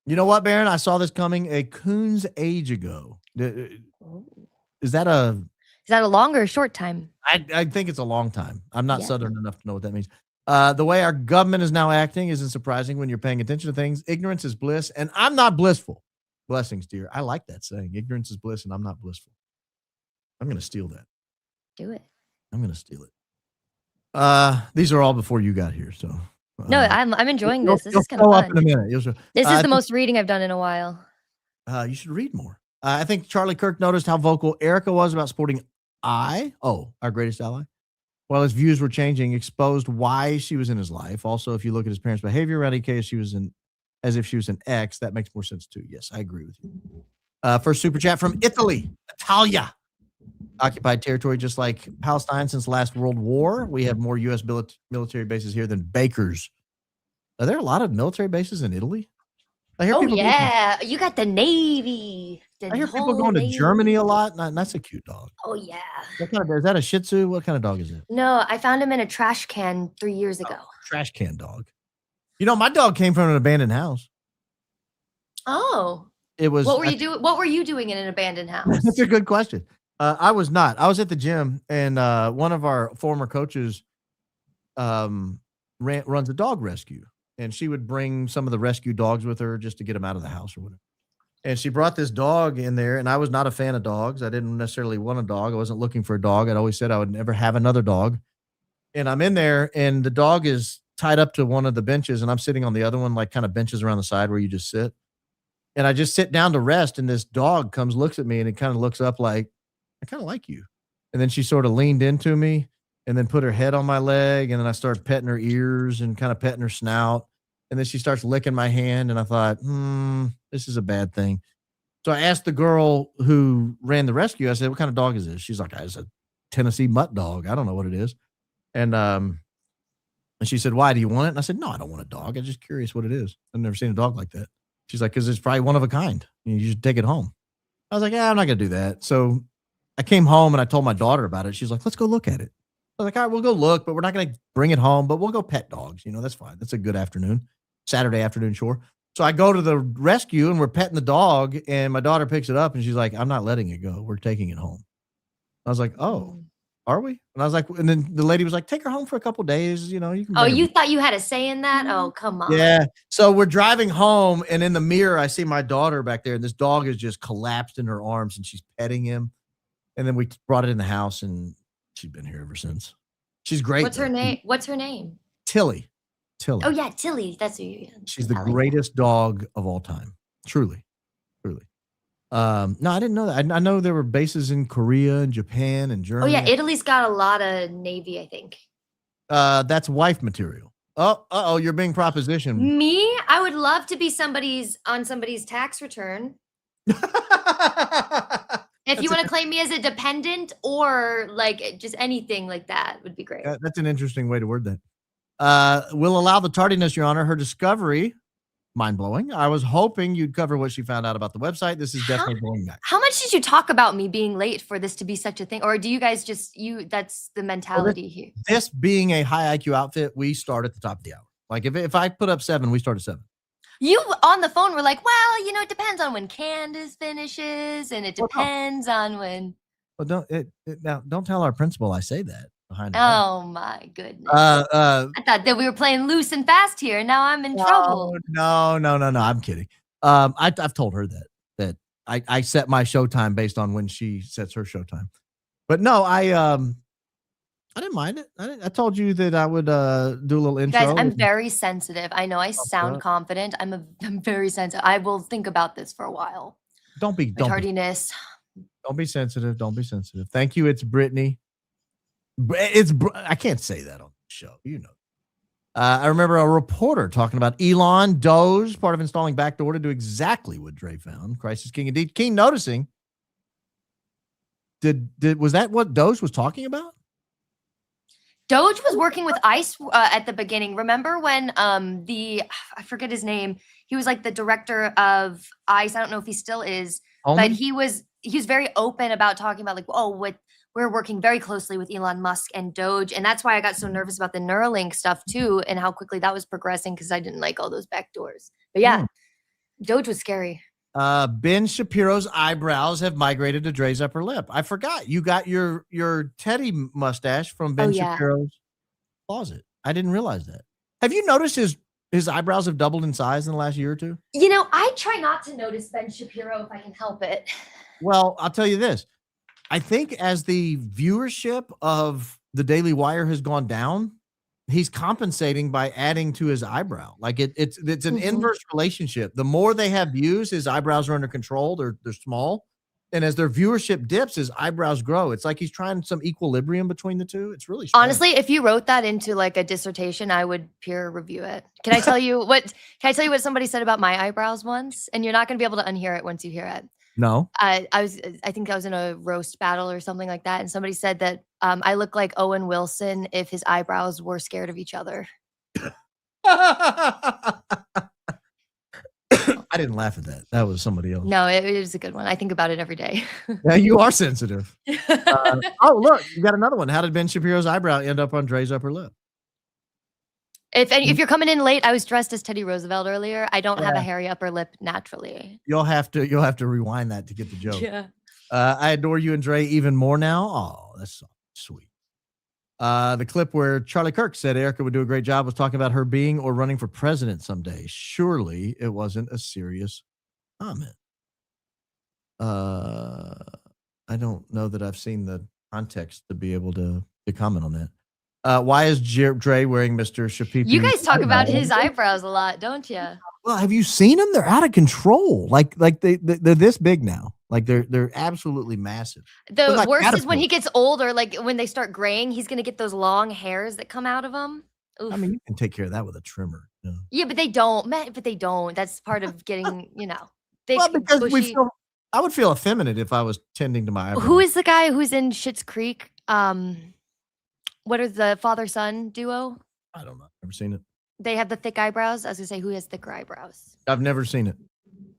S1: You know what, Baron? I saw this coming a coon's age ago. Is that
S2: a long or a short time?
S1: I think it's a long time. I'm not Southern enough to know what that means. The way our government is now acting isn't surprising when you're paying attention to things. Ignorance is bliss, and I'm not blissful. Blessings, dear. I like that saying. Ignorance is bliss, and I'm not blissful. I'm going to steal that.
S2: Do it.
S1: I'm going to steal it. These are all before you got here, so
S2: no, I'm enjoying this. This is kind of fun.
S1: Up in a minute.
S2: This is the most reading I've done in a while.
S1: You should read more. I think Charlie Kirk noticed how vocal Erica was about sporting our greatest ally. While his views were changing, exposed why she was in his life. Also, if you look at his parents' behavior around EK, as if she was an ex, that makes more sense too. Yes, I agree with you. First super chat from Italia. Occupied territory, just like Palestine since last World War. We have more U.S. military bases here than Bakers. Are there a lot of military bases in Italy? I hear
S2: you got the Navy.
S1: I hear people going to Germany a lot. That's a cute dog.
S2: Oh, yeah.
S1: What kind of, is that a Shih Tzu? What kind of dog is it?
S2: No, I found him in a trash can 3 years ago.
S1: Trash can dog. You know, my dog came from an abandoned house.
S2: Oh.
S1: It was.
S2: What were you doing in an abandoned house?
S1: That's a good question. I was not. I was at the gym, and one of our former coaches runs a dog rescue, and she would bring some of the rescue dogs with her just to get them out of the house or whatever. And she brought this dog in there, and I was not a fan of dogs. I didn't necessarily want a dog. I wasn't looking for a dog. I'd always said I would never have another dog. And I'm in there, and the dog is tied up to one of the benches, and I'm sitting on the other one, like kind of benches around the side where you just sit. And I just sit down to rest, and this dog comes, looks at me, and it kind of looks up like, I kind of like you. And then she sort of leaned into me and then put her head on my leg. And then I started petting her ears and kind of petting her snout. And then she starts licking my hand. And I thought, this is a bad thing. So I asked the girl who ran the rescue, I said, what kind of dog is this? She's like, it's a Tennessee mutt dog. I don't know what it is. And she said, why, do you want it? And I said, no, I don't want a dog. I'm just curious what it is. I've never seen a dog like that. She's like, because it's probably one of a kind. You should take it home. I was like, I'm not going to do that. So I came home and I told my daughter about it. She's like, let's go look at it. I was like, all right, we'll go look, but we're not going to bring it home, but we'll go pet dogs. That's fine. That's a good afternoon, Saturday afternoon chore. So I go to the rescue and we're petting the dog, and my daughter picks it up and she's like, I'm not letting it go. We're taking it home. I was like, oh, are we? And I was like, and then the lady was like, take her home for a couple of days. You can.
S2: Oh, you thought you had a say in that? Oh, come on.
S1: Yeah. So we're driving home, and in the mirror, I see my daughter back there, and this dog is just collapsed in her arms, and she's petting him. And then we brought it in the house, and she's been here ever since. She's great.
S2: What's her name?
S1: Tilly.
S2: Oh yeah, Tilly. That's who you.
S1: She's the greatest dog of all time. Truly. No, I didn't know that. I know there were bases in Korea and Japan and Germany.
S2: Oh yeah, Italy's got a lot of Navy, I think.
S1: That's wife material. Oh, you're being propositioned.
S2: Me? I would love to be on somebody's tax return. If you want to claim me as a dependent or like just anything like that would be great.
S1: That's an interesting way to word that. Will allow the tardiness, Your Honor. Her discovery, mind-blowing. I was hoping you'd cover what she found out about the website. This is definitely going back.
S2: How much did you talk about me being late for this to be such a thing? Or do you guys that's the mentality here?
S1: This being a high IQ outfit, we start at the top of the hour. Like if I put up 7, we start at 7.
S2: You on the phone were like, well, it depends on when Candace finishes, and it depends on when.
S1: Well, don't tell our principal I say that. behind her back.
S2: Oh my goodness. I thought that we were playing loose and fast here. Now I'm in trouble.
S1: No. I'm kidding. I've told her that I set my showtime based on when she sets her showtime. But no, I didn't mind it. I told you that I would do a little intro.
S2: Guys, I'm very sensitive. I know I sound confident. I'm very sensitive. I will think about this for a while.
S1: Don't be
S2: tardiness.
S1: Don't be sensitive. Don't be sensitive. Thank you. It's Brittany. I can't say that on the show. You know. I remember a reporter talking about Elon, DOGE, part of installing backdoor to do exactly what Drey found. Crisis King indeed. King noticing. Was that what DOGE was talking about?
S2: DOGE was working with ICE at the beginning. Remember when I forget his name. He was like the director of ICE. I don't know if he still is, but he was very open about talking about like, we're working very closely with Elon Musk and DOGE. And that's why I got so nervous about the Neuralink stuff too, and how quickly that was progressing, because I didn't like all those backdoors. But yeah, DOGE was scary.
S1: Ben Shapiro's eyebrows have migrated to Drey's upper lip. I forgot. You got your Teddy mustache from Ben Shapiro's closet. I didn't realize that. Have you noticed his eyebrows have doubled in size in the last year or two?
S2: You know, I try not to notice Ben Shapiro if I can help it.
S1: Well, I'll tell you this. I think as the viewership of the Daily Wire has gone down, he's compensating by adding to his eyebrow. Like it's an inverse relationship. The more they have views, his eyebrows are under control. They're small. And as their viewership dips, his eyebrows grow. It's like he's trying some equilibrium between the two. It's really strange.
S2: Honestly, if you wrote that into like a dissertation, I would peer review it. Can I tell you what somebody said about my eyebrows once? And you're not going to be able to unhear it once you hear it.
S1: No.
S2: I think I was in a roast battle or something like that, and somebody said that I look like Owen Wilson if his eyebrows were scared of each other.
S1: I didn't laugh at that. That was somebody else.
S2: No, it was a good one. I think about it every day.
S1: Yeah, you are sensitive. Look, you got another one. How did Ben Shapiro's eyebrow end up on Drey's upper lip?
S2: If you're coming in late, I was dressed as Teddy Roosevelt earlier. I don't have a hairy upper lip naturally.
S1: You'll have to rewind that to get the joke.
S2: Yeah.
S1: I adore you and Drey even more now. Oh, that's so sweet. The clip where Charlie Kirk said Erica would do a great job was talking about her being or running for president someday. Surely it wasn't a serious comment. I don't know that I've seen the context to be able to comment on that. Why is Drey wearing Mr. Shapipi?
S2: You guys talk about his eyebrows a lot, don't you?
S1: Well, have you seen them? They're out of control. Like they're this big now. Like they're absolutely massive.
S2: The worst is when he gets older, like when they start graying, he's gonna get those long hairs that come out of him. Oof.
S1: I mean, you can take care of that with a trimmer. You know?
S2: Yeah, but they don't. But they don't. That's part of getting, big.
S1: Well, because I would feel effeminate if I was tending to my eyebrows.
S2: Who is the guy who's in Schitt's Creek? What is the father-son duo?
S1: I don't know. Never seen it.
S2: They have the thick eyebrows. I was gonna say, who has thicker eyebrows?
S1: I've never seen it.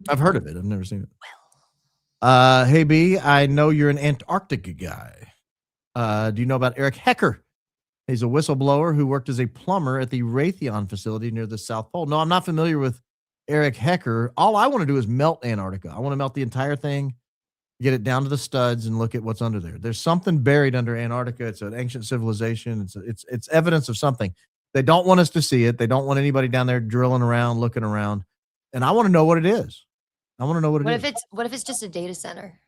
S1: I've heard of it. I've never seen it. Well, hey B, I know you're an Antarctica guy. Do you know about Eric Hecker? He's a whistleblower who worked as a plumber at the Raytheon facility near the South Pole. No, I'm not familiar with Eric Hecker. All I want to do is melt Antarctica. I want to melt the entire thing, get it down to the studs, and look at what's under there. There's something buried under Antarctica. It's an ancient civilization. It's evidence of something. They don't want us to see it. They don't want anybody down there drilling around, looking around. And I want to know what it is. I want to know what it is.
S2: What if it's just a data center?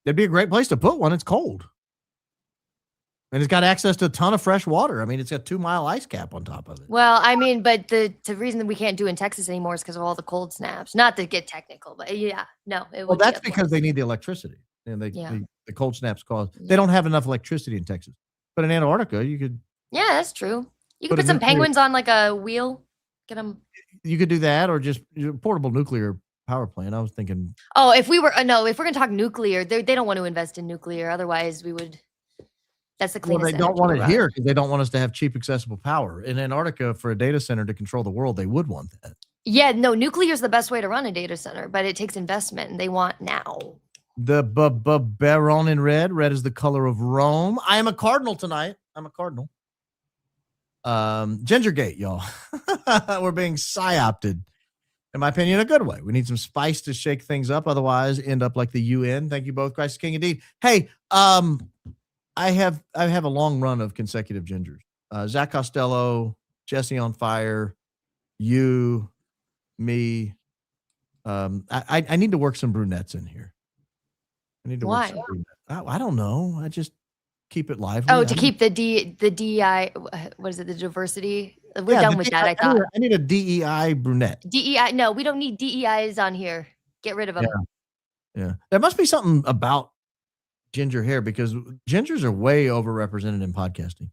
S1: It'd be a great place to put one. It's cold. And it's got access to a ton of fresh water. I mean, it's got 2-mile ice cap on top of it.
S2: Well, I mean, but the reason that we can't do in Texas anymore is because of all the cold snaps. Not to get technical, but yeah, no.
S1: Well, that's because they need the electricity. And the cold snaps cause. Yeah. They don't have enough electricity in Texas. But in Antarctica, you could.
S2: Yeah, that's true. You could put some penguins on like a wheel. Get them. You
S1: could do that, or just portable nuclear power plant. I was thinking.
S2: Oh, if we're going to talk nuclear, they don't want to invest in nuclear. Otherwise, we would. That's the cleanest.
S1: Well, they don't want it here because they don't want us to have cheap, accessible power. In Antarctica, for a data center to control the world, they would want that.
S2: Yeah, no, nuclear is the best way to run a data center, but it takes investment, and they want now.
S1: The Baron in red. Red is the color of Rome. I am a cardinal tonight. I'm a cardinal. Gingergate, y'all. We're being psyopted. In my opinion, in a good way. We need some spice to shake things up. Otherwise, end up like the UN. Thank you both. Christ King indeed. Hey, I have a long run of consecutive gingers. Zach Costello, Jesse on Fire, you, me. I need to work some brunettes in here. I need to work
S2: Why?
S1: some brunettes. I don't know. I just keep it lively.
S2: Oh, to keep the DEI, what is it? The diversity. We're
S1: Yeah,
S2: done with that. I thought
S1: I need a DEI brunette.
S2: DEI. No, we don't need DEIs on here. Get rid of them.
S1: Yeah. There must be something about ginger hair because gingers are way overrepresented in podcasting.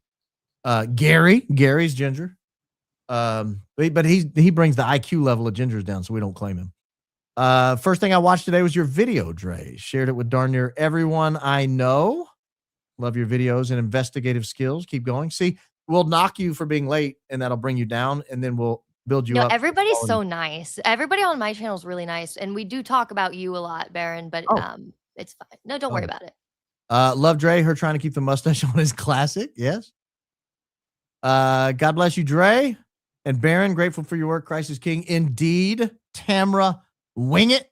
S1: Gary's ginger. But he brings the IQ level of gingers down, so we don't claim him. First thing I watched today was your video, Drey. Shared it with darn near everyone I know. Love your videos and investigative skills. Keep going. See, we'll knock you for being late, and that'll bring you down, and then we'll build you
S2: No,
S1: up.
S2: everybody's so nice. Everybody on my channel is really nice, and we do talk about you a lot, Baron. But it's fine. No, don't worry about it.
S1: Love Drey. Her trying to keep the mustache on is classic. Yes. God bless you, Drey. And Baron, grateful for your work. Christ is King. Indeed. Tamra, Wing It.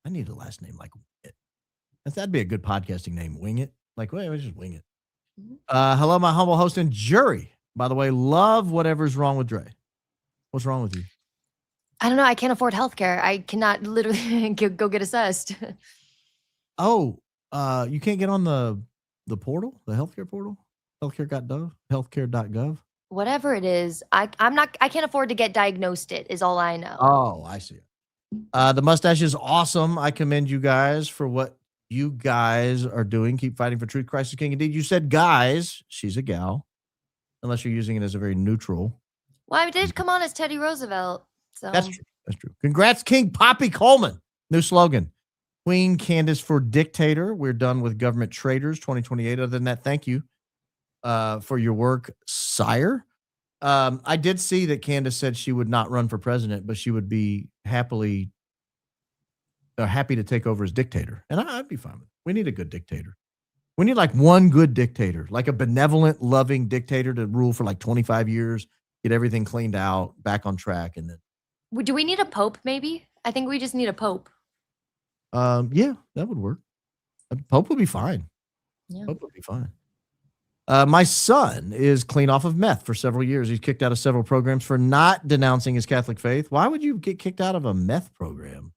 S1: I need a last name like Wing It. That'd be a good podcasting name, Wing It. Like, wait, just wing it. Hello, my humble host and jury. By the way, love whatever's wrong with Drey. What's wrong with you?
S2: I don't know. I can't afford healthcare. I cannot literally go get assessed.
S1: Oh, you can't get on the portal, the healthcare portal, healthcare.gov.
S2: Whatever it is, I can't afford to get diagnosed. It is all I know.
S1: Oh, I see. The mustache is awesome. I commend you guys for what you guys are doing. Keep fighting for truth. Christ is King. Indeed, you said guys. She's a gal, unless you're using it as a very neutral.
S2: Well, I did come on as Teddy Roosevelt. So
S1: that's true. That's true. Congrats, King Poppy Coleman. New slogan. Queen Candace for dictator. We're done with government traitors 2028. Other than that, thank you for your work, sire. I did see that Candace said she would not run for president, but she would be happy to take over as dictator. And I'd be fine with it. We need a good dictator. We need like one good dictator, like a benevolent, loving dictator to rule for like 25 years, get everything cleaned out, back on track. And then
S2: do we need a pope? Maybe I think we just need a pope.
S1: Yeah, that would work. A pope would be fine.
S2: Yeah.
S1: Pope would be fine. My son is clean off of meth for several years. He's kicked out of several programs for not denouncing his Catholic faith. Why would you get kicked out of a meth program?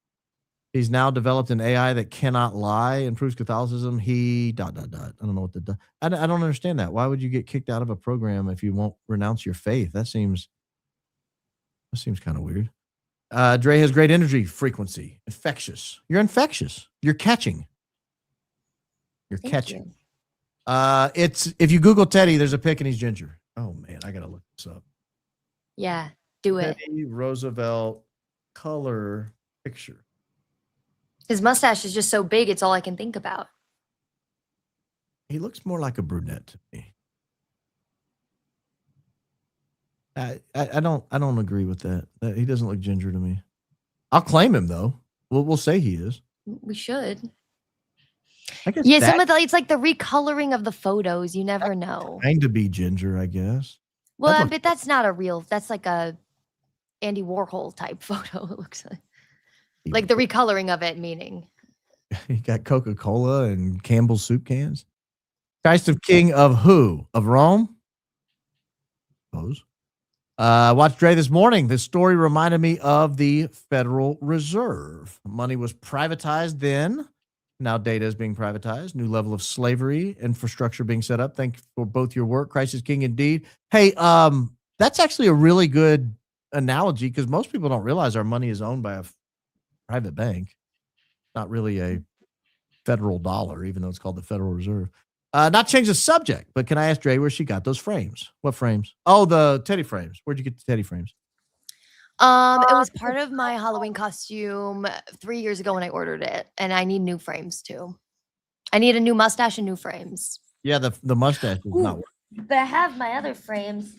S1: He's now developed an AI that cannot lie and proves Catholicism. I don't know what I don't understand that. Why would you get kicked out of a program if you won't renounce your faith? That seems kind of weird. Drey has great energy frequency. Infectious. You're infectious. You're catching.
S2: Thank
S1: catching.
S2: you.
S1: It's if you Google Teddy, there's a pic and he's ginger. Oh man, I gotta look this up.
S2: Yeah, do it.
S1: Teddy Roosevelt color picture.
S2: His mustache is just so big, it's all I can think about.
S1: He looks more like a brunette to me. I don't agree with that. He doesn't look ginger to me. I'll claim him though. We'll say he is.
S2: We should.
S1: I guess
S2: some of it's like the recoloring of the photos. You never know.
S1: Trying to be ginger, I guess.
S2: Well, but that's not a real. That's like a Andy Warhol type photo. It looks like the recoloring of it. Meaning,
S1: you got Coca-Cola and Campbell's soup cans. Christ of King of who? Of Rome? Suppose. Watched Drey this morning. This story reminded me of the Federal Reserve. Money was privatized then. Now data is being privatized. New level of slavery, infrastructure being set up. Thank you for both your work. Christ is King indeed. Hey, that's actually a really good analogy because most people don't realize our money is owned by a private bank. Not really a federal dollar, even though it's called the Federal Reserve. Not change the subject, but can I ask Drey where she got those frames? What frames? Oh, the Teddy frames. Where'd you get the Teddy frames?
S2: It was part of my Halloween costume 3 years ago when I ordered it, and I need new frames too. I need a new mustache and new frames.
S1: Yeah, the mustache is not working.
S2: But I have my other frames.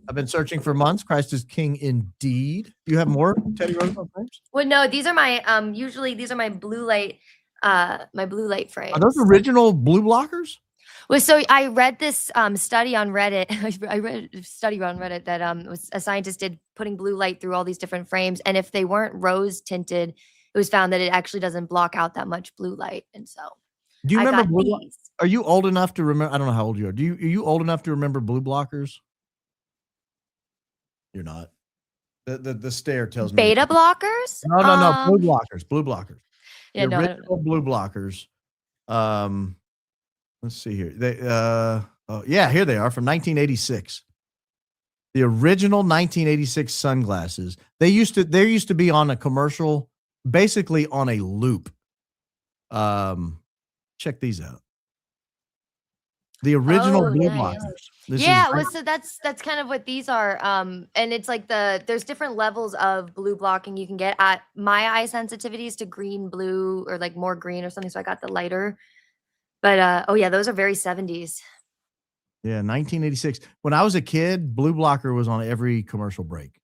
S1: I've been searching for months. Christ is King indeed. You have more Teddy Roosevelt frames?
S2: Well, no, these are my usually these are my blue light frames.
S1: Are those original blue blockers?
S2: Well, so I read this study on Reddit. I read a study on Reddit that was a scientist did putting blue light through all these different frames, and if they weren't rose tinted, it was found that it actually doesn't block out that much blue light, and so
S1: Do you
S2: I
S1: remember
S2: got
S1: blue?
S2: these.
S1: Are you old enough to remember? I don't know how old you are. Are you old enough to remember blue blockers? You're not. The stare tells me.
S2: Beta blockers?
S1: No. Blue blockers. Blue blockers.
S2: Yeah,
S1: The
S2: no, I don't know.
S1: original blue blockers. Let's see here. Yeah, here they are from 1986. The original 1986 sunglasses. There used to be on a commercial, basically on a loop. Check these out. The original blue
S2: nice.
S1: blockers.
S2: So that's kind of what these are. And it's like there's different levels of blue blocking you can get. My eye sensitivity is to green, blue, or like more green or something. So I got the lighter. But those are very 70s.
S1: Yeah, 1986. When I was a kid, blue blocker was on every commercial break.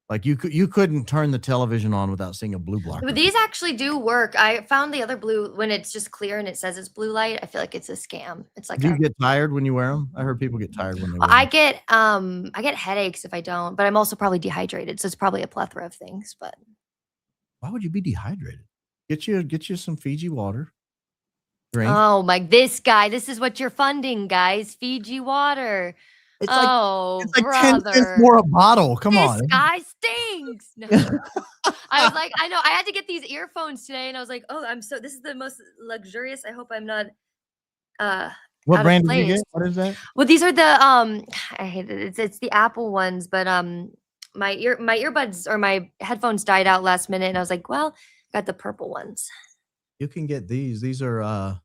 S1: Like you couldn't turn the television on without seeing a blue blocker.
S2: But these actually do work. I found the other blue when it's just clear and it says it's blue light. I feel like it's a scam. It's like
S1: Do you get tired when you wear them? I heard people get tired when they wear them.
S2: I get headaches if I don't, but I'm also probably dehydrated, so it's probably a plethora of things. But
S1: why would you be dehydrated? Get you some Fiji water. Drink.
S2: Oh my, this is what you're funding, guys. Fiji water.
S1: It's
S2: brother.
S1: 10 cents more a bottle. Come on.
S2: This guy stinks. No. I was like, I know. I had to get these earphones today, and I was like, oh, this is the most luxurious. I hope I'm not.
S1: What brand did you get? What is that?
S2: Well, these are the I hate it. It's the Apple ones, but my earbuds or my headphones died out last minute, and I was like, well, I got the purple ones.
S1: You can get these. These are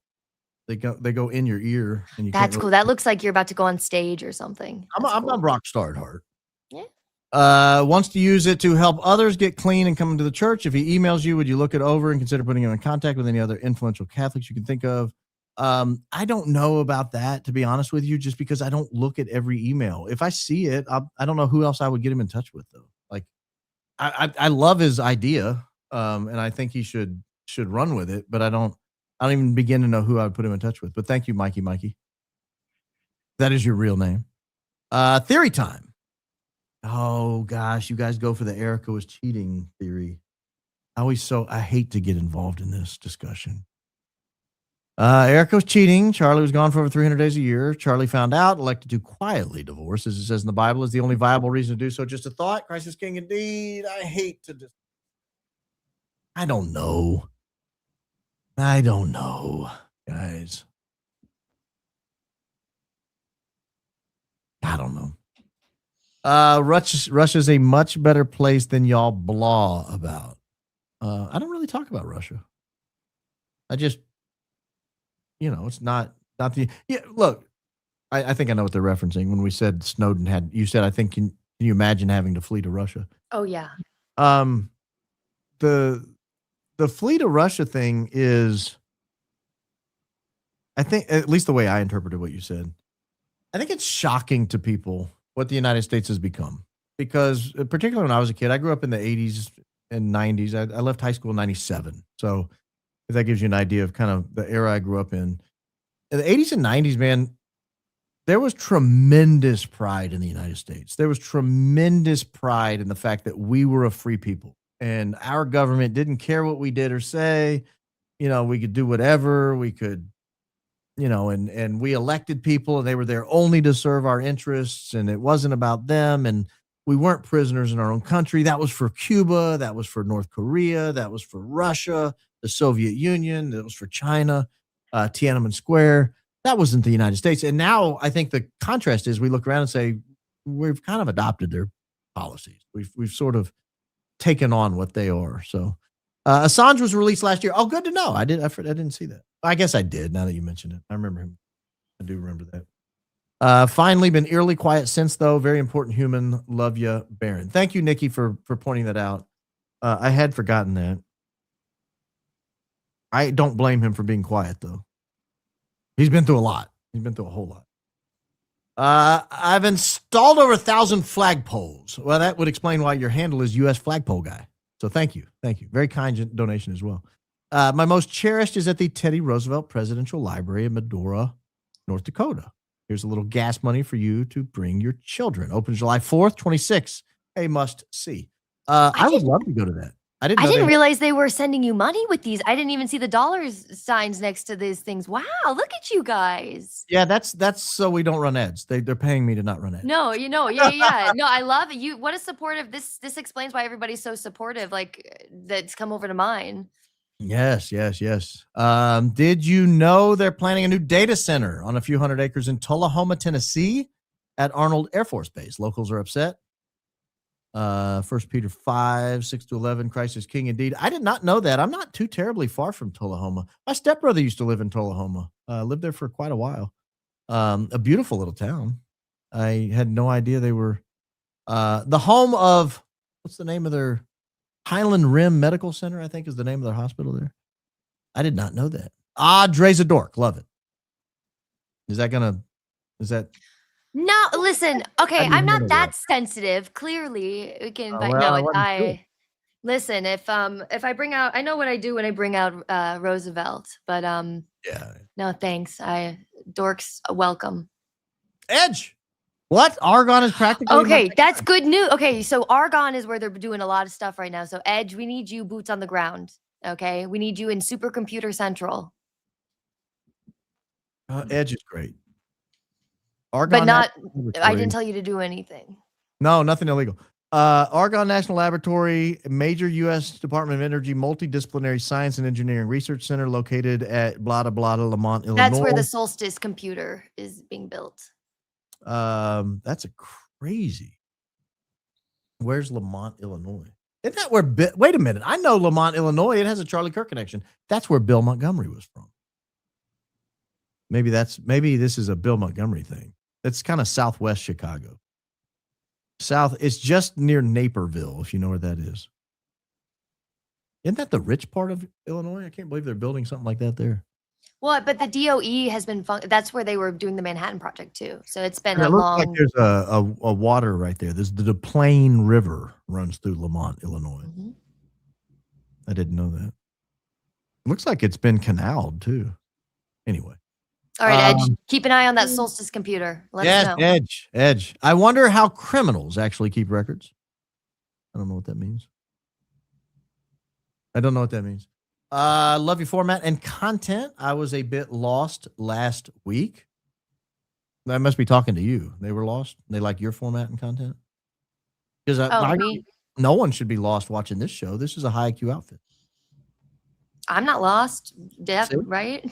S1: they go in your ear, and you.
S2: That's cool. That looks like you're about to go on stage or something.
S1: I'm a rock star at heart.
S2: Yeah.
S1: Wants to use it to help others get clean and come into the church. If he emails you, would you look it over and consider putting him in contact with any other influential Catholics you can think of? I don't know about that, to be honest with you, just because I don't look at every email. If I see it, I don't know who else I would get him in touch with, though. Like, I love his idea, and I think he should run with it, but I don't even begin to know who I would put him in touch with. But thank you, Mikey. That is your real name. Theory time. Oh gosh, you guys go for the Erica was cheating theory. I hate to get involved in this discussion. Erica was cheating. Charlie was gone for over 300 days a year. Charlie found out, elected to quietly divorce, as it says in the Bible, is the only viable reason to do so. Just a thought. Christ is king indeed. I hate to just. I don't know, guys. I don't know. Russia's a much better place than y'all blah about. I don't really talk about Russia. I just, it's not the. Yeah, look, I think I know what they're referencing when we said Snowden had. You said, I think, can you imagine having to flee to Russia?
S2: Oh yeah.
S1: The flee to Russia thing is, I think, at least the way I interpreted what you said, I think it's shocking to people what the United States has become. Because particularly when I was a kid, I grew up in the 80s and 90s. I left high school in 97. So if that gives you an idea of kind of the era I grew up in. In the 80s and 90s, man, there was tremendous pride in the United States. There was tremendous pride in the fact that we were a free people. And our government didn't care what we did or say. We could do whatever. We could, and we elected people and they were there only to serve our interests. And it wasn't about them. And we weren't prisoners in our own country. That was for Cuba. That was for North Korea. That was for Russia, the Soviet Union. That was for China, Tiananmen Square. That wasn't the United States. And now I think the contrast is we look around and say, we've kind of adopted their policies. We've sort of taken on what they are. So Assange was released last year. Oh, good to know. I didn't see that. I guess I did now that you mentioned it. I remember him. I do remember that. Finally been eerily quiet since, though. Very important human. Love you, Baron. Thank you, Nikki, for pointing that out. I had forgotten that. I don't blame him for being quiet, though. He's been through a lot. He's been through a whole lot. I've installed over 1,000 flagpoles. Well, that would explain why your handle is U.S. Flagpole Guy. So thank you. Very kind donation as well. My most cherished is at the Teddy Roosevelt Presidential Library in Medora, North Dakota. Here's a little gas money for you to bring your children. Opens July 4th, 26. A must see. I would love to go to that. I didn't
S2: I
S1: know
S2: didn't
S1: they.
S2: realize they were sending you money with these. I didn't even see the dollars signs next to these things. Wow, look at you guys.
S1: Yeah, that's so we don't run ads. They're paying me to not run ads.
S2: No, yeah. No, I love it. What a supportive. This explains why everybody's so supportive. Like that's come over to mine.
S1: Yes. Did you know they're planning a new data center on a few hundred acres in Tullahoma, Tennessee, at Arnold Air Force Base? Locals are upset. 1 Peter 5:6-11. Christ is king indeed. I did not know that. I'm not too terribly far from Tullahoma. My stepbrother used to live in Tullahoma. Lived there for quite a while. A beautiful little town. I had no idea they were the home of, what's the name of their, Highland Rim Medical Center, I think is the name of their hospital there. I did not know that. Drey's a dork. Love it. Is that
S2: No, listen. Okay,
S1: didn't
S2: I'm
S1: know
S2: not
S1: that.
S2: that sensitive. Clearly, we can.
S1: Well,
S2: No,
S1: I
S2: it's
S1: wasn't sure.
S2: Listen, if I bring out, I know what I do when I bring out Roosevelt, but
S1: Yeah.
S2: no, thanks. Dorks welcome.
S1: Edge. What? Argon is practically
S2: Okay,
S1: nothing?
S2: that's good news. Okay, so Argonne is where they're doing a lot of stuff right now. So Edge, we need you boots on the ground. Okay, we need you in Supercomputer Central,
S1: Edge is great.
S2: but
S1: Argon
S2: not.
S1: National
S2: I
S1: Laboratory.
S2: didn't tell you to do anything.
S1: No, nothing illegal. Argonne National Laboratory, a major U.S. Department of Energy multidisciplinary science and engineering research center located at Lamont, Illinois.
S2: That's where the Solstice computer is being built.
S1: That's a crazy. Where's Lamont, Illinois? Isn't that where? Wait a minute. I know Lamont, Illinois. It has a Charlie Kirk connection. That's where Bill Montgomery was from. Maybe this is a Bill Montgomery thing. That's kind of southwest Chicago. It's just near Naperville, if you know where that is. Isn't that the rich part of Illinois? I can't believe they're building something like that there.
S2: Well, but the DOE has been that's where they were doing the Manhattan Project too. So it's been
S1: It
S2: a
S1: looks
S2: long.
S1: like there's a water right there. There's the Tipline River runs through Lamont, Illinois.
S2: Mhm.
S1: I didn't know that. Looks like it's been canaled too. Anyway.
S2: All right, Edge. Keep an eye on that Solstice computer. Let us know.
S1: Edge. I wonder how criminals actually keep records. I don't know what that means. Love your format and content. I was a bit lost last week. I must be talking to you. They were lost. They like your format and content. Because no one should be lost watching this show. This is a high IQ outfit.
S2: I'm not lost. Right?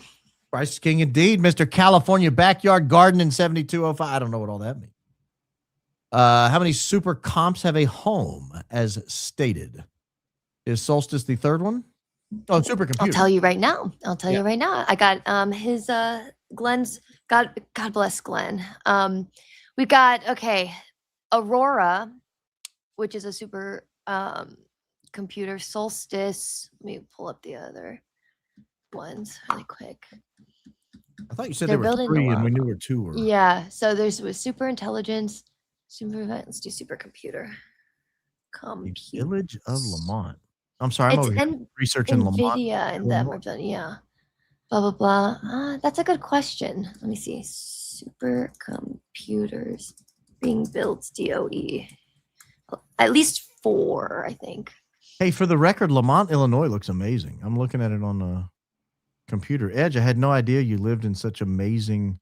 S1: Christ King indeed, Mr. California Backyard Garden in 7205. I don't know what all that means. How many super comps have a home as stated? Is Solstice the third one? Oh, supercomputer.
S2: I'll tell you right now. I got his Glenn's God bless Glenn. We've got Aurora, which is a super computer. Solstice. Let me pull up the other ones really quick.
S1: I thought you said there were three and we knew where two were.
S2: Yeah. So there's super intelligence, let's do supercomputer.
S1: Village of Lamont. I'm sorry, I'm over here researching Lamont.
S2: NVIDIA and them are done. Yeah. Blah, blah, blah. That's a good question. Let me see. Supercomputers being built, DOE. At least 4, I think.
S1: Hey, for the record, Lamont, Illinois looks amazing. I'm looking at it on the computer. Edge, I had no idea you lived in such amazing.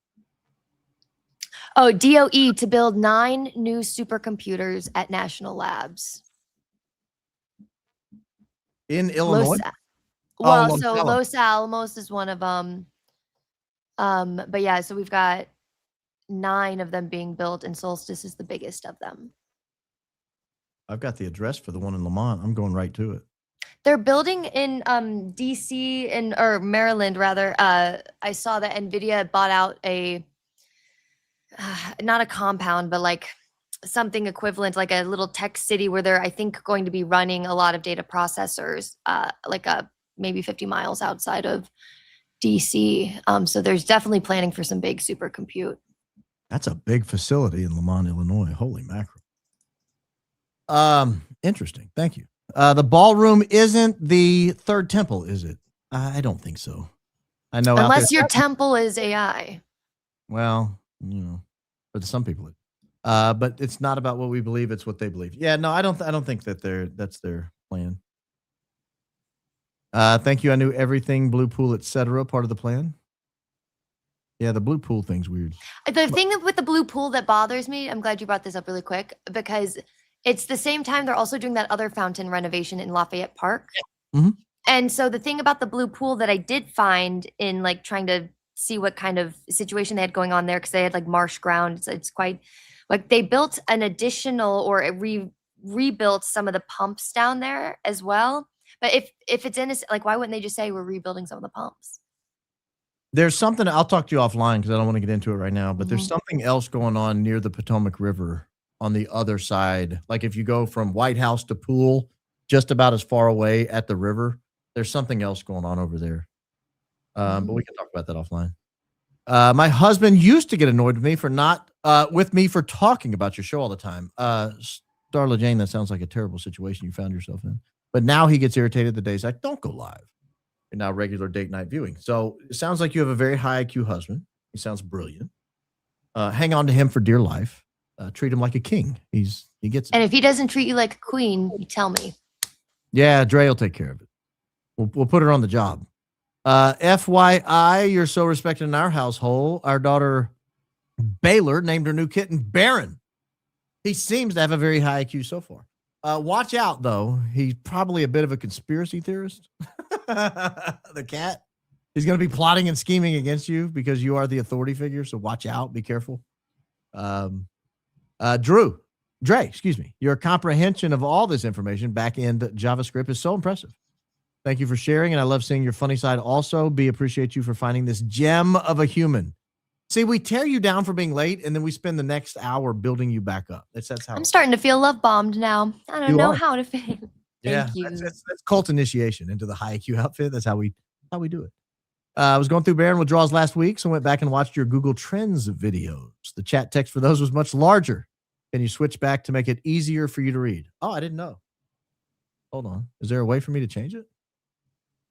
S2: Oh, DOE to build 9 new supercomputers at national labs.
S1: In Illinois?
S2: Los Alamos is one of them. But yeah, so we've got 9 of them being built, and Solstice is the biggest of them.
S1: I've got the address for the one in Lamont. I'm going right to it.
S2: They're building in DC or Maryland rather. I saw that NVIDIA bought out a not a compound, but like something equivalent, like a little tech city where they're, I think, going to be running a lot of data processors, maybe 50 miles outside of DC. So there's definitely planning for some big supercompute.
S1: That's a big facility in Lamont, Illinois. Holy mackerel. Interesting. Thank you. The ballroom isn't the third temple, is it? I don't think so. I know.
S2: Unless your temple is AI.
S1: Well, but some people, but it's not about what we believe; it's what they believe. Yeah, no, I don't think that that's their plan. Thank you. I knew everything. Blue pool, etc. Part of the plan. Yeah, the blue pool thing's weird.
S2: The thing with the blue pool that bothers me, I'm glad you brought this up really quick, because it's the same time they're also doing that other fountain renovation in Lafayette Park.
S1: Mhm.
S2: And so the thing about the blue pool that I did find in like trying to see what kind of situation they had going on there, because they had like marsh ground. It's quite like they built an additional or rebuilt some of the pumps down there as well. But if it's innocent, like why wouldn't they just say we're rebuilding some of the pumps?
S1: There's something I'll talk to you offline because I don't want to get into it right now, but there's
S2: Mhm.
S1: something else going on near the Potomac River on the other side. Like if you go from White House to Pool, just about as far away at the river, there's something else going on over there. But we can talk about that offline. My husband used to get annoyed with me for not with me for talking about your show all the time. Starla Jane, that sounds like a terrible situation you found yourself in. But now he gets irritated the days I don't go live. And now regular date night viewing. So it sounds like you have a very high IQ husband. He sounds brilliant. Hang on to him for dear life. Treat him like a king. He gets it.
S2: And if he doesn't treat you like a queen, you tell me.
S1: Yeah, Drey will take care of it. We'll put her on the job. FYI, you're so respected in our household. Our daughter Baylor named her new kitten Baron. He seems to have a very high IQ so far. Watch out, though. He's probably a bit of a conspiracy theorist. The cat. He's going to be plotting and scheming against you because you are the authority figure. So watch out. Be careful. Drey, excuse me. Your comprehension of all this information, back-end JavaScript, is so impressive. Thank you for sharing, and I love seeing your funny side also. Appreciate you for finding this gem of a human. See, we tear you down for being late, and then we spend the next hour building you back up. That's how
S2: I'm starting to feel love bombed now. I don't know how to feel. Thank you.
S1: That's cult initiation into the high IQ outfit. That's how we do it. I was going through Baron withdrawals last week, so I went back and watched your Google Trends videos. The chat text for those was much larger. Can you switch back to make it easier for you to read? Oh, I didn't know. Hold on. Is there a way for me to change it?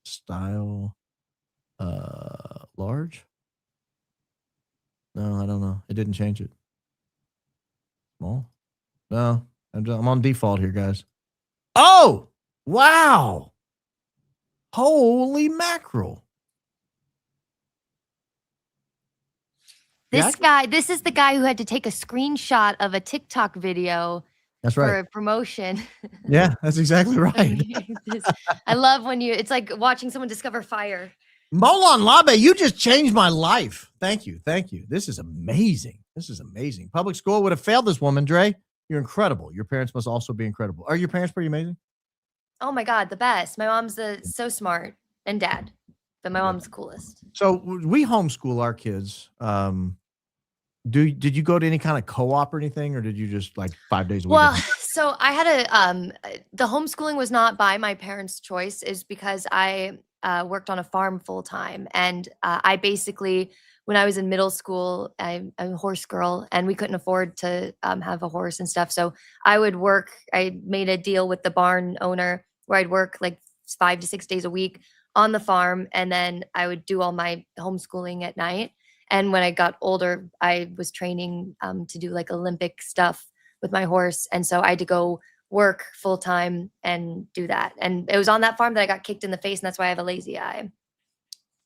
S1: Style large? No, I don't know. It didn't change it. Small? No, I'm on default here, guys. Oh, wow. Holy mackerel.
S2: This is the guy who had to take a screenshot of a TikTok video.
S1: That's
S2: for
S1: right.
S2: a promotion.
S1: Yeah, that's exactly right.
S2: I love when it's like watching someone discover fire.
S1: Molon Labe, you just changed my life. Thank you. Thank you. This is amazing. This is amazing. Public school would have failed this woman, Drey. You're incredible. Your parents must also be incredible. Are your parents pretty amazing?
S2: Oh my God, the best. My mom's so smart, and dad, but my mom's the coolest.
S1: So we homeschool our kids. Did you go to any kind of co-op or anything, or did you just like 5 days a week?
S2: Well, so I had the homeschooling was not by my parents' choice, is because I worked on a farm full time. And I basically, when I was in middle school, I'm a horse girl, and we couldn't afford to have a horse and stuff. So I would work, I made a deal with the barn owner where I'd work like 5 to 6 days a week on the farm. And then I would do all my homeschooling at night. And when I got older, I was training to do like Olympic stuff with my horse. And so I had to go work full time and do that. And it was on that farm that I got kicked in the face. And that's why I have a lazy eye.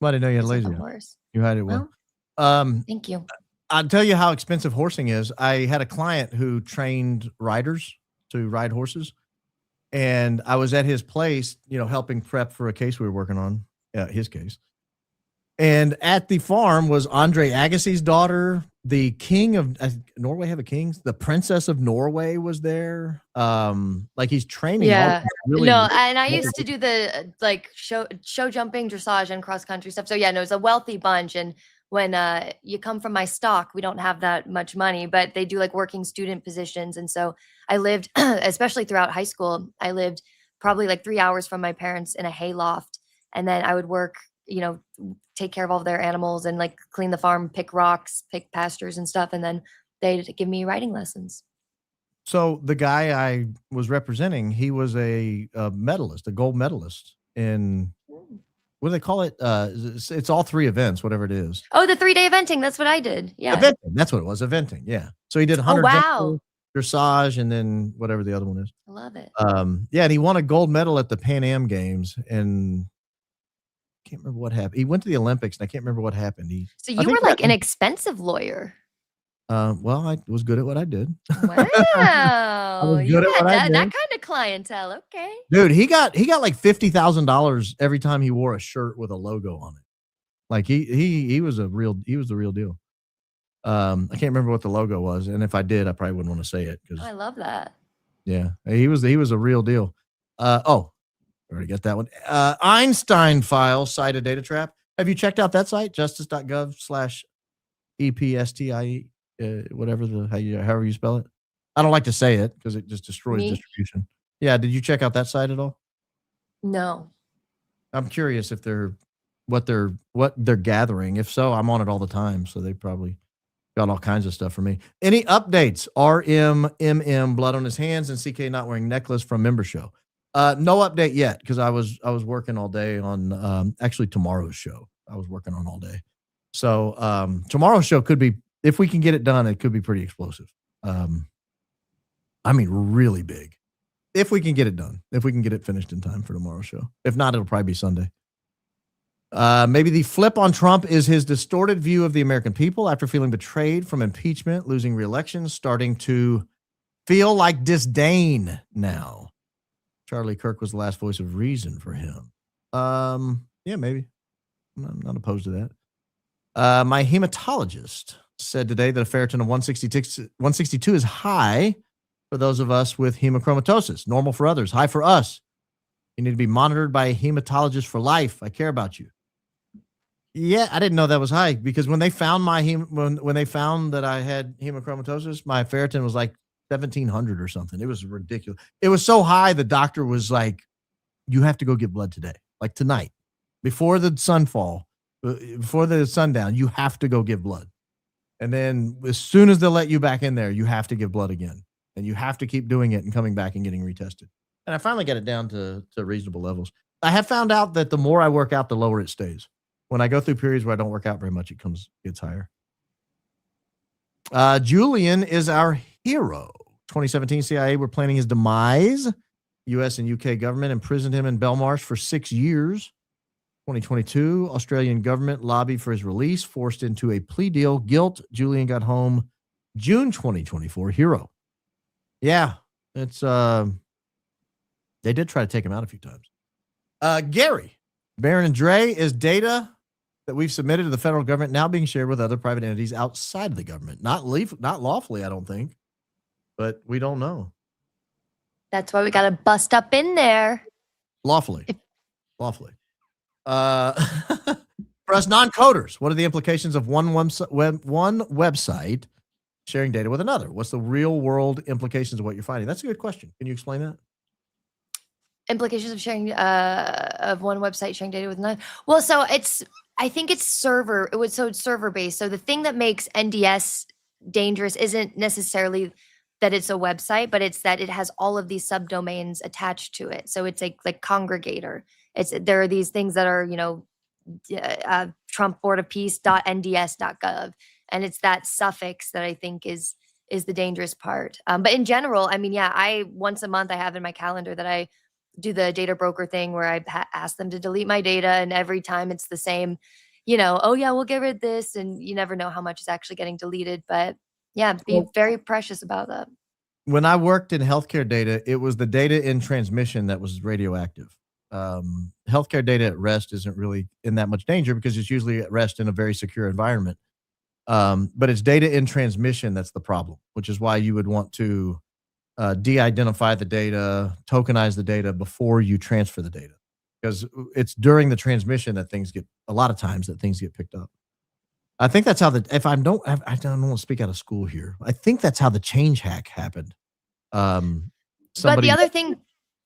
S1: Well, I didn't know you had a lazy eye.
S2: Horse.
S1: You had it well.
S2: Thank you.
S1: I'll tell you how expensive horsing is. I had a client who trained riders to ride horses. And I was at his place, helping prep for a case we were working on, his case. And at the farm was Andre Agassi's daughter, the king of Norway. Have a king? The princess of Norway was there. Like he's training.
S2: Yeah. And I used to do the like show jumping, dressage, and cross country stuff. So yeah, no, it's a wealthy bunch. And when you come from my stock, we don't have that much money, but they do like working student positions. And so I lived, especially throughout high school, I lived probably like 3 hours from my parents in a hay loft. And then I would work, take care of all of their animals and like clean the farm, pick rocks, pick pastures and stuff. And then they'd give me writing lessons.
S1: So the guy I was representing, he was a medalist, a gold medalist in, what do they call it? It's all 3 events, whatever it is.
S2: Oh, the 3-day eventing. That's what I did. Yeah.
S1: Eventing. That's what it was. Eventing. Yeah. So he did 100
S2: wow.
S1: dressage and then whatever the other one is.
S2: I love it.
S1: Yeah. And he won a gold medal at the Pan Am Games. And can't remember what happened. He went to the Olympics, and I can't remember what happened.
S2: So you were like an expensive lawyer.
S1: Well, I was good at what I did.
S2: Wow,
S1: good at what I
S2: that
S1: did.
S2: kind of clientele. Okay,
S1: Dude, he got like $50,000 every time he wore a shirt with a logo on it. Like he was the real deal. I can't remember what the logo was, and if I did, I probably wouldn't want to say it because
S2: I love that.
S1: yeah, he was a real deal. Already got that one. Einstein file cited data trap. Have you checked out that site? justice.gov/EPSTIE, however you spell it. I don't like to say it because it just destroys distribution. Yeah, did you check out that site at all?
S2: No.
S1: I'm curious if what they're gathering. If so, I'm on it all the time, so they probably got all kinds of stuff for me. Any updates? RMMM, blood on his hands, and CK not wearing necklace from member show. No update yet because I was working all day on actually tomorrow's show. I was working on all day. So tomorrow's show could be, if we can get it done, it could be pretty explosive. I mean, really big. If we can get it done, if we can get it finished in time for tomorrow's show. If not, it'll probably be Sunday. Maybe the flip on Trump is his distorted view of the American people after feeling betrayed from impeachment, losing re-election, starting to feel like disdain now. Charlie Kirk was the last voice of reason for him. Yeah, maybe. I'm not opposed to that. My hematologist said today that a ferritin of 162 is high for those of us with hemochromatosis, normal for others, high for us. You need to be monitored by a hematologist for life. I care about you. Yeah, I didn't know that was high because when they found when they found that I had hemochromatosis, my ferritin was like 1,700 or something. It was ridiculous. It was so high, the doctor was like, you have to go get blood today, like tonight, before the sundown, you have to go give blood. And then as soon as they'll let you back in there, you have to give blood again. And you have to keep doing it and coming back and getting retested. And I finally got it down to reasonable levels. I have found out that the more I work out, the lower it stays. When I go through periods where I don't work out very much, it gets higher. Julian is our hero. 2017 CIA were planning his demise. U.S. and UK government imprisoned him in Belmarsh for 6 years. 2022, Australian government lobbied for his release, forced into a plea deal. Guilt. Julian got home June 2024. Hero. Yeah, it's they did try to take him out a few times. Gary, Barron and Drey, is data that we've submitted to the federal government now being shared with other private entities outside of the government. Not lawfully, I don't think, but we don't know.
S2: That's why we got to bust up in there.
S1: Lawfully. For us non-coders, what are the implications of one website sharing data with another? What's the real world implications of what you're finding? That's a good question. Can you explain that?
S2: Implications of sharing of one website sharing data with another. Well, so I think it's server. It's server based. So the thing that makes NDS dangerous isn't necessarily that it's a website, but it's that it has all of these subdomains attached to it. So it's like congregator. There are these things that are, Trump Board of Peace.nds.gov. And it's that suffix that I think is the dangerous part. But in general, I mean, yeah, once a month I have in my calendar that I do the data broker thing where I ask them to delete my data. And every time it's the same, oh yeah, we'll get rid of this. And you never know how much is actually getting deleted. But yeah, be very precious about that.
S1: When I worked in healthcare data, it was the data in transmission that was radioactive. Healthcare data at rest isn't really in that much danger because it's usually at rest in a very secure environment. But it's data in transmission that's the problem, which is why you would want to de-identify the data, tokenize the data before you transfer the data, because it's during the transmission that things get picked up. I think that's how I don't want to speak out of school here. I think that's how the change hack happened.
S2: But the other thing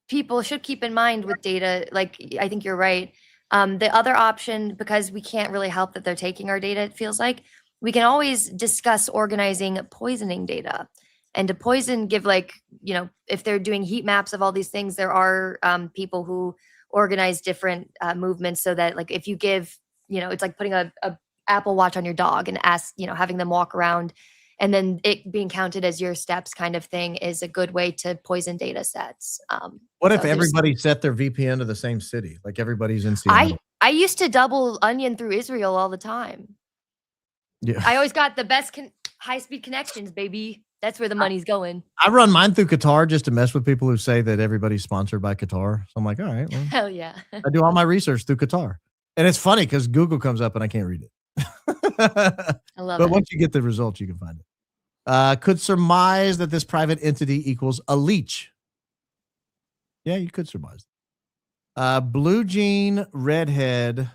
S2: people should keep in mind with data, like I think you're right. The other option, because we can't really help that they're taking our data, it feels like, we can always discuss organizing poisoning data. And to poison, give if they're doing heat maps of all these things, there are people who organize different movements so that if you give, it's like putting a Apple Watch on your dog and having them walk around and then it being counted as your steps kind of thing is a good way to poison data sets.
S1: What if everybody set their VPN to the same city? Like everybody's in Seattle.
S2: I used to double onion through Israel all the time.
S1: Yeah.
S2: I always got the best high-speed connections, baby. That's where the money's going.
S1: I run mine through Qatar just to mess with people who say that everybody's sponsored by Qatar. So I'm like, all right, well,
S2: Hell yeah.
S1: I do all my research through Qatar. And it's funny because Google comes up and I can't read it.
S2: I love
S1: But
S2: it.
S1: once you get the results, you can find it. Could surmise that this private entity equals a leech. Yeah, you could surmise. Blue jean, redhead,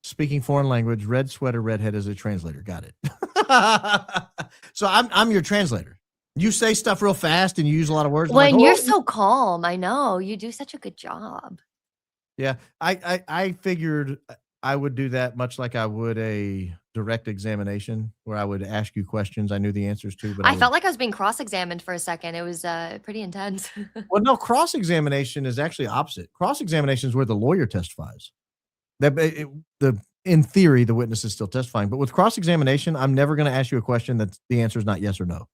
S1: speaking foreign language, red sweater, redhead is a translator. Got it. So I'm your translator. You say stuff real fast and you use a lot of words. I'm
S2: When
S1: like,
S2: you're
S1: "Oh."
S2: so calm, I know. You do such a good job.
S1: Yeah, I figured I would do that much like I would a direct examination where I would ask you questions I knew the answers to, but
S2: I felt like I was being cross-examined for a second. It was pretty intense.
S1: well, no, cross-examination is actually opposite. Cross-examination is where the lawyer testifies. In theory, the witness is still testifying, but with cross-examination, I'm never going to ask you a question that the answer is not yes or no.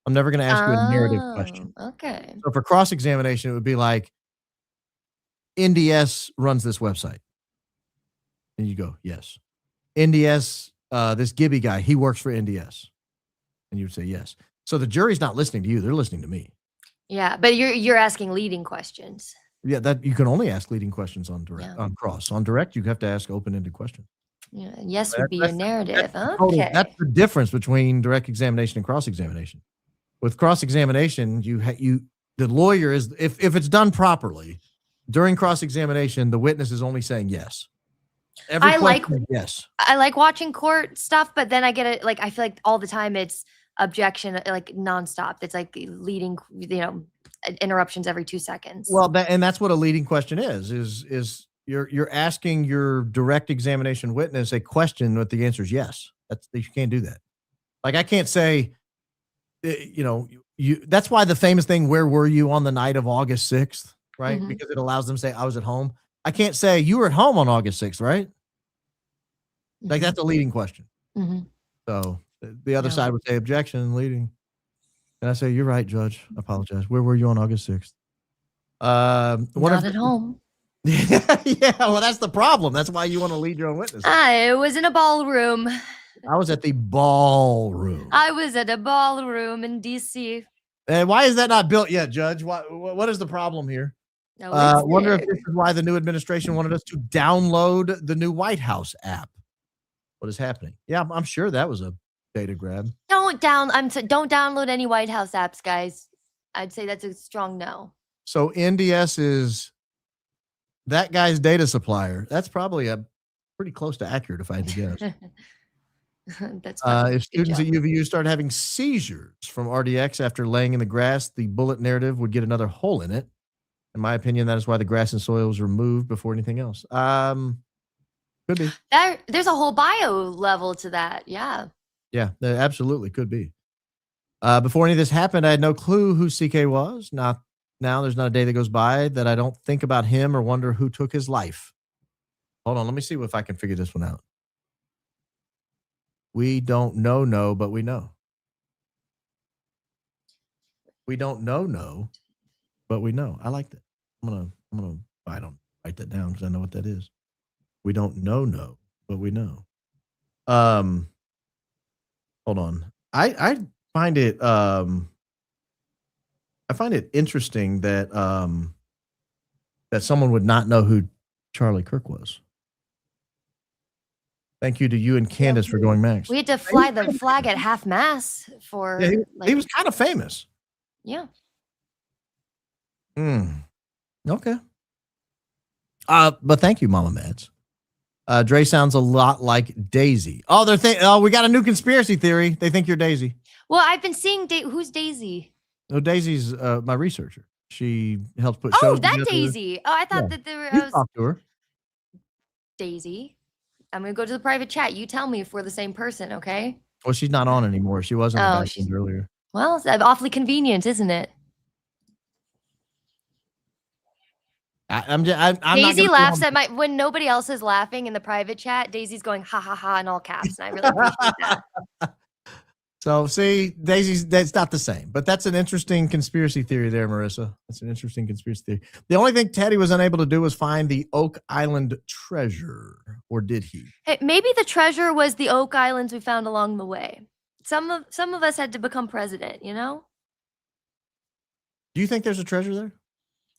S1: I'm never going to ask you a narrative question.
S2: Okay.
S1: So for cross-examination, it would be like, NDS runs this website. And you go, yes. NDS, this Gibby guy, he works for NDS. And you would say yes. So the jury's not listening to you, they're listening to me.
S2: Yeah, but you're asking leading questions.
S1: Yeah, that you can only ask leading questions on direct,
S2: Yeah.
S1: on cross. On direct, you have to ask open-ended questions.
S2: Yeah, yes would be your narrative.
S1: Okay. That's the difference between direct examination and cross-examination. With cross-examination, the lawyer is, if it's done properly, during cross-examination, the witness is only saying yes.
S2: I like
S1: yes.
S2: I like watching court stuff, but then I get it. Like I feel like all the time it's objection, like nonstop. It's like leading, interruptions every 2 seconds.
S1: Well, that's what a leading question is you're asking your direct examination witness a question with the answer is yes. You can't do that. Like I can't say, that's why the famous thing, where were you on the night of August 6th? Right?
S2: Mhm.
S1: Because it allows them to say, I was at home. I can't say you were at home on August 6th, right? Like that's a leading question.
S2: Mhm.
S1: So the other
S2: Yeah.
S1: side would say objection, leading. And I say, you're right, Judge. I apologize. Where were you on August 6th?
S2: Not at home.
S1: Yeah, well, that's the problem. That's why you want to lead your own witness.
S2: I was in a ballroom.
S1: I was at the ballroom.
S2: I was at a ballroom in DC.
S1: And why is that not built yet, Judge? What is the problem here?
S2: No,
S1: Wonder if this is why the new administration wanted us to download the new White House app. What is happening? Yeah, I'm sure that was a data grab.
S2: don't download any White House apps, guys. I'd say that's a strong no.
S1: So NDS is that guy's data supplier. That's probably a pretty close to accurate if I had to guess.
S2: That's funny.
S1: If
S2: Good
S1: students at
S2: job.
S1: UVU start having seizures from RDX after laying in the grass, the bullet narrative would get another hole in it. In my opinion, that is why the grass and soil was removed before anything else. Could be.
S2: There's a whole bio level to that. Yeah.
S1: Yeah, there absolutely could be. Before any of this happened, I had no clue who CK was. Now there's not a day that goes by that I don't think about him or wonder who took his life. Hold on, let me see if I can figure this one out. We don't know, but we know. We don't know, but we know. I like that. I don't write that down because I know what that is. We don't know, but we know. Hold on. I find it interesting that that someone would not know who Charlie Kirk was. Thank you to you and Candace for going Max.
S2: We had to fly the flag at half mast for.
S1: Yeah, he was kind of famous.
S2: Yeah.
S1: Okay. But thank you, Mama Mads. Drey sounds a lot like Daisy. Oh, we got a new conspiracy theory. They think you're Daisy.
S2: Well, I've been seeing who's Daisy?
S1: No, Daisy's my researcher. She helps put
S2: Oh,
S1: shows
S2: that
S1: together.
S2: Daisy. Oh, I thought
S1: Yeah.
S2: that there
S1: You
S2: was
S1: talked to her.
S2: Daisy. I'm gonna go to the private chat. You tell me if we're the same person, okay?
S1: Well, she's not on anymore. She was on
S2: Oh,
S1: the back end earlier.
S2: Well, it's awfully convenient, isn't it?
S1: I'm
S2: Daisy laughs at when nobody else is laughing in the private chat. Daisy's going ha ha ha in all caps, and I really appreciate that.
S1: So see, Daisy's, that's not the same, but that's an interesting conspiracy theory there, Marissa. That's an interesting conspiracy theory. The only thing Teddy was unable to do was find the Oak Island treasure, or did he?
S2: Hey, maybe the treasure was the Oak Islands we found along the way. Some of us had to become president, you know?
S1: Do you think there's a treasure there?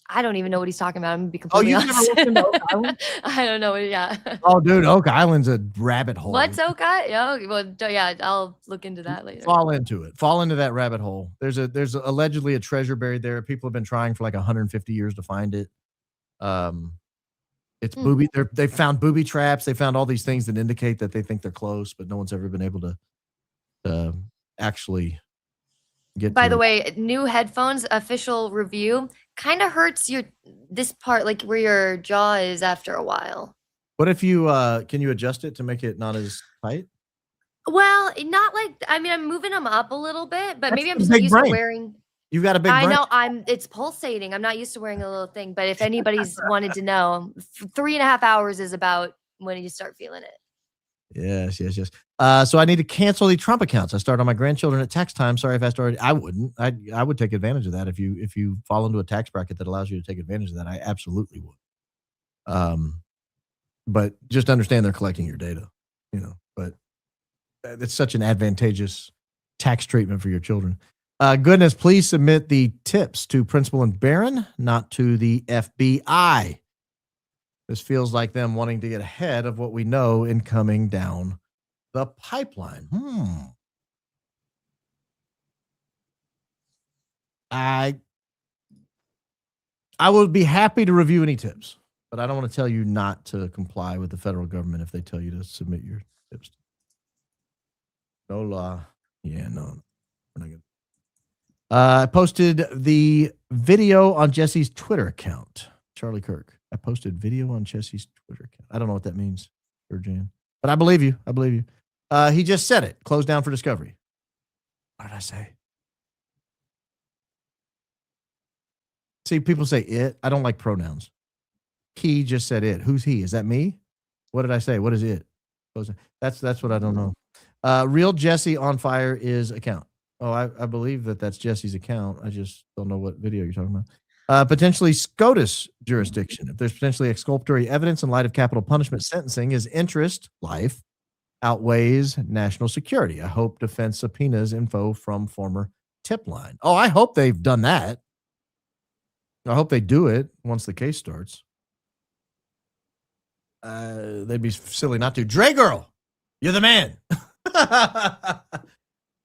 S2: I don't even know what he's talking about. I'm gonna be
S1: Oh,
S2: completely
S1: you've never
S2: honest.
S1: looked into Oak Island?
S2: I don't know. Yeah.
S1: Oh, dude, Oak Island's a rabbit hole.
S2: What's Oak Island? Yeah, well, yeah, I'll look into that later.
S1: Fall into it. Fall into that rabbit hole. There's allegedly a treasure buried there. People have been trying for like 150 years to find it. It's booby. They found booby traps. They found all these things that indicate that they think they're close, but no one's ever been able to actually get.
S2: By the way, new headphones official review kind of hurts this part, like where your jaw is after a while.
S1: What if you can you adjust it to make it not as tight?
S2: Well, not like, I mean, I'm moving them up a little bit, but maybe I'm
S1: That's
S2: just
S1: a big
S2: used
S1: brain.
S2: to wearing.
S1: You've got a big
S2: I
S1: brain.
S2: know it's pulsating. I'm not used to wearing a little thing, but if anybody's wanted to know, 3.5 hours is about when you start feeling it.
S1: Yes. So I need to cancel the Trump accounts. I start on my grandchildren at tax time. Sorry if I started. I wouldn't. I would take advantage of that if you fall into a tax bracket that allows you to take advantage of that. I absolutely would. But just understand they're collecting your data, but it's such an advantageous tax treatment for your children. Goodness, please submit the tips to Principal and Barron, not to the FBI. This feels like them wanting to get ahead of what we know in coming down the pipeline. I would be happy to review any tips, but I don't want to tell you not to comply with the federal government if they tell you to submit your tips. No law. Yeah, no. We're not gonna. I posted the video on Jesse's Twitter account, Charlie Kirk. I posted video on Jesse's Twitter account. I don't know what that means, Jan, but I believe you. He just said it. Closed down for discovery. What did I say? See, people say it. I don't like pronouns. He just said it. Who's he? Is that me? What did I say? What is it? That's what I don't know. Real Jesse on fire is account. Oh, I believe that's Jesse's account. I just don't know what video you're talking about. Potentially SCOTUS jurisdiction. If there's potentially exculpatory evidence in light of capital punishment sentencing, his interest, life, outweighs national security. I hope defense subpoenas info from former Tipline. Oh, I hope they've done that. I hope they do it once the case starts. They'd be silly not to. Drey girl, you're the man.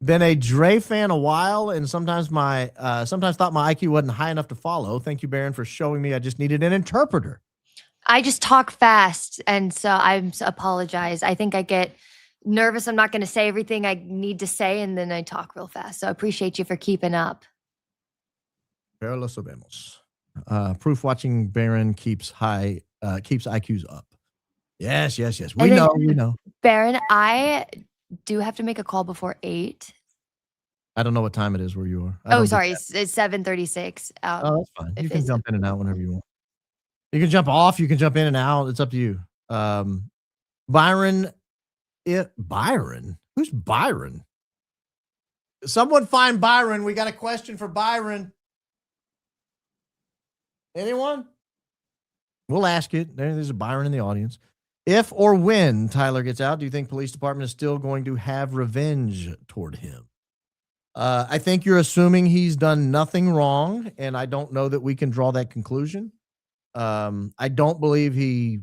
S1: Been a Drey fan a while, and sometimes thought my IQ wasn't high enough to follow. Thank you, Barron, for showing me I just needed an interpreter.
S2: I just talk fast, and so I apologize. I think I get nervous. I'm not going to say everything I need to say, and then I talk real fast. So I appreciate you for keeping up.
S1: Pero lo sabemos. Proof watching Barron keeps IQs up. Yes. We know.
S2: Barron, I do have to make a call before 8.
S1: I don't know what time it is where you are.
S2: Sorry. It's 7:36.
S1: Oh, that's fine. You can jump in and out whenever you want. You can jump off. You can jump in and out. It's up to you. Byron. Who's Byron? Someone find Byron. We got a question for Byron. Anyone? We'll ask it. There's a Byron in the audience. If or when Tyler gets out, do you think police department is still going to have revenge toward him? I think you're assuming he's done nothing wrong, and I don't know that we can draw that conclusion. I don't believe he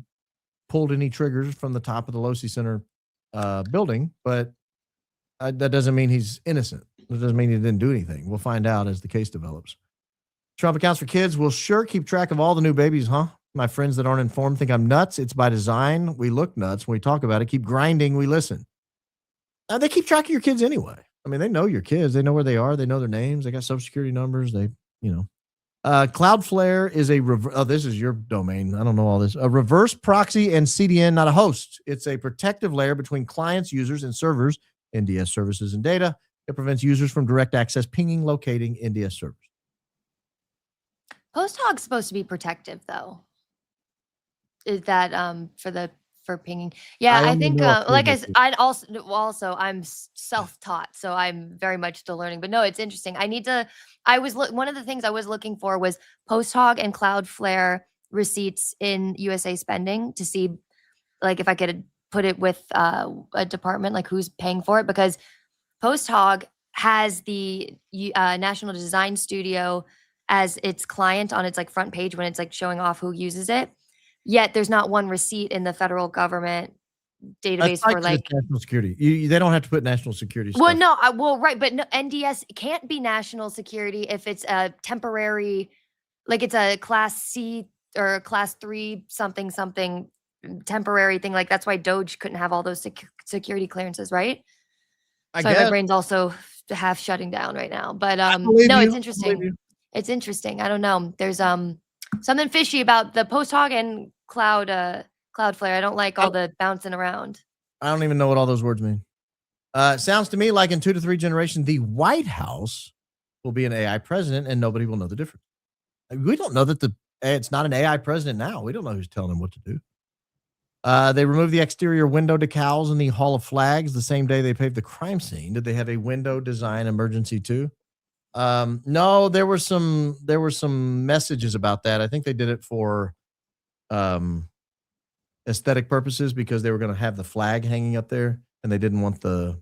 S1: pulled any triggers from the top of the Losi Center building, but that doesn't mean he's innocent. That doesn't mean he didn't do anything. We'll find out as the case develops. Trump accounts for kids will sure keep track of all the new babies, huh? My friends that aren't informed think I'm nuts. It's by design. We look nuts when we talk about it. Keep grinding. We listen. They keep track of your kids anyway. I mean, they know your kids. They know where they are. They know their names. They got social security numbers. Cloudflare is this is your domain. I don't know all this. A reverse proxy and CDN, not a host. It's a protective layer between clients, users, and servers, NDS services and data. It prevents users from direct access pinging, locating NDS servers.
S2: Post Hog's supposed to be protective, though. Is that for the for pinging. Yeah, I
S1: only
S2: think
S1: know a few
S2: like
S1: of it.
S2: I'd also I'm self-taught, so I'm very much still learning. But no, it's interesting. One of the things I was looking for was Post Hog and Cloudflare receipts in USA spending to see like if I could put it with a department, like who's paying for it, because Post Hog has the National Design Studio as its client on its like front page when it's like showing off who uses it. Yet there's not one receipt in the federal government
S1: That's
S2: database
S1: like
S2: for
S1: 'cause it's
S2: like.
S1: national security. They don't have to put national security
S2: Well,
S1: stuff.
S2: no, right, but no, NDS can't be national security if it's a temporary, like it's a class C or a class 3 something something temporary thing. Like that's why DOGE couldn't have all those security clearances, right?
S1: I
S2: Sorry, my
S1: guess.
S2: brain's also half shutting down right now. But
S1: I believe
S2: no,
S1: you.
S2: it's
S1: I believe
S2: interesting.
S1: you.
S2: It's interesting. I don't know. There's something fishy about the Post Hog and Cloudflare. I don't like all the bouncing around.
S1: I don't even know what all those words mean. It sounds to me like in 2 to 3 generations, the White House will be an AI president and nobody will know the difference. We don't know that it's not an AI president now. We don't know who's telling him what to do. They removed the exterior window decals in the Hall of Flags the same day they paved the crime scene. Did they have a window design emergency too? No, there were some messages about that. I think they did it for aesthetic purposes because they were going to have the flag hanging up there and they didn't want the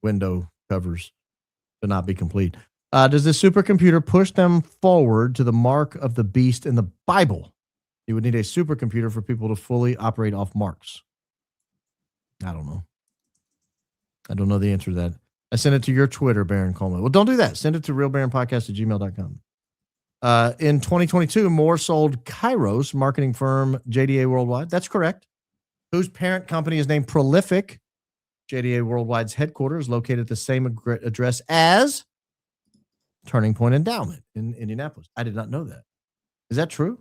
S1: window covers to not be complete. Does this supercomputer push them forward to the mark of the beast in the Bible? You would need a supercomputer for people to fully operate off marks. I don't know. I don't know the answer to that. I sent it to your Twitter, Baron Coleman. Well, don't do that. Send it to realbaronpodcast@gmail.com. In 2022, Moore sold Kairos marketing firm JDA Worldwide. That's correct. Whose parent company is named Prolific. JDA Worldwide's headquarters located at the same address as Turning Point Endowment in Indianapolis. I did not know that. Is that true?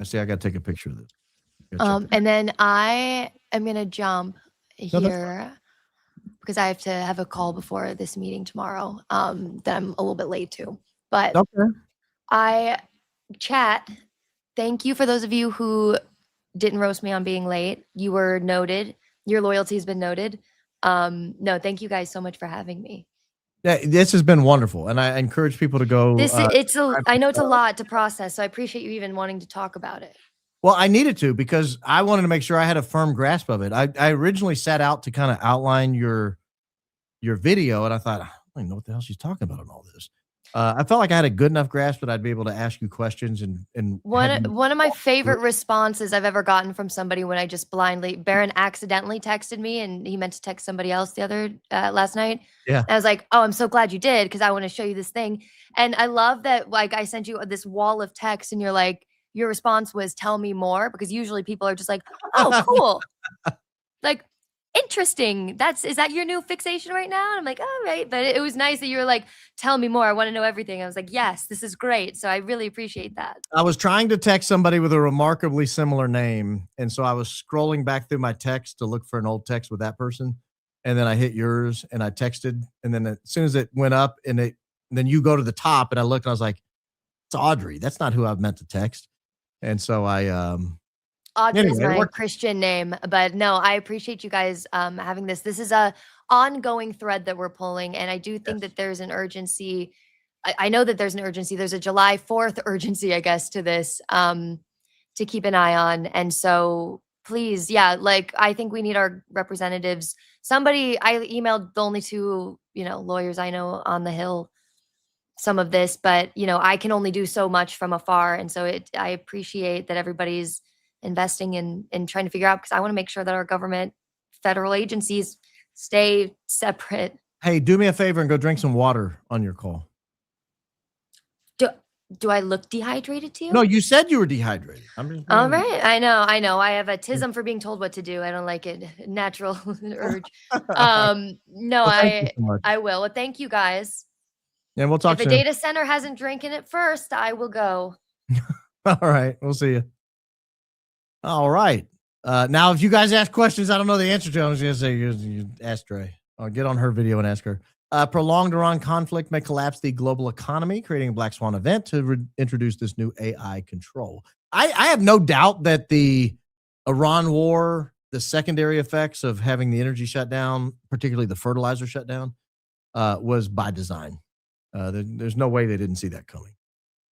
S1: I see. I got to take a picture of this.
S2: And then I am gonna jump
S1: No,
S2: here because I have to have a call before this meeting tomorrow. That I'm a little bit late to. But
S1: okay.
S2: Chat. Thank you for those of you who didn't roast me on being late. You were noted. Your loyalty has been noted. No, thank you guys so much for having me.
S1: Yeah, this has been wonderful, and I encourage people to go.
S2: I know it's a lot to process, so I appreciate you even wanting to talk about it.
S1: Well, I needed to because I wanted to make sure I had a firm grasp of it. I originally set out to kind of outline your video, and I thought, I don't even know what the hell she's talking about on all this. I felt like I had a good enough grasp that I'd be able to ask you questions and
S2: one of my favorite responses I've ever gotten from somebody when I just Baron accidentally texted me and he meant to text somebody else the other last night.
S1: Yeah.
S2: And I was like, oh, I'm so glad you did because I want to show you this thing. And I love that like I sent you this wall of text and you're like, your response was tell me more because usually people are just like, oh, cool. Like, interesting. Is that your new fixation right now? And I'm like, all right. But it was nice that you were like, tell me more. I want to know everything. I was like, yes, this is great. So I really appreciate that.
S1: I was trying to text somebody with a remarkably similar name. And so I was scrolling back through my text to look for an old text with that person. And then I hit yours and I texted. And then as soon as it went up and then you go to the top and I looked and I was like, it's Audrey. That's not who I meant to text. And so
S2: Audrey is my Christian name, but no, I appreciate you guys having this. This is a ongoing thread that we're pulling, and I do think that there's an urgency. I know that there's an urgency. There's a July 4th urgency, I guess, to this to keep an eye on. And so please, yeah, like I think we need our representatives. I emailed the only two, lawyers I know on the Hill some of this, but I can only do so much from afar. And so I appreciate that everybody's investing in trying to figure out, because I want to make sure that our government, federal agencies stay separate.
S1: Hey, do me a favor and go drink some water on your call.
S2: Do I look dehydrated to you?
S1: No, you said you were dehydrated.
S2: All right. I know. I have a tism for being told what to do. I don't like it. Natural urge. No, well, I will. Well, thank you guys.
S1: And we'll talk
S2: soon. If the data center hasn't drinking it first, I will go.
S1: All right. We'll see you. All right. Now, if you guys ask questions I don't know the answer to, I was going to say you ask Drey. I'll get on her video and ask her. Prolonged Iran conflict may collapse the global economy, creating a black swan event to introduce this new AI control. I have no doubt that the Iran war, the secondary effects of having the energy shut down, particularly the fertilizer shut down, was by design. There's no way they didn't see that coming.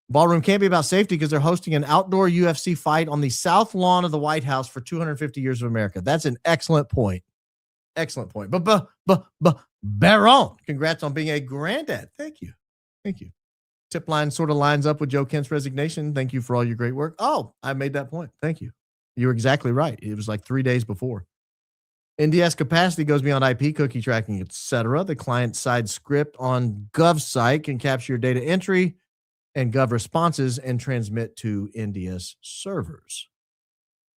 S1: Ballroom can't be about safety because they're hosting an outdoor UFC fight on the south lawn of the White House for 250 years of America. That's an excellent point. Excellent point. Baron, congrats on being a granddad. Thank you. Thank you. Tipline sort of lines up with Joe Kent's resignation. Thank you for all your great work. Oh, I made that point. Thank you. You're exactly right. It was like 3 days before. NDS capacity goes beyond IP cookie tracking, etc. The client-side script on GovSite can capture your data entry and Gov responses and transmit to NDS servers.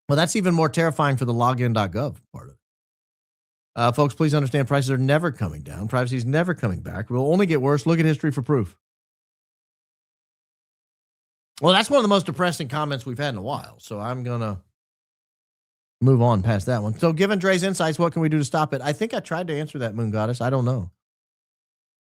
S1: Well, that's even more terrifying for the login.gov part of it. Folks, please understand prices are never coming down. Privacy is never coming back. It will only get worse. Look at history for proof. Well, that's one of the most depressing comments we've had in a while. So I'm going to move on past that one. So given Drey's insights, what can we do to stop it? I think I tried to answer that, Moon Goddess. I don't know.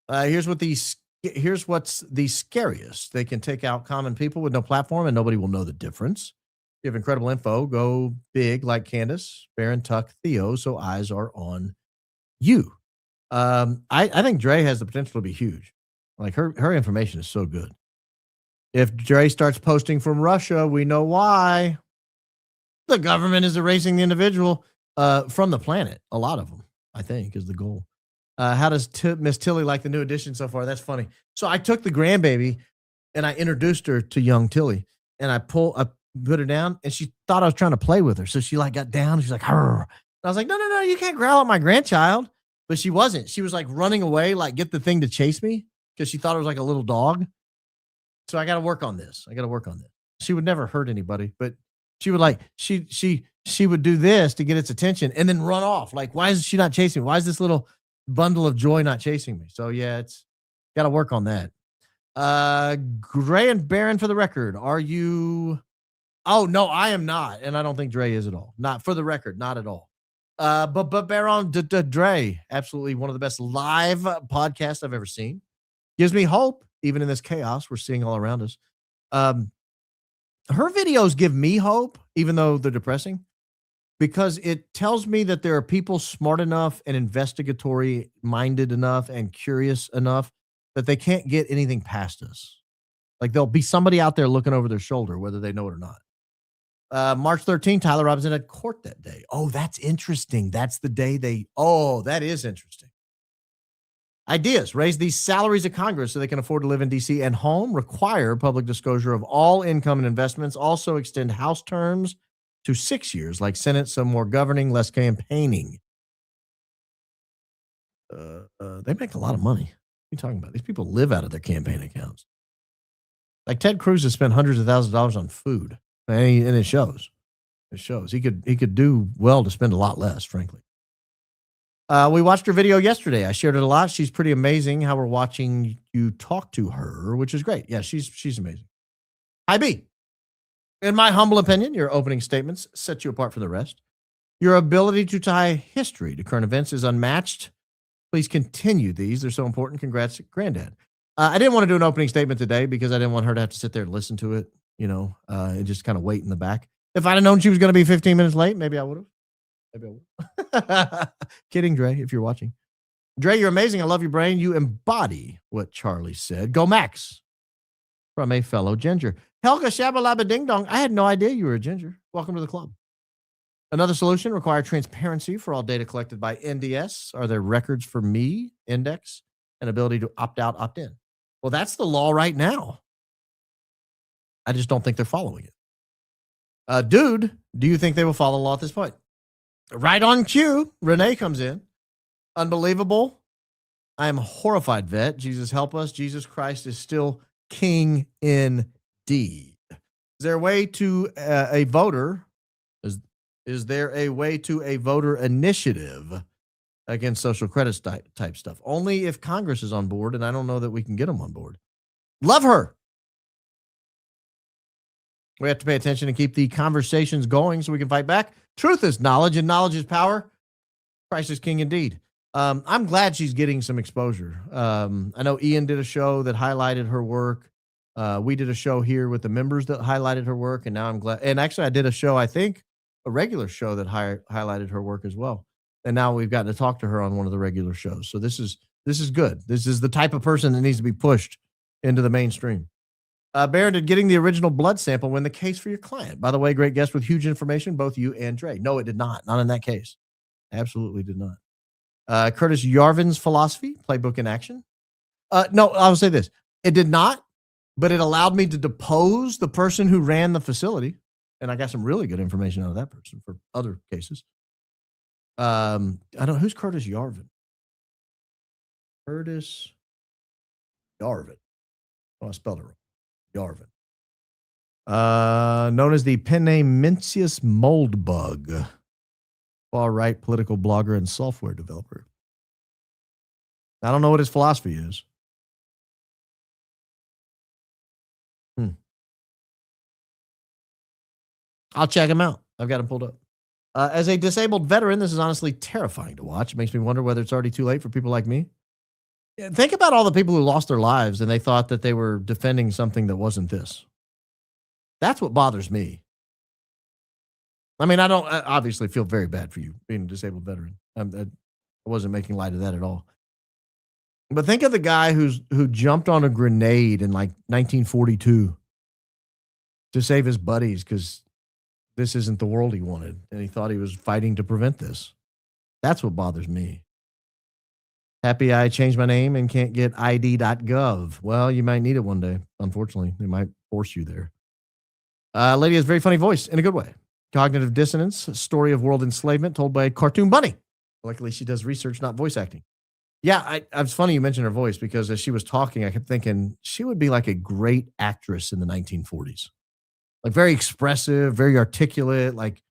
S1: Here's what's the scariest. They can take out common people with no platform and nobody will know the difference. You have incredible info. Go big like Candace, Baron, Tuck, Theo, so eyes are on you. I think Drey has the potential to be huge. Like her information is so good. If Drey starts posting from Russia, we know why. The government is erasing the individual from the planet. A lot of them, I think, is the goal. How does Miss Tilly like the new addition so far? That's funny. So I took the grandbaby and I introduced her to young Tilly, and I put her down, and she thought I was trying to play with her. So she like got down. She's like, "Arr." I was like, no, you can't growl at my grandchild. But she wasn't. She was like running away, like get the thing to chase me because she thought it was like a little dog. So I got to work on this. She would never hurt anybody, but she would like, she would do this to get its attention and then run off. Like, why is she not chasing me? Why is this little bundle of joy not chasing me? So yeah, it's got to work on that. Gray and Baron, for the record, are you? Oh no, I am not. And I don't think Drey is at all. Not for the record, not at all. But Baron Drey, absolutely one of the best live podcasts I've ever seen. Gives me hope. Even in this chaos we're seeing all around us. Her videos give me hope, even though they're depressing, because it tells me that there are people smart enough and investigatory minded enough and curious enough that they can't get anything past us. Like there'll be somebody out there looking over their shoulder, whether they know it or not. March 13th, Tyler Robinson had court that day. Oh, that's interesting. That's the day that is interesting. Ideas: raise the salaries of Congress so they can afford to live in D.C. and home. Require public disclosure of all income and investments. Also extend House terms to 6 years, like Senate, so more governing, less campaigning. They make a lot of money. What are you talking about? These people live out of their campaign accounts. Like Ted Cruz has spent hundreds of thousands of dollars on food, and it shows. It shows. He could do well to spend a lot less, frankly. We watched her video yesterday. I shared it a lot. She's pretty amazing how we're watching you talk to her, which is great. Yeah, she's amazing. IB, in my humble opinion, your opening statements set you apart from the rest. Your ability to tie history to current events is unmatched. Please continue these. They're so important. Congrats, Granddad. I didn't want to do an opening statement today because I didn't want her to have to sit there and listen to it, and just kind of wait in the back. If I'd have known she was going to be 15 minutes late, maybe I would have. Kidding, Drey, if you're watching. Drey, you're amazing. I love your brain. You embody what Charlie said. Go Max. From a fellow ginger. Helga Shabalaba Ding Dong. I had no idea you were a ginger. Welcome to the club. Another solution: require transparency for all data collected by NDS. Are there records for me, index, and ability to opt out, opt in? Well, that's the law right now. I just don't think they're following it. Dude, do you think they will follow the law at this point? Right on cue, Renee comes in. Unbelievable. I am horrified, vet. Jesus help us. Jesus Christ is still king indeed. Is there a way to a voter? Is there a way to a voter initiative against social credit type stuff? Only if Congress is on board, and I don't know that we can get them on board. Love her. We have to pay attention and keep the conversations going so we can fight back. Truth is knowledge, and knowledge is power. Christ is king indeed. I'm glad she's getting some exposure. I know Ian did a show that highlighted her work. We did a show here with the members that highlighted her work, and now I'm glad. And actually, I did a show, I think, a regular show that highlighted her work as well. And now we've gotten to talk to her on one of the regular shows. So this is good. This is the type of person that needs to be pushed into the mainstream. Baron, did getting the original blood sample win the case for your client? By the way, great guest with huge information, both you and Drey. No, it did not. Not in that case. Absolutely did not. Curtis Yarvin's philosophy, playbook in action. No, I will say this. It did not, but it allowed me to depose the person who ran the facility. And I got some really good information out of that person for other cases. I don't know. Who's Curtis Yarvin? Curtis Yarvin. Oh, I spelled it wrong. Yarvin. Known as the pen name Mencius Moldbug. Far-right political blogger and software developer. I don't know what his philosophy is. I'll check him out. I've got him pulled up. As a disabled veteran, this is honestly terrifying to watch. It makes me wonder whether it's already too late for people like me. Think about all the people who lost their lives and they thought that they were defending something that wasn't this. That's what bothers me. I mean, I obviously feel very bad for you being a disabled veteran. I wasn't making light of that at all. But think of the guy who jumped on a grenade in like 1942 to save his buddies because this isn't the world he wanted, and he thought he was fighting to prevent this. That's what bothers me. Happy I changed my name and can't get ID.gov. Well, you might need it one day. Unfortunately, they might force you there. Lady has a very funny voice in a good way. Cognitive dissonance, story of world enslavement told by a cartoon bunny. Luckily, she does research, not voice acting. Yeah, it's funny you mentioned her voice because as she was talking, I kept thinking she would be like a great actress in the 1940s. Like very expressive, very articulate. Like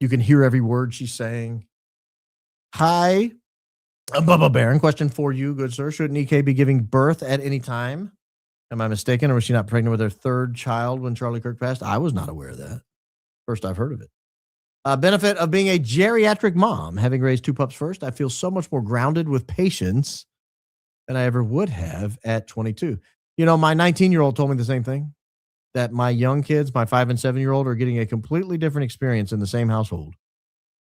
S1: you can hear every word she's saying. Hi, Bubba Baron. Question for you, good sir. Shouldn't EK be giving birth at any time? Am I mistaken? Or was she not pregnant with her third child when Charlie Kirk passed? I was not aware of that. First I've heard of it. Benefit of being a geriatric mom. Having raised two pups first, I feel so much more grounded with patience than I ever would have at 22. You know, my 19-year-old told me the same thing. That my young kids, my 5 and 7-year-old, are getting a completely different experience in the same household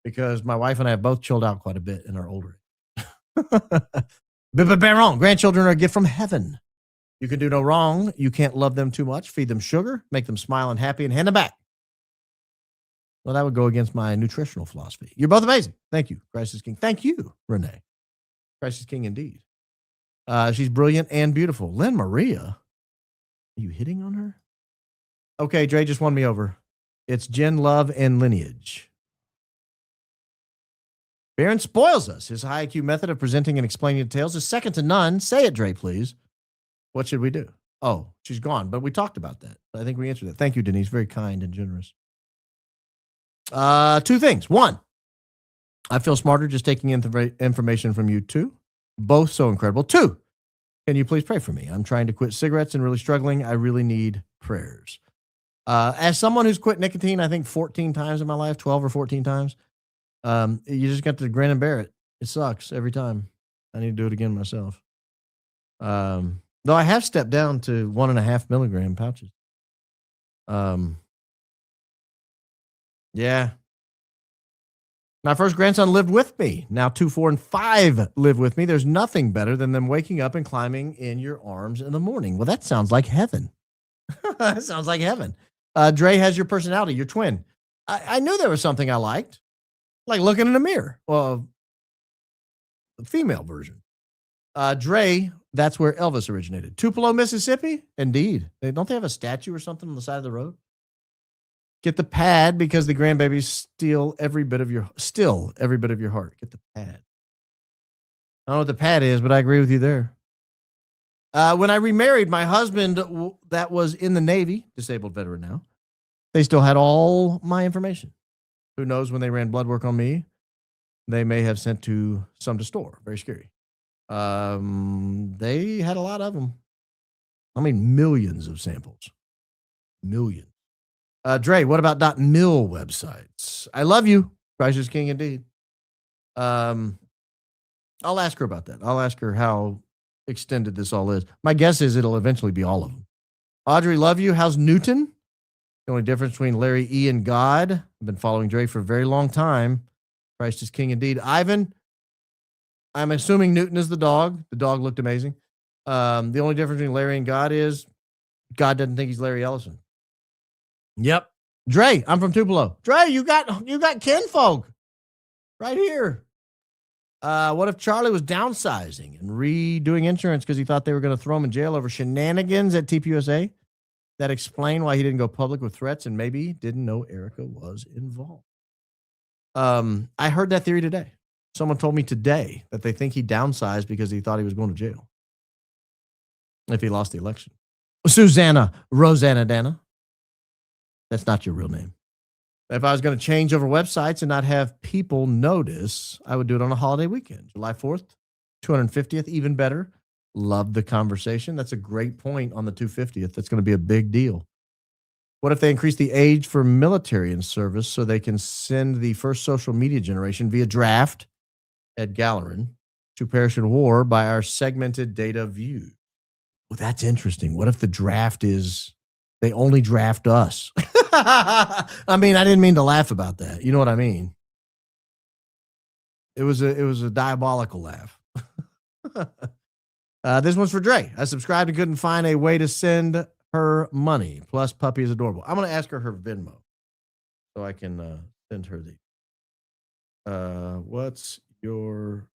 S1: because my wife and I have both chilled out quite a bit and are older. Baron, grandchildren are a gift from heaven. You can do no wrong. You can't love them too much. Feed them sugar, make them smile and happy, and hand them back. Well, that would go against my nutritional philosophy. You're both amazing. Thank you, Christ is King. Thank you, Renee. Christ is King indeed. She's brilliant and beautiful. Lynn Maria, are you hitting on her? Okay, Drey just won me over. It's Jen, love, and lineage. Baron spoils us. His high IQ method of presenting and explaining details is second to none. Say it, Drey, please. What should we do? Oh, she's gone, but we talked about that. I think we answered that. Thank you, Denise. Very kind and generous. Two things. One, I feel smarter just taking information from you. Two, both so incredible. Two, can you please pray for me? I'm trying to quit cigarettes and really struggling. I really need prayers. As someone who's quit nicotine, I think 14 times in my life, 12 or 14 times, you just got to grin and bear it. It sucks every time. I need to do it again myself. Though I have stepped down to 1.5 milligram pouches. Yeah. My first grandson lived with me. Now 2, 4, and 5 live with me. There's nothing better than them waking up and climbing in your arms in the morning. Well, that sounds like heaven. That sounds like heaven. Drey has your personality, your twin. I knew there was something I liked, like looking in a mirror. Well, the female version. Drey, that's where Elvis originated. Tupelo, Mississippi? Indeed. Don't they have a statue or something on the side of the road? Get the pad because the grandbabies steal every bit of your heart. Get the pad. I don't know what the pad is, but I agree with you there. When I remarried, my husband that was in the Navy, disabled veteran now, they still had all my information. Who knows when they ran blood work on me, they may have sent some to store. Very scary. They had a lot of them. I mean, millions of samples. Millions. Drey, what about .mil websites? I love you. Christ is King indeed. I'll ask her about that. I'll ask her how extended this all is. My guess is it'll eventually be all of them. Audrey, love you. How's Newton? The only difference between Larry E. and God. I've been following Drey for a very long time. Christ is king indeed. Ivan, I'm assuming Newton is the dog. The dog looked amazing. The only difference between Larry and God is God doesn't think he's Larry Ellison. Yep. Drey, I'm from Tupelo. Drey, you got kinfolk right here. What if Charlie was downsizing and redoing insurance because he thought they were going to throw him in jail over shenanigans at TPUSA? That explain why he didn't go public with threats and maybe didn't know Erica was involved. I heard that theory today. Someone told me today that they think he downsized because he thought he was going to jail if he lost the election. Susanna Rosanna Dana. That's not your real name. If I was going to change over websites and not have people notice, I would do it on a holiday weekend. July 4th, 250th, even better. Love the conversation. That's a great point on the 250th. That's going to be a big deal. What if they increase the age for military in service so they can send the first social media generation via draft, Ed Gallerin, to perish in war by our segmented data view? Well, that's interesting. What if the draft is they only draft us? I mean, I didn't mean to laugh about that. You know what I mean? It was a diabolical laugh. This one's for Drey. I subscribed and couldn't find a way to send her money. Plus, puppy is adorable. I'm going to ask her Venmo so I can send her the. What's your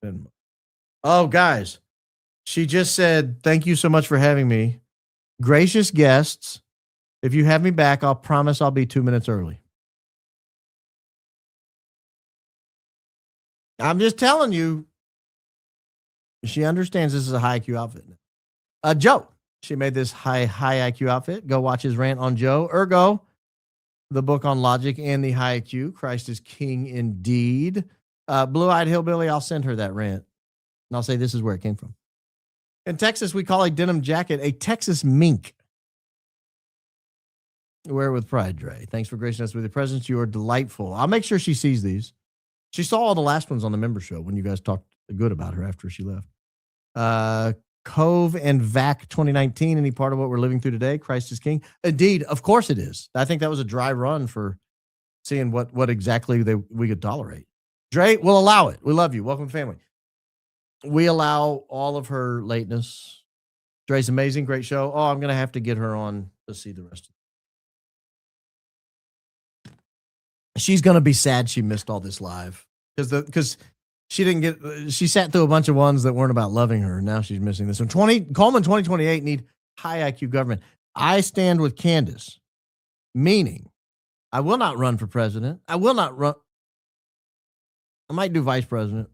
S1: Venmo? Oh, guys, she just said, thank you so much for having me. Gracious guests, if you have me back, I'll promise I'll be 2 minutes early. I'm just telling you. She understands this is a high IQ outfit. Joe, she made this high IQ outfit. Go watch his rant on Joe. Ergo, the book on logic and the high IQ. Christ is king indeed. Blue-eyed hillbilly, I'll send her that rant. And I'll say this is where it came from. In Texas, we call a denim jacket a Texas mink. Wear it with pride, Drey. Thanks for gracing us with your presence. You are delightful. I'll make sure she sees these. She saw all the last ones on the member show when you guys talked good about her after she left. Cove and VAC 2019, any part of what we're living through today? Christ is king. Indeed, of course it is. I think that was a dry run for seeing what exactly we could tolerate. Drey, we'll allow it. We love you. Welcome to family. We allow all of her lateness. Drey's amazing. Great show. Oh, I'm going to have to get her on to see the rest of it. She's going to be sad she missed all this live because she sat through a bunch of ones that weren't about loving her. Now she's missing this one. Coleman 2028 need high IQ government. I stand with Candace, meaning I will not run for president. I will not run. I might do vice president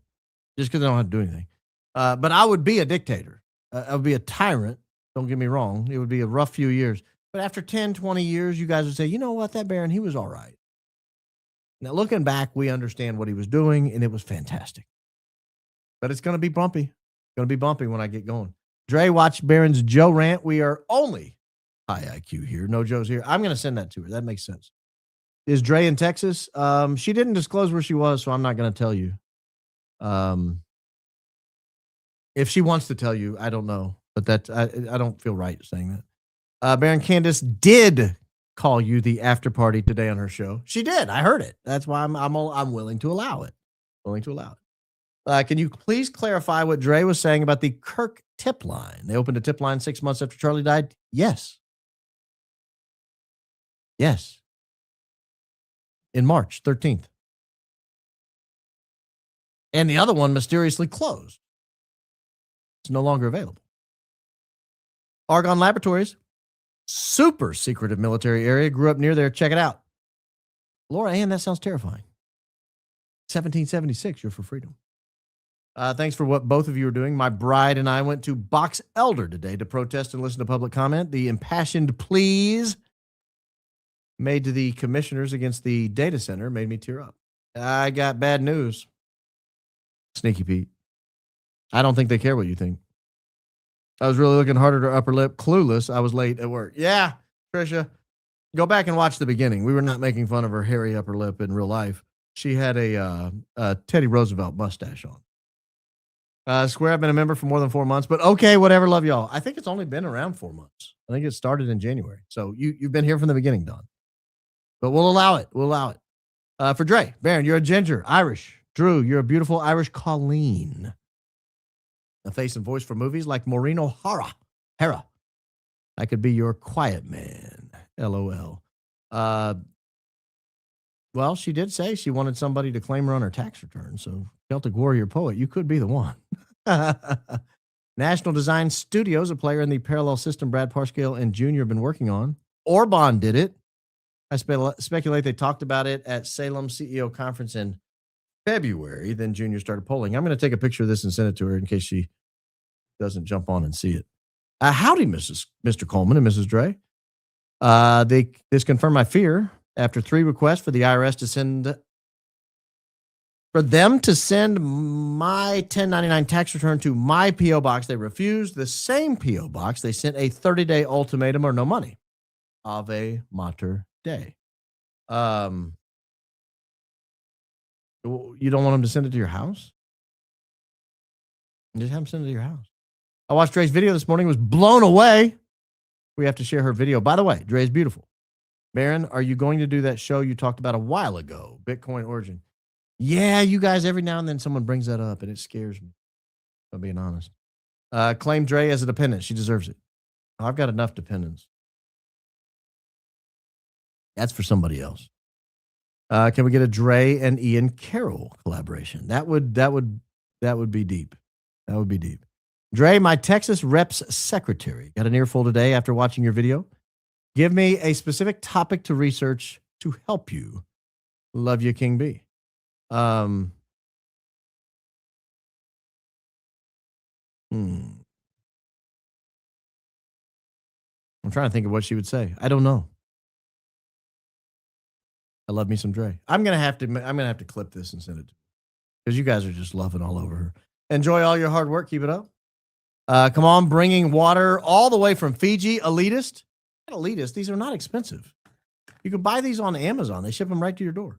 S1: just because I don't have to do anything. But I would be a dictator. I would be a tyrant. Don't get me wrong. It would be a rough few years. But after 10, 20 years, you guys would say, you know what, that Baron, he was all right. Now, looking back, we understand what he was doing, and it was fantastic. But it's going to be bumpy. It's going to be bumpy when I get going. Drey, watch Baron's Joe rant. We are only high IQ here. No Joe's here. I'm going to send that to her. That makes sense. Is Drey in Texas? She didn't disclose where she was, so I'm not going to tell you. If she wants to tell you, I don't know. But I don't feel right saying that. Baron Candace did call you the after party today on her show. She did. I heard it. That's why I'm willing to allow it. Willing to allow it. Can you please clarify what Drey was saying about the Kirk Tipline? They opened a Tipline 6 months after Charlie died. Yes. Yes. In March 13th. And the other one mysteriously closed. It's no longer available. Argonne Laboratories. Super secretive military area. Grew up near there. Check it out. Laura Ann, that sounds terrifying. 1776, you're for freedom. Thanks for what both of you are doing. My bride and I went to Box Elder today to protest and listen to public comment. The impassioned pleas made to the commissioners against the data center made me tear up. I got bad news. Sneaky Pete. I don't think they care what you think. I was really looking hard at her upper lip. Clueless. I was late at work. Yeah, Trisha. Go back and watch the beginning. We were not making fun of her hairy upper lip in real life. She had a Teddy Roosevelt mustache on. Square, I've been a member for more than 4 months, but okay, whatever. Love y'all. I think it's only been around 4 months. I think it started in January. So you've been here from the beginning, Don. But we'll allow it. We'll allow it. For Drey, Baron, you're a ginger, Irish. Drew, you're a beautiful Irish Colleen. A face and voice for movies like Maureen O'Hara. Hera. I could be your quiet man. LOL. Well, she did say she wanted somebody to claim her on her tax return. So, Celtic Warrior Poet, you could be the one. National Design Studios, a player in the parallel system Brad Parscale and Jr. have been working on. Orban did it. I speculate they talked about it at Salem CEO conference in February. Then Jr. started polling. I'm going to take a picture of this and send it to her in case she doesn't jump on and see it. Howdy, Mr. Coleman and Mrs. Drey. This confirmed my fear after 3 requests for the IRS to send my 1099 tax return to my P.O. box. They refused. The same P.O. box, they sent a 30-day ultimatum or no money. Ave Mater Dei. You don't want them to send it to your house? Just have them send it to your house. I watched Drey's video this morning. Was blown away. We have to share her video. By the way, Drey's beautiful. Baron, are you going to do that show you talked about a while ago, Bitcoin Origin? Yeah, you guys, every now and then someone brings that up, and it scares me, if I'm being honest. Claim Drey as a dependent. She deserves it. I've got enough dependents. That's for somebody else. Can we get a Drey and Ian Carroll collaboration? That would be deep. That would be deep. Drey, my Texas reps secretary, got an earful today after watching your video. Give me a specific topic to research to help you. Love you, King B. I'm trying to think of what she would say. I don't know. I love me some Drey. I'm gonna have to clip this and send it to you because you guys are just loving all over her. Enjoy all your hard work. Keep it up. Come on, bringing water all the way from Fiji. Elitist. Not elitist. These are not expensive. You can buy these on Amazon. They ship them right to your door.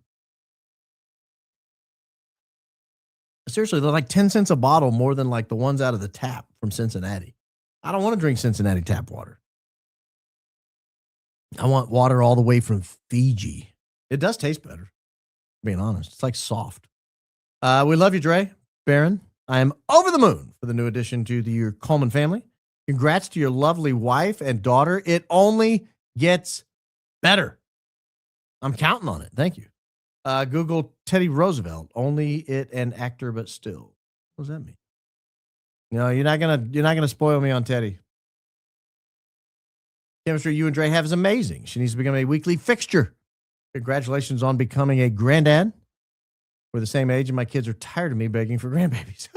S1: Seriously, they're like 10 cents a bottle more than like the ones out of the tap from Cincinnati. I don't want to drink Cincinnati tap water. I want water all the way from Fiji. It does taste better, being honest. It's like soft. We love you, Drey. Baron, I am over the moon for the new addition to your Coleman family. Congrats to your lovely wife and daughter. It only gets better. I'm counting on it. Thank you. Google Teddy Roosevelt. Only it an actor, but still. What does that mean? No, you're not gonna spoil me on Teddy. Chemistry you and Drey have is amazing. She needs to become a weekly fixture. Congratulations on becoming a granddad. We're the same age, and my kids are tired of me begging for grandbabies.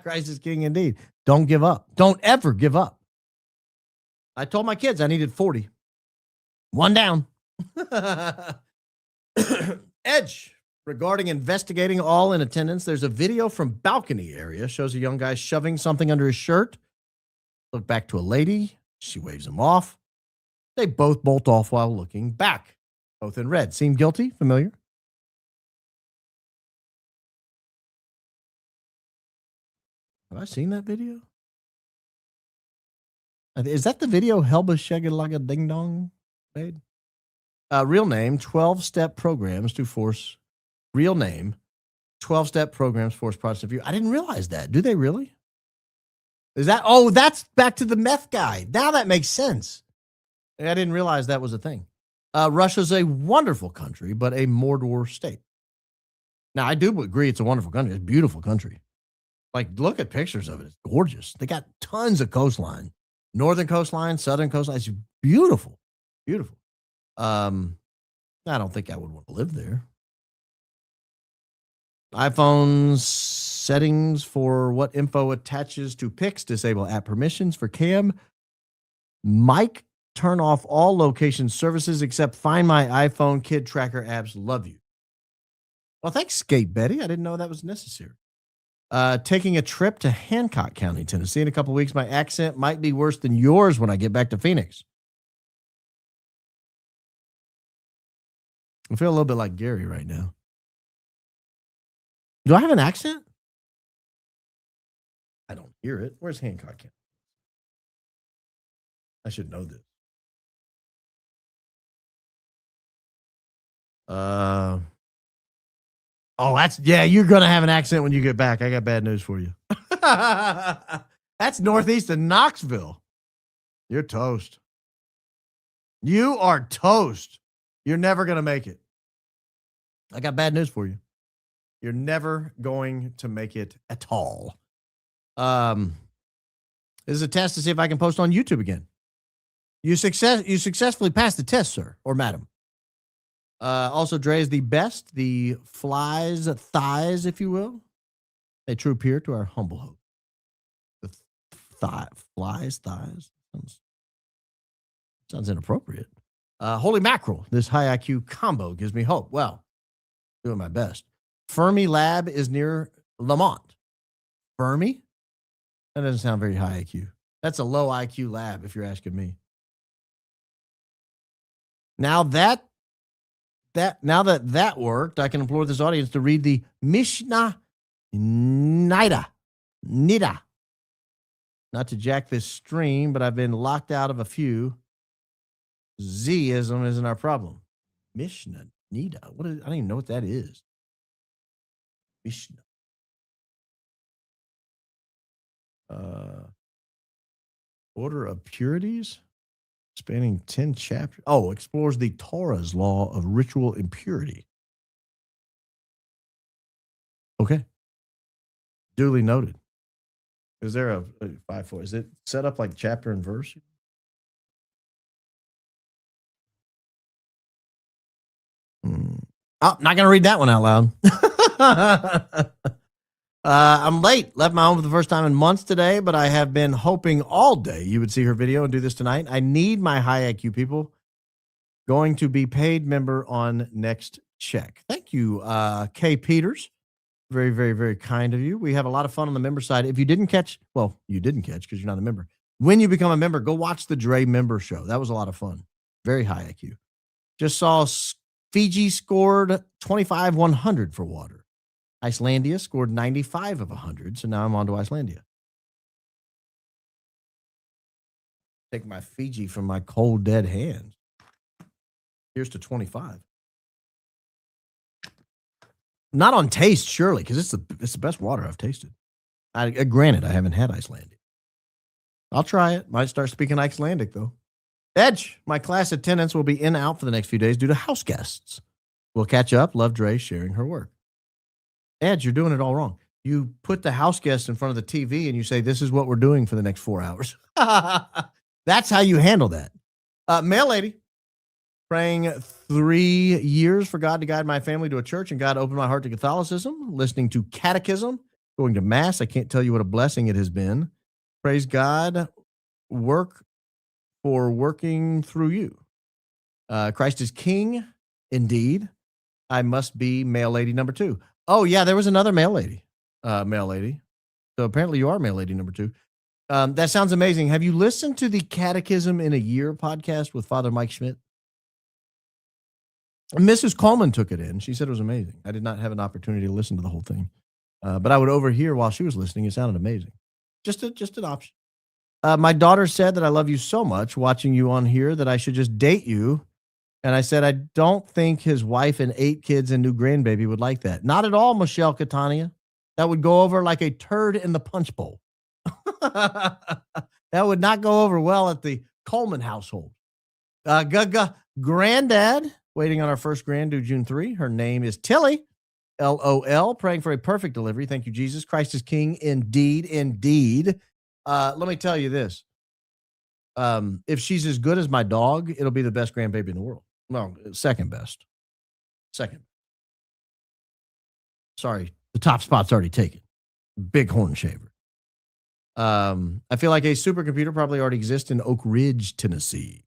S1: Christ is king indeed. Don't give up. Don't ever give up. I told my kids I needed 40. One down. Edge, regarding investigating all in attendance, there's a video from balcony area. Shows a young guy shoving something under his shirt. Look back to a lady. She waves him off. They both bolt off while looking back. Both in red. Seem guilty? Familiar? Have I seen that video? Is that the video Helba Shegalaga Ding Dong made? Real name, 12-step programs to force. Real name, 12-step programs force Protestant view. I didn't realize that. Do they really? Is that? Oh, that's back to the meth guy. Now that makes sense. I didn't realize that was a thing. Russia's a wonderful country, but a Mordor state. Now, I do agree it's a wonderful country. It's a beautiful country. Like, look at pictures of it. It's gorgeous. They got tons of coastline. Northern coastline, southern coastline. It's beautiful. Beautiful. I don't think I would want to live there. iPhone settings for what info attaches to pics. Disable app permissions for Cam. Mike, turn off all location services except Find My iPhone, Kid Tracker apps. Love you. Well, thanks, Skate Betty. I didn't know that was necessary. Taking a trip to Hancock County, Tennessee in a couple of weeks. My accent might be worse than yours when I get back to Phoenix. I feel a little bit like Gary right now. Do I have an accent? hear it. Where's Hancock County? I should know this. You're going to have an accent when you get back. I got bad news for you. That's northeast of Knoxville. You're toast. You are toast. You're never going to make it. I got bad news for you. You're never going to make it at all. This is a test to see if I can post on YouTube again. You successfully passed the test, sir or madam. Also, Drey is the best. The flies thighs, if you will. A true peer to our humble hope. The flies thighs. Sounds inappropriate. Holy mackerel. This high IQ combo gives me hope. Well, doing my best. Fermi Lab is near Lamont. Fermi? That doesn't sound very high IQ. That's a low IQ lab, if you're asking me. Now that worked, I can implore this audience to read the Mishnah Nida. Not to jack this stream, but I've been locked out of a few. Z-ism isn't our problem. Mishnah Nida. I don't even know what that is. Mishnah. Order of Purities, spanning 10 chapters. Oh, explores the Torah's law of ritual impurity. Okay. Duly noted. Is there a 5-4? Is it set up like chapter and verse? Oh, not going to read that one out loud. I'm late. Left my home for the first time in months today, but I have been hoping all day you would see her video and do this tonight. I need my high IQ people. Going to be paid member on next check. Thank you, Kay Peters. Very, very, very kind of you. We have a lot of fun on the member side. If you didn't catch, well, you didn't catch because you're not a member. When you become a member, go watch the Drey member show. That was a lot of fun. Very high IQ. Just saw Fiji scored 25-100 for water. Icelandia scored 95 of 100, so now I'm on to Icelandia. Take my Fiji from my cold, dead hands. Here's to 25. Not on taste, surely, because it's the best water I've tasted. Granted, I haven't had Icelandic. I'll try it. Might start speaking Icelandic, though. Edge, my class attendance will be in and out for the next few days due to house guests. We'll catch up. Love Drey sharing her work. Edge, you're doing it all wrong. You put the house guest in front of the TV and you say, this is what we're doing for the next 4 hours. That's how you handle that. Mail lady, praying 3 years for God to guide my family to a church and God open my heart to Catholicism, listening to catechism, going to mass. I can't tell you what a blessing it has been. Praise God. Work for working through you. Christ is King. Indeed. I must be mail lady number 2. Oh, yeah, there was another mail lady. So apparently you are mail lady number 2. That sounds amazing. Have you listened to the Catechism in a Year podcast with Father Mike Schmidt? Mrs. Coleman took it in. She said it was amazing. I did not have an opportunity to listen to the whole thing. But I would overhear while she was listening. It sounded amazing. Just an option. My daughter said that I love you so much watching you on here that I should just date you. And I said, I don't think his wife and 8 kids and new grandbaby would like that. Not at all, Michelle Catania. That would go over like a turd in the punch bowl. That would not go over well at the Coleman household. Granddad, waiting on our first grand due June 3. Her name is Tilly, LOL, praying for a perfect delivery. Thank you, Jesus. Christ is King. Indeed, indeed. Let me tell you this. If she's as good as my dog, it'll be the best grandbaby in the world. Well, second best. Sorry, the top spot's already taken. Big horn shaver. I feel like a supercomputer probably already exists in Oak Ridge, Tennessee,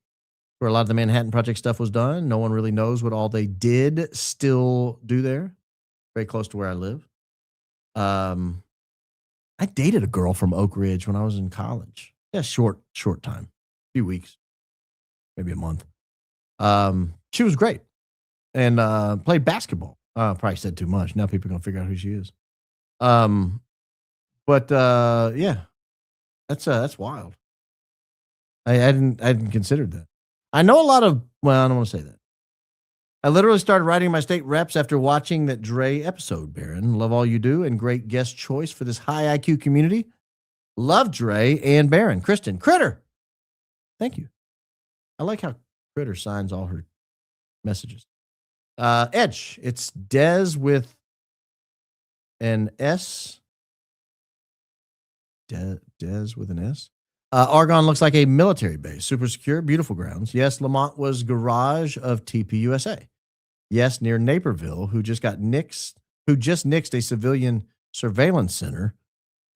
S1: where a lot of the Manhattan Project stuff was done. No one really knows what all they did still do there. Very close to where I live. I dated a girl from Oak Ridge when I was in college. Yeah, short time. A few weeks. Maybe a month. She was great. And played basketball. Probably said too much. Now people are going to figure out who she is. Yeah. That's wild. I hadn't considered that. I know a lot of, well, I don't want to say that. I literally started writing my state reps after watching that Drey episode, Baron. Love all you do and great guest choice for this high IQ community. Love Drey and Baron. Kristen, Critter. Thank you. I like how Critter signs all her messages. Edge. It's Des with an S. Des with an S. Argonne looks like a military base. Super secure, beautiful grounds. Yes, Lamont was garage of TPUSA. Yes, near Naperville, who just nixed a civilian surveillance center.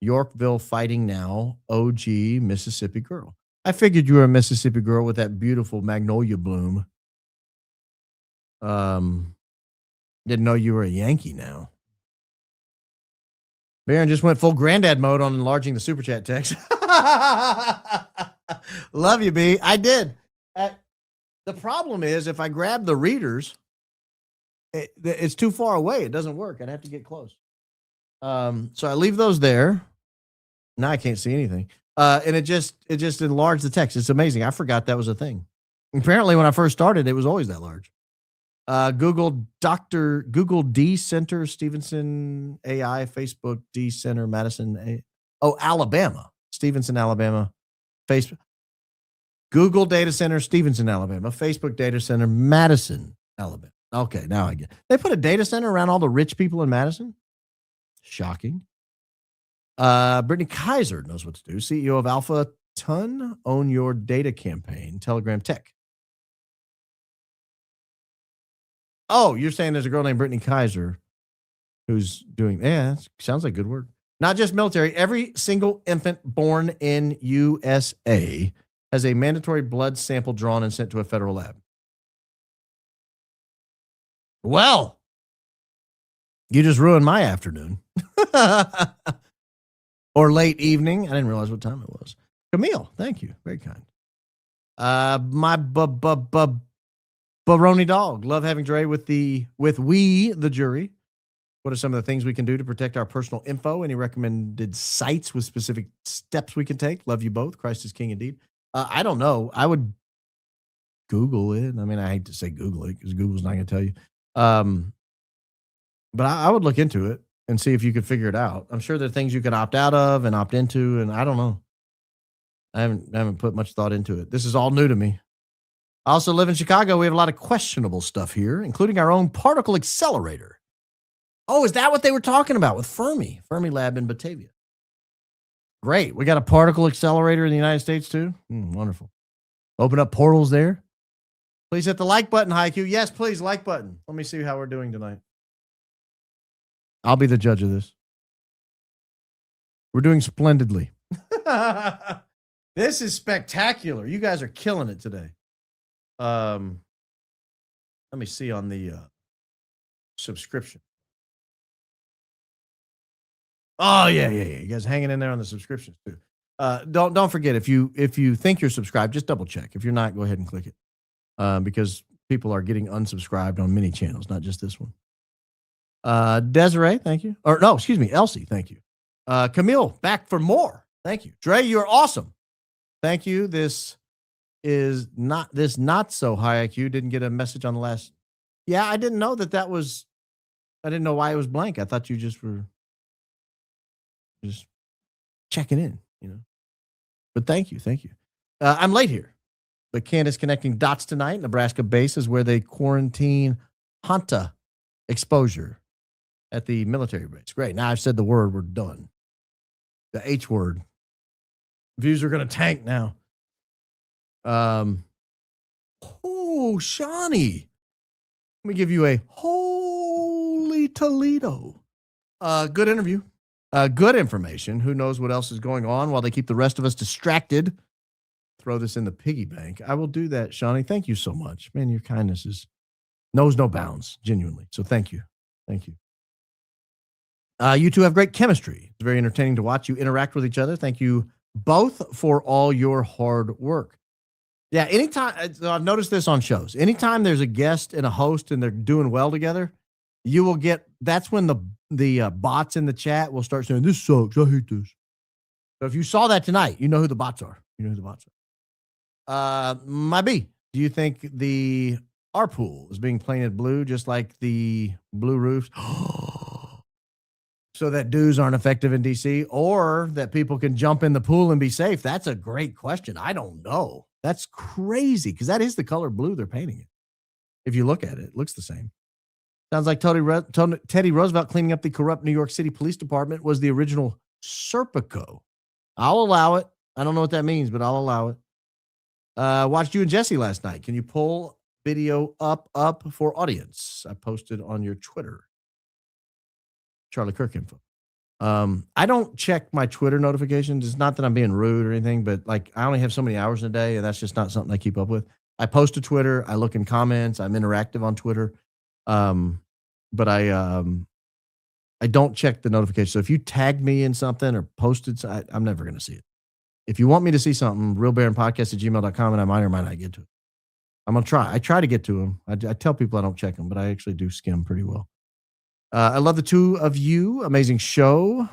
S1: Yorkville fighting now. OG Mississippi girl. I figured you were a Mississippi girl with that beautiful magnolia bloom. Didn't know you were a Yankee now. Baron just went full granddad mode on enlarging the super chat text. Love you, B. I did. The problem is if I grab the readers, it's too far away. It doesn't work. I'd have to get close. So I leave those there. Now I can't see anything. And it just enlarged the text. It's amazing. I forgot that was a thing. Apparently, when I first started, it was always that large. Google D Center, Stevenson AI, Facebook D Center, Madison. Alabama, Stevenson, Alabama, Facebook. Google Data Center, Stevenson, Alabama, Facebook Data Center, Madison, Alabama. Okay, now I get it. They put a data center around all the rich people in Madison? Shocking. Brittany Kaiser knows what to do. CEO of Alpha Ton, own your data campaign, Telegram Tech. Oh, you're saying there's a girl named Brittany Kaiser who's doing, sounds like good work. Not just military. Every single infant born in USA has a mandatory blood sample drawn and sent to a federal lab. Well, you just ruined my afternoon. Or late evening. I didn't realize what time it was. Camille, thank you. Very kind. My Baroni dog. Love having Drey with we, the jury. What are some of the things we can do to protect our personal info? Any recommended sites with specific steps we can take? Love you both. Christ is king indeed. I don't know. I would Google it. I mean, I hate to say Google it because Google's not going to tell you. But I would look into it and see if you could figure it out. I'm sure there are things you can opt out of and opt into, and I don't know. I haven't put much thought into it. This is all new to me. I also live in Chicago. We have a lot of questionable stuff here, including our own particle accelerator. Oh, is that what they were talking about with Fermi Lab in Batavia? Great. We got a particle accelerator in the United States too. Wonderful. Open up portals there. Please hit the like button, Haiku. Yes, please, like button. Let me see how we're doing tonight. I'll be the judge of this. We're doing splendidly. This is spectacular. You guys are killing it today. Let me see on the subscription. Oh, yeah. You guys hanging in there on the subscriptions too. Don't forget, if you think you're subscribed, just double check. If you're not, go ahead and click it. Because people are getting unsubscribed on many channels, not just this one. Desiree, thank you. Or no, excuse me, Elsie, thank you. Camille, back for more. Thank you. Drey, you're awesome. Thank you. This not so high IQ didn't get a message on the last. Yeah, I didn't know that was. I didn't know why it was blank. I thought you just were just checking in, But thank you. I'm late here, but Candace connecting dots tonight. Nebraska base is where they quarantine Hanta exposure at the military base. Great. Now I've said the word. We're done. The H word. Views are going to tank now. Shawnee. Let me give you a holy Toledo. Good interview. Good information. Who knows what else is going on while they keep the rest of us distracted. Throw this in the piggy bank. I will do that, Shawnee. Thank you so much. Man, your kindness knows no bounds, genuinely. So thank you. You two have great chemistry. It's very entertaining to watch you interact with each other. Thank you both for all your hard work. Yeah, anytime, I've noticed this on shows. Anytime there's a guest and a host and they're doing well together, you will get, that's when the bots in the chat will start saying, this sucks, I hate this. So if you saw that tonight, you know who the bots are. You know who the bots are. My B, do you think the our pool is being painted blue just like the blue roofs so that dues aren't effective in DC, or that people can jump in the pool and be safe? That's a great question. I don't know. That's crazy because that is the color blue they're painting it. If you look at it, it looks the same. Sounds like Teddy Roosevelt cleaning up the corrupt New York City Police Department was the original Serpico. I'll allow it. I don't know what that means, but I'll allow it. Watched you and Jesse last night. Can you pull video up for audience? I posted on your Twitter. Charlie Kirk info. I don't check my Twitter notifications. It's not that I'm being rude or anything, but like I only have so many hours in a day, and that's just not something I keep up with. I post to Twitter. I look in comments. I'm interactive on Twitter. But I don't check the notifications. So if you tagged me in something or posted, I'm never going to see it. If you want me to see something, realbaronpodcast@gmail.com, and I might or might not get to it. I'm going to try. I try to get to them. I tell people I don't check them, but I actually do skim pretty well. I love the two of you. Amazing show.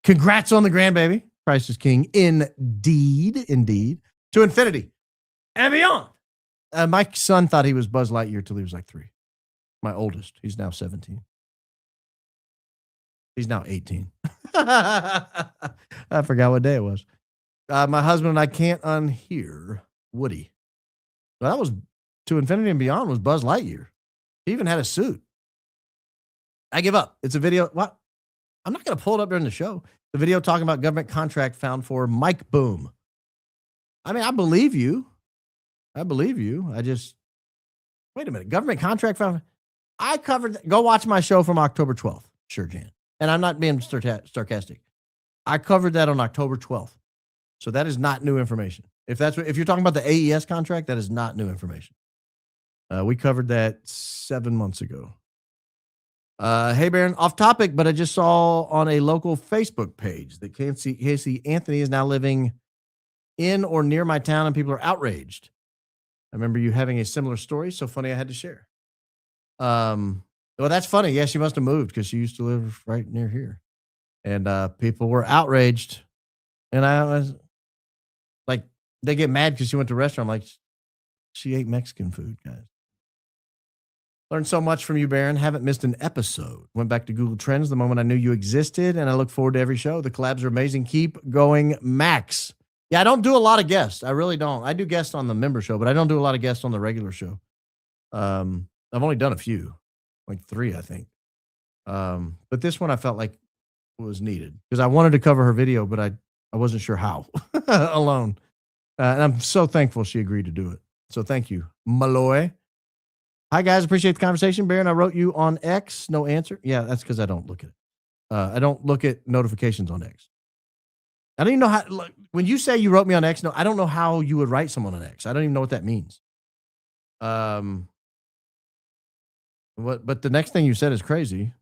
S1: Congrats on the grandbaby. Christ is King. Indeed. To infinity and beyond. My son thought he was Buzz Lightyear till he was like 3. My oldest. He's now 17. He's now 18. I forgot what day it was. My husband and I can't unhear Woody. Well, that was To Infinity and Beyond was Buzz Lightyear. He even had a suit. I give up. It's a video. What? I'm not going to pull it up during the show. The video talking about government contract found for Mike Boom. I mean, I believe you. I just, wait a minute. Government contract found. I covered, go watch my show from October 12th. Sure, Jan. And I'm not being sarcastic. I covered that on October 12th. So that is not new information. If you're talking about the AES contract, that is not new information. We covered that 7 months ago. Hey, Baron, off topic, but I just saw on a local Facebook page that Casey Anthony is now living in or near my town and people are outraged. I remember you having a similar story. So funny I had to share. Well, that's funny. Yeah, she must have moved because she used to live right near here. And people were outraged. And I was like, they get mad because she went to a restaurant. I'm like, she ate Mexican food, guys. Learned so much from you, Baron. Haven't missed an episode. Went back to Google Trends the moment I knew you existed, and I look forward to every show. The collabs are amazing. Keep going, Max. Yeah, I don't do a lot of guests. I really don't. I do guests on the member show, but I don't do a lot of guests on the regular show. I've only done a few, like 3, I think. But this one I felt like was needed because I wanted to cover her video, but I wasn't sure how alone. And I'm so thankful she agreed to do it. So thank you, Malloy. Hi, guys. Appreciate the conversation. Baron, I wrote you on X. No answer. Yeah, that's because I don't look at it. I don't look at notifications on X. I don't even know how. Look, when you say you wrote me on X, no, I don't know how you would write someone on X. I don't even know what that means. But the next thing you said is crazy.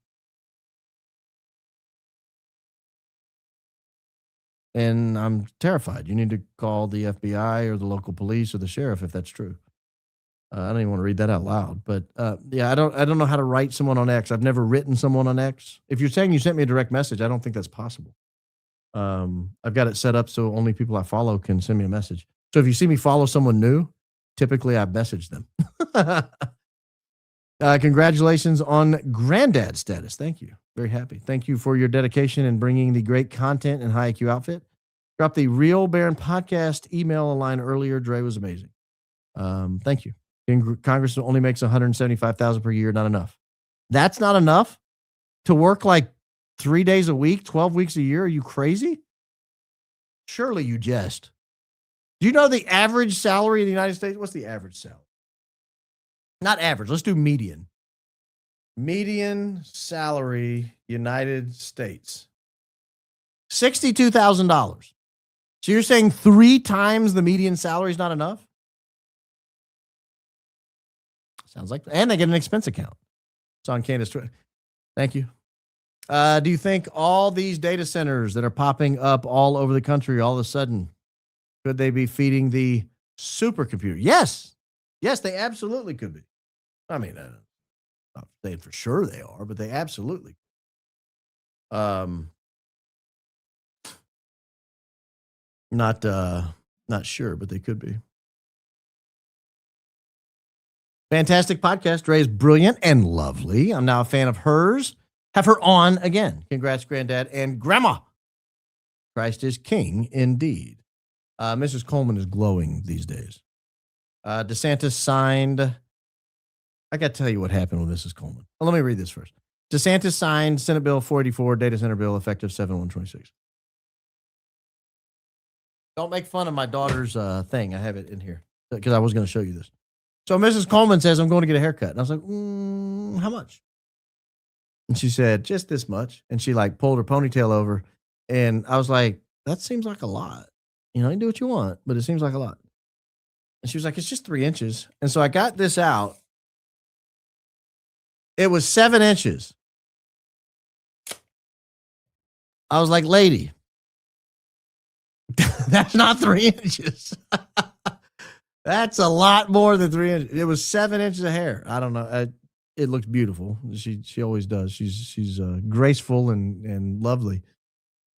S1: And I'm terrified. You need to call the FBI or the local police or the sheriff if that's true. I don't even want to read that out loud, but yeah, I don't know how to write someone on X. I've never written someone on X. If you're saying you sent me a direct message, I don't think that's possible. I've got it set up so only people I follow can send me a message. So if you see me follow someone new, typically I message them. Congratulations on granddad status. Thank you. Very happy. Thank you for your dedication and bringing the great content and high IQ outfit. Dropped the Real Baron podcast email a line earlier. Drey was amazing. Thank you. Congress only makes $175,000 per year. Not enough. That's not enough to work like 3 days a week, 12 weeks a year. Are you crazy? Surely you jest. Do you know the average salary in the United States? What's the average salary? Not average. Let's do median. Median salary, United States. $62,000. So you're saying 3 times the median salary is not enough? Sounds like, and they get an expense account. It's on Candace Twitter. Thank you. Do you think all these data centers that are popping up all over the country, all of a sudden, could they be feeding the supercomputer? Yes. Yes, they absolutely could be. I mean, I'm not saying for sure they are, but they absolutely. Not sure, but they could be. Fantastic podcast. Drey is brilliant and lovely. I'm now a fan of hers. Have her on again. Congrats, Granddad and Grandma. Christ is king indeed. Mrs. Coleman is glowing these days. DeSantis signed. I got to tell you what happened with Mrs. Coleman. Well, let me read this first. DeSantis signed Senate Bill 484, data center bill effective 7/1/26. Don't make fun of my daughter's thing. I have it in here because I was going to show you this. So Mrs. Coleman says, I'm going to get a haircut. And I was like, how much? And she said, just this much. And she like pulled her ponytail over. And I was like, that seems like a lot. You know, you do what you want, but it seems like a lot. And she was like, it's just 3 inches. And so I got this out. It was 7 inches. I was like, lady, that's not 3 inches. That's a lot more than 3 inches. It was 7 inches of hair. I don't know. It looks beautiful. She always does. She's graceful and lovely.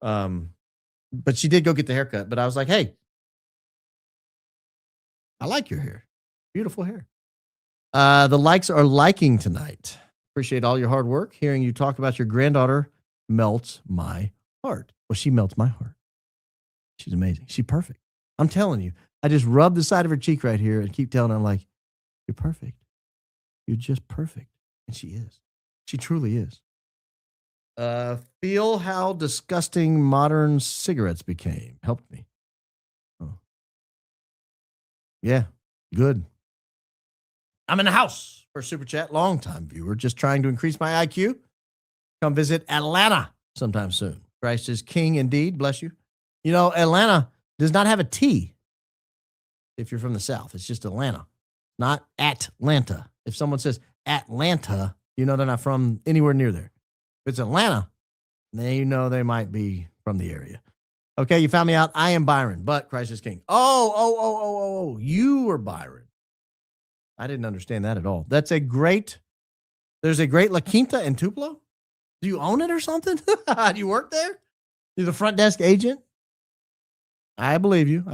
S1: But she did go get the haircut. But I was like, hey, I like your hair. Beautiful hair. The likes are liking tonight. Appreciate all your hard work. Hearing you talk about your granddaughter melts my heart. Well, she melts my heart. She's amazing. She's perfect. I'm telling you. I just rub the side of her cheek right here and keep telling her, I'm like, you're perfect. You're just perfect. And she is. She truly is. Feel how disgusting modern cigarettes became. Helped me. Oh. Yeah, good. I'm in the house for a super chat. Long-time viewer. Just trying to increase my IQ. Come visit Atlanta sometime soon. Christ is king indeed. Bless you. You know, Atlanta does not have a T. If you're from the South, it's just Atlanta, not Atlanta. If someone says Atlanta, you know they're not from anywhere near there. If it's Atlanta, then you know they might be from the area. Okay, you found me out. I am Byron, but Christ is king. Oh, you were Byron. I didn't understand that at all. There's a great La Quinta in Tupelo. Do you own it or something? Do you work there? You're the front desk agent? I believe you.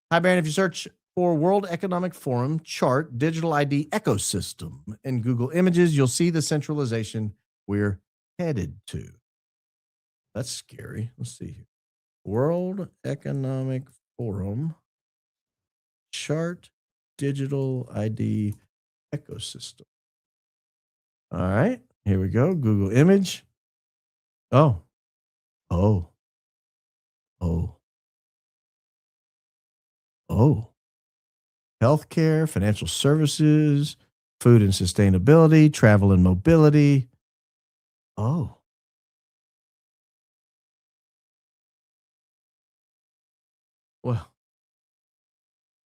S1: Hi, Baron. If you search for World Economic Forum chart digital ID ecosystem in Google Images, you'll see the centralization we're headed to. That's scary. Let's see here. World Economic Forum chart digital ID ecosystem. All right, here we go. Google image. Oh. Healthcare, financial services, food and sustainability, travel and mobility. Oh. Well,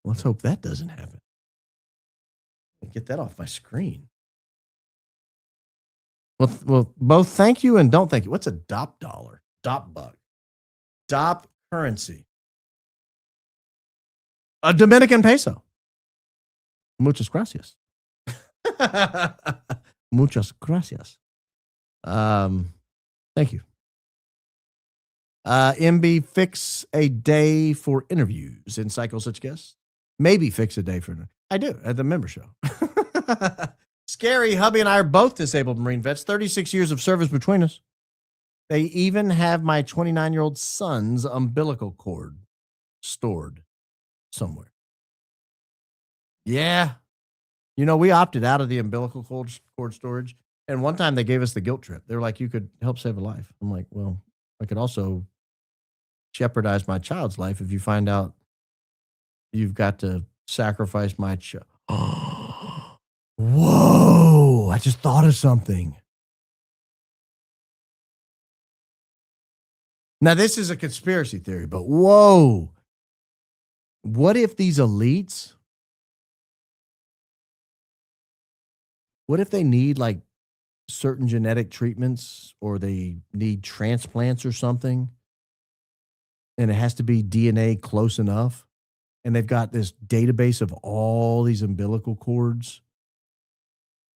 S1: let's hope that doesn't happen. Get that off my screen. Well, both thank you and don't thank you. What's a DOP dollar? DOP buck. DOP currency. A Dominican peso. Muchas gracias. Muchas gracias. Thank you. MB, fix a day for interviews and cycle such guests. Maybe fix a day for it. I do at the member show. Scary. Hubby and I are both disabled Marine vets, 36 years of service between us. They even have my 29-year-old son's umbilical cord stored somewhere. Yeah. You know, we opted out of the umbilical cord storage. And one time they gave us the guilt trip. They were like, you could help save a life. I'm like, well, I could also jeopardize my child's life if you find out you've got to sacrifice my child. Whoa, I just thought of something. Now, this is a conspiracy theory, but whoa. What if these elites, what if they need like certain genetic treatments or they need transplants or something, and it has to be DNA close enough, and they've got this database of all these umbilical cords,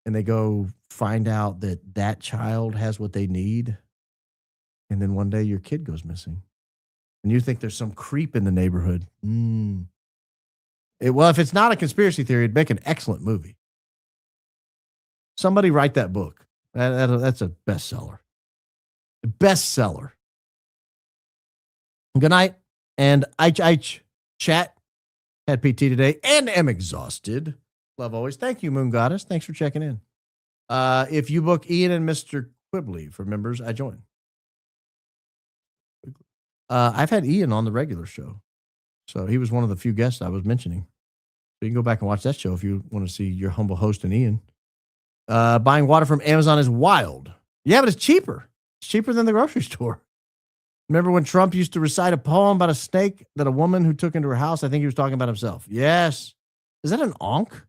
S1: and they go find out that that child has what they need, and then one day your kid goes missing, and you think there's some creep in the neighborhood. Well, if it's not a conspiracy theory, it'd make an excellent movie. Somebody write that book. That's a bestseller. Bestseller. Good night. And I chat. Had PT today and am exhausted. Love always. Thank you, Moon Goddess. Thanks for checking in. If you book Ian and Mr. Quibley for members, I join. I've had Ian on the regular show. So he was one of the few guests I was mentioning. So you can go back and watch that show if you want to see your humble host and Ian. Buying water from Amazon is wild. Yeah, but it's cheaper. It's cheaper than the grocery store. Remember when Trump used to recite a poem about a snake that a woman who took into her house? I think he was talking about himself. Yes. Is that an onk?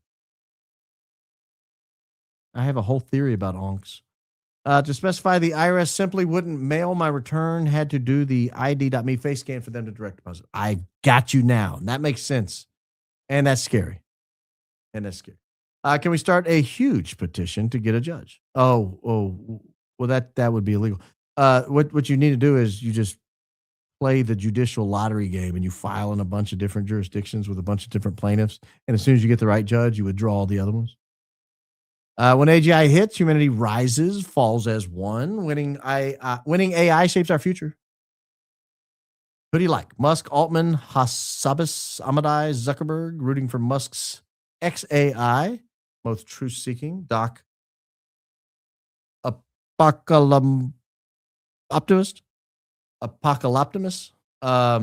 S1: I have a whole theory about onks. To specify, the IRS simply wouldn't mail my return, had to do the ID.me face scan for them to direct deposit. I got you now. That makes sense. And that's scary. Can we start a huge petition to get a judge? Well, that would be illegal. What you need to do is you just play the judicial lottery game and you file in a bunch of different jurisdictions with a bunch of different plaintiffs. And as soon as you get the right judge, you withdraw all the other ones. When AGI hits, humanity rises, falls as one. Winning AI shapes our future. Who do you like? Musk, Altman, Hassabis, Amadai, Zuckerberg, rooting for Musk's XAI, both truth-seeking. Doc, Apocalyptimus. I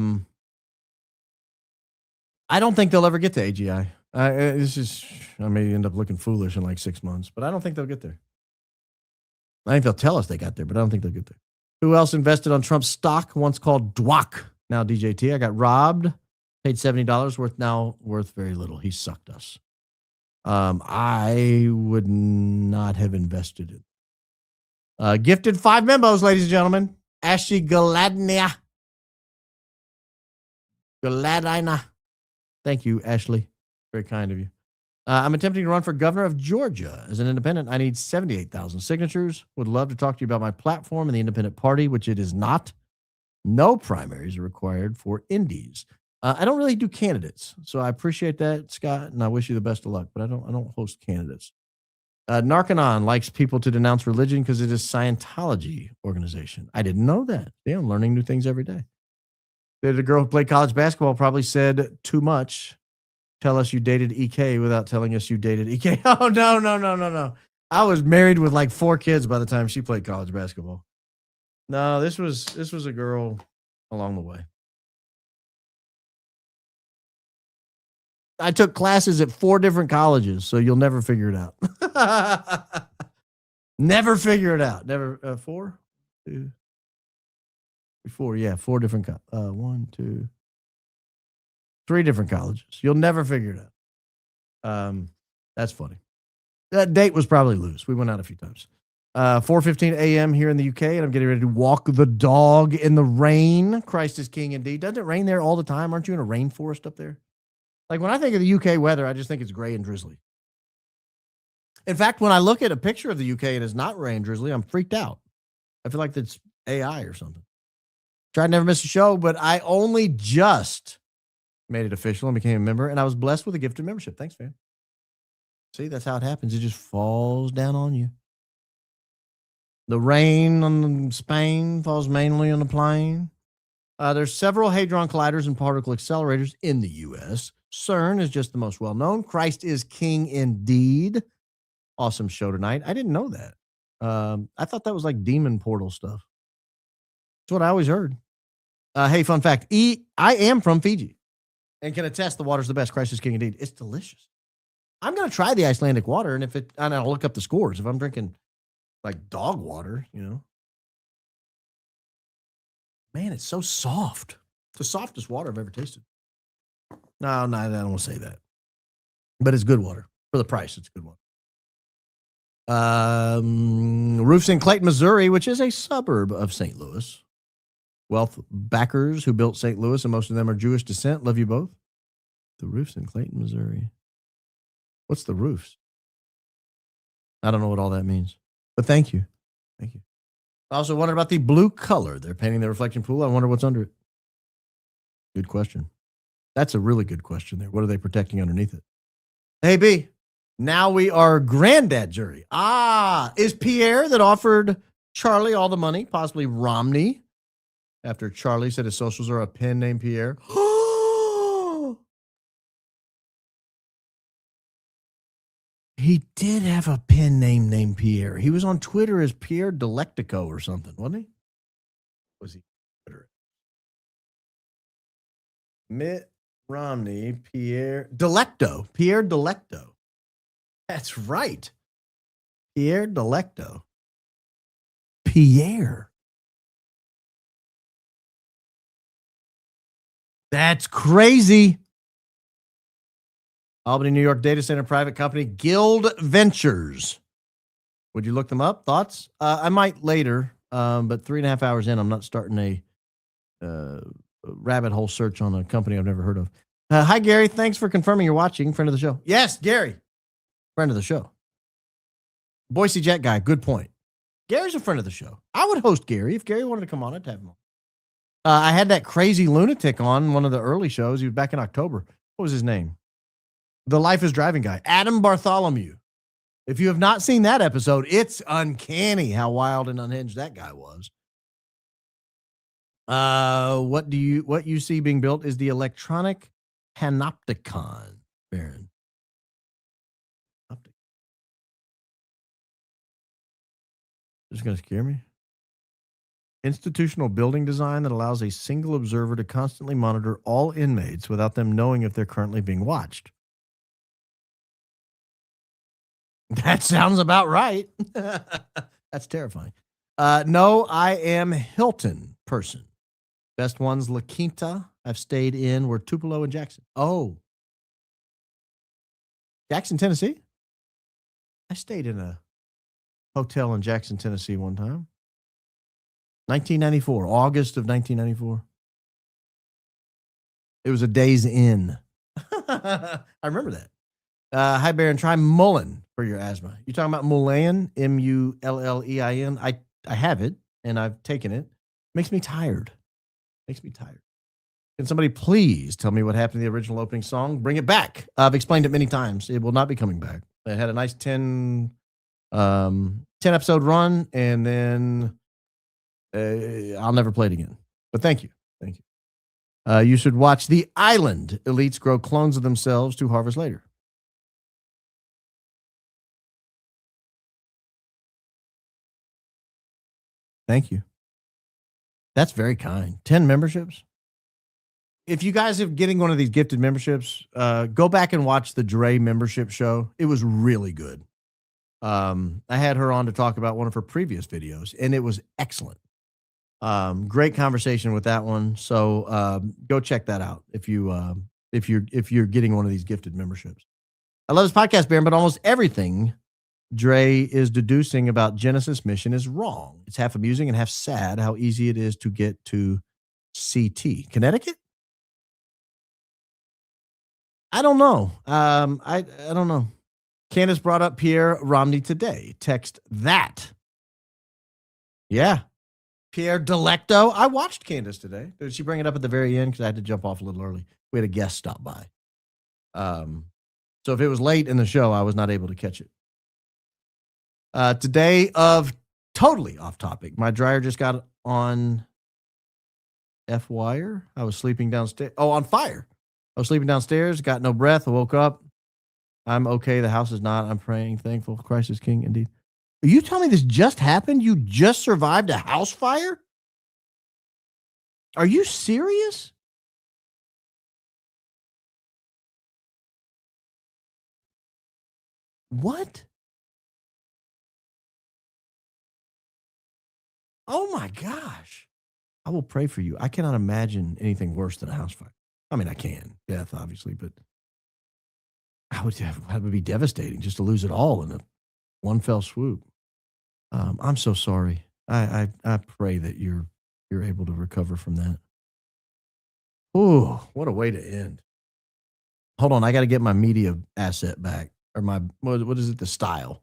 S1: don't think they'll ever get to AGI. I may end up looking foolish in like 6 months, but I don't think they'll get there. I think they'll tell us they got there, but I don't think they'll get there. Who else invested on Trump's stock, once called DWAC, now DJT? I got robbed, paid $70, worth very little. He sucked us. I would not have invested it. Gifted 5 membos, ladies and gentlemen. Ashley Galadina. Thank you, Ashley. Very kind of you. I'm attempting to run for governor of Georgia as an independent. I need 78,000 signatures. Would love to talk to you about my platform in the independent party, which it is not. No primaries are required for indies. I don't really do candidates, so I appreciate that, Scott, and I wish you the best of luck, but I don't host candidates. Narcanon likes people to denounce religion because it is Scientology organization. I didn't know that. Yeah, I'm learning new things every day. The girl who played college basketball probably said too much. Tell us you dated EK without telling us you dated EK. Oh, no. I was married with like 4 kids by the time she played college basketball. No, this was a girl along the way. I took classes at 4 different colleges, so you'll never figure it out. Never figure it out. Never 4, 2, 4. Yeah, 4 different. 1, 2, 3 different colleges. You'll never figure it out. That's funny. That date was probably loose. We went out a few times. 4:15 a.m. here in the UK, and I'm getting ready to walk the dog in the rain. Christ is king indeed. Doesn't it rain there all the time? Aren't you in a rainforest up there? Like when I think of the UK weather, I just think it's gray and drizzly. In fact, when I look at a picture of the UK and it's not rain drizzly, I'm freaked out. I feel like it's AI or something. Tried never miss a show, but I only just made it official and became a member, and I was blessed with a gifted membership. Thanks, man. See, that's how it happens. It just falls down on you. The rain on Spain falls mainly on the plane. There's several Hadron Colliders and particle accelerators in the U.S. CERN is just the most well-known. Christ is king indeed. Awesome show tonight. I didn't know that. I thought that was like demon portal stuff. That's what I always heard. Hey, fun fact. I am from Fiji and can attest the water's the best. Christ is king indeed. It's delicious. I'm going to try the Icelandic water, and I'll look up the scores. If I'm drinking like dog water, man, it's so soft. It's the softest water I've ever tasted. No, I don't want to say that. But it's good water. For the price, it's good water. Roofs in Clayton, Missouri, which is a suburb of St. Louis. Wealth backers who built St. Louis, and most of them are Jewish descent. Love you both. The roofs in Clayton, Missouri. What's the roofs? I don't know what all that means. But thank you. Thank you. I also wondered about the blue color. They're painting the reflection pool. I wonder what's under it. Good question. That's a really good question there. What are they protecting underneath it? Hey, B, now we are granddad jury. Is Pierre that offered Charlie all the money, possibly Romney, after Charlie said his socials are a pen named Pierre? He did have a pen name named Pierre. He was on Twitter as Pierre Delectico or something, wasn't he? Was he? Mitt Romney, Pierre Delecto. Pierre Delecto. That's right. Pierre Delecto. Pierre. That's crazy. Albany, New York data center private company, Guild Ventures. Would you look them up? Thoughts? I might later, but 3.5 hours in, I'm not starting a rabbit hole search on a company I've never heard of. Hi, Gary. Thanks for confirming you're watching. Friend of the show. Yes, Gary. Friend of the show. Boise Jet guy. Good point. Gary's a friend of the show. I would host Gary. If Gary wanted to come on, I'd have him on. I had that crazy lunatic on one of the early shows. He was back in October. What was his name? The Life is Driving guy. Adam Bartholomew. If you have not seen that episode, it's uncanny how wild and unhinged that guy was. What you see being built is the electronic panopticon, Baron. This is going to scare me. Institutional building design that allows a single observer to constantly monitor all inmates without them knowing if they're currently being watched. That sounds about right. That's terrifying. No, I am Hilton person. Best ones, La Quinta. I've stayed in were Tupelo and Jackson. Oh. Jackson, Tennessee? I stayed in a hotel in Jackson, Tennessee one time. 1994, August of 1994. It was a Days Inn. I remember that. Hi, Baron. Try Mullen for your asthma. You talking about Mullein? Mullein? I have it, and I've taken it. Makes me tired. Can somebody please tell me what happened to the original opening song? Bring it back. I've explained it many times. It will not be coming back. It had a nice 10 episode run, and then I'll never play it again. But thank you. You should watch The Island. Elites grow clones of themselves to harvest later. Thank you. That's very kind. 10 memberships. If you guys are getting one of these gifted memberships, go back and watch the Drey membership show. It was really good. I had her on to talk about one of her previous videos, and it was excellent. Great conversation with that one. So go check that out if you're getting one of these gifted memberships. I love this podcast, Baron, but almost everything Drey is deducing about Genesis mission is wrong. It's half amusing and half sad how easy it is to get to CT. Connecticut? I don't know. I don't know. Candace brought up Pierre Romney today. Text that. Yeah. Pierre Delecto. I watched Candace today. Did she bring it up at the very end? Because I had to jump off a little early. We had a guest stop by. So if it was late in the show, I was not able to catch it. Today of totally off topic. My dryer just got on F-wire. I was sleeping downstairs. Oh, on fire. I was sleeping downstairs, got no breath. I woke up. I'm okay. The house is not. I'm praying. Thankful. Christ is king indeed. Are you telling me this just happened? You just survived a house fire? Are you serious? What? Oh my gosh. I will pray for you. I cannot imagine anything worse than a house fire. I mean, I can. Death, obviously, but that would be devastating just to lose it all in a one fell swoop. I'm so sorry. I pray that you're able to recover from that. Oh, what a way to end. Hold on, I got to get my media asset back, or my what is it? The style.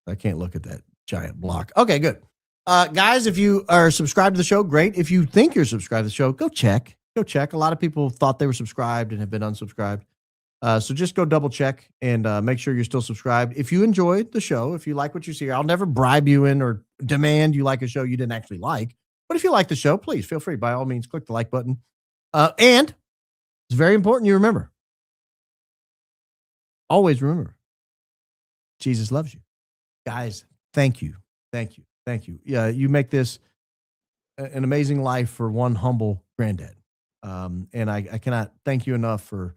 S1: I can't look at that giant block. Okay, good. Guys, if you are subscribed to the show, great. If you think you're subscribed to the show, go check. go check. A lot of people thought they were subscribed and have been unsubscribed. So just go double check and make sure you're still subscribed. If you enjoyed the show, if you like what you see, I'll never bribe you in or demand you like a show you didn't actually like. But if you like the show, please feel free. By all means, click the like button. And it's very important you remember. Always remember, Jesus loves you. Guys, thank you. Thank you. Thank you. Yeah, you make this an amazing life for one humble granddad. And I cannot thank you enough for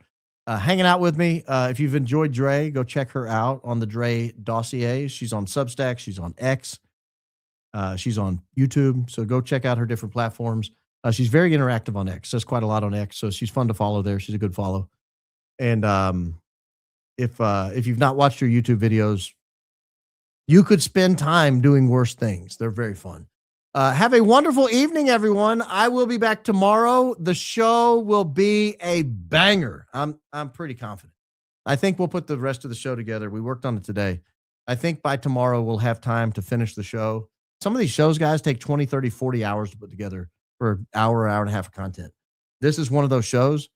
S1: hanging out with me. If you've enjoyed Drey, go check her out on the Drey Dossier. She's on Substack. She's on X. She's on YouTube. So go check out her different platforms. She's very interactive on X. Says quite a lot on X. So she's fun to follow there. She's a good follow. And if you've not watched her YouTube videos, you could spend time doing worse things. They're very fun. Have a wonderful evening, everyone. I will be back tomorrow. The show will be a banger. I'm pretty confident. I think we'll put the rest of the show together. We worked on it today. I think by tomorrow we'll have time to finish the show. Some of these shows, guys, take 20, 30, 40 hours to put together for an hour and a half of content. This is one of those shows.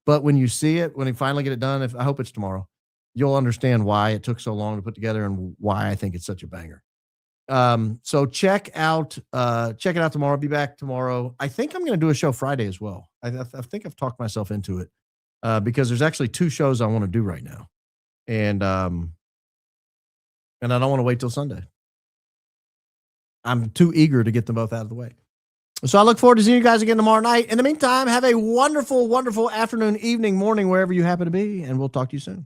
S1: But when you see it, when you finally get it done, I hope it's tomorrow, you'll understand why it took so long to put together and why I think it's such a banger. So check it out tomorrow. I'll be back tomorrow. I think I'm going to do a show Friday as well. I think I've talked myself into it, because there's actually 2 shows I want to do right now. And I don't want to wait till Sunday. I'm too eager to get them both out of the way. So I look forward to seeing you guys again tomorrow night. In the meantime, have a wonderful, wonderful afternoon, evening, morning, wherever you happen to be. And we'll talk to you soon.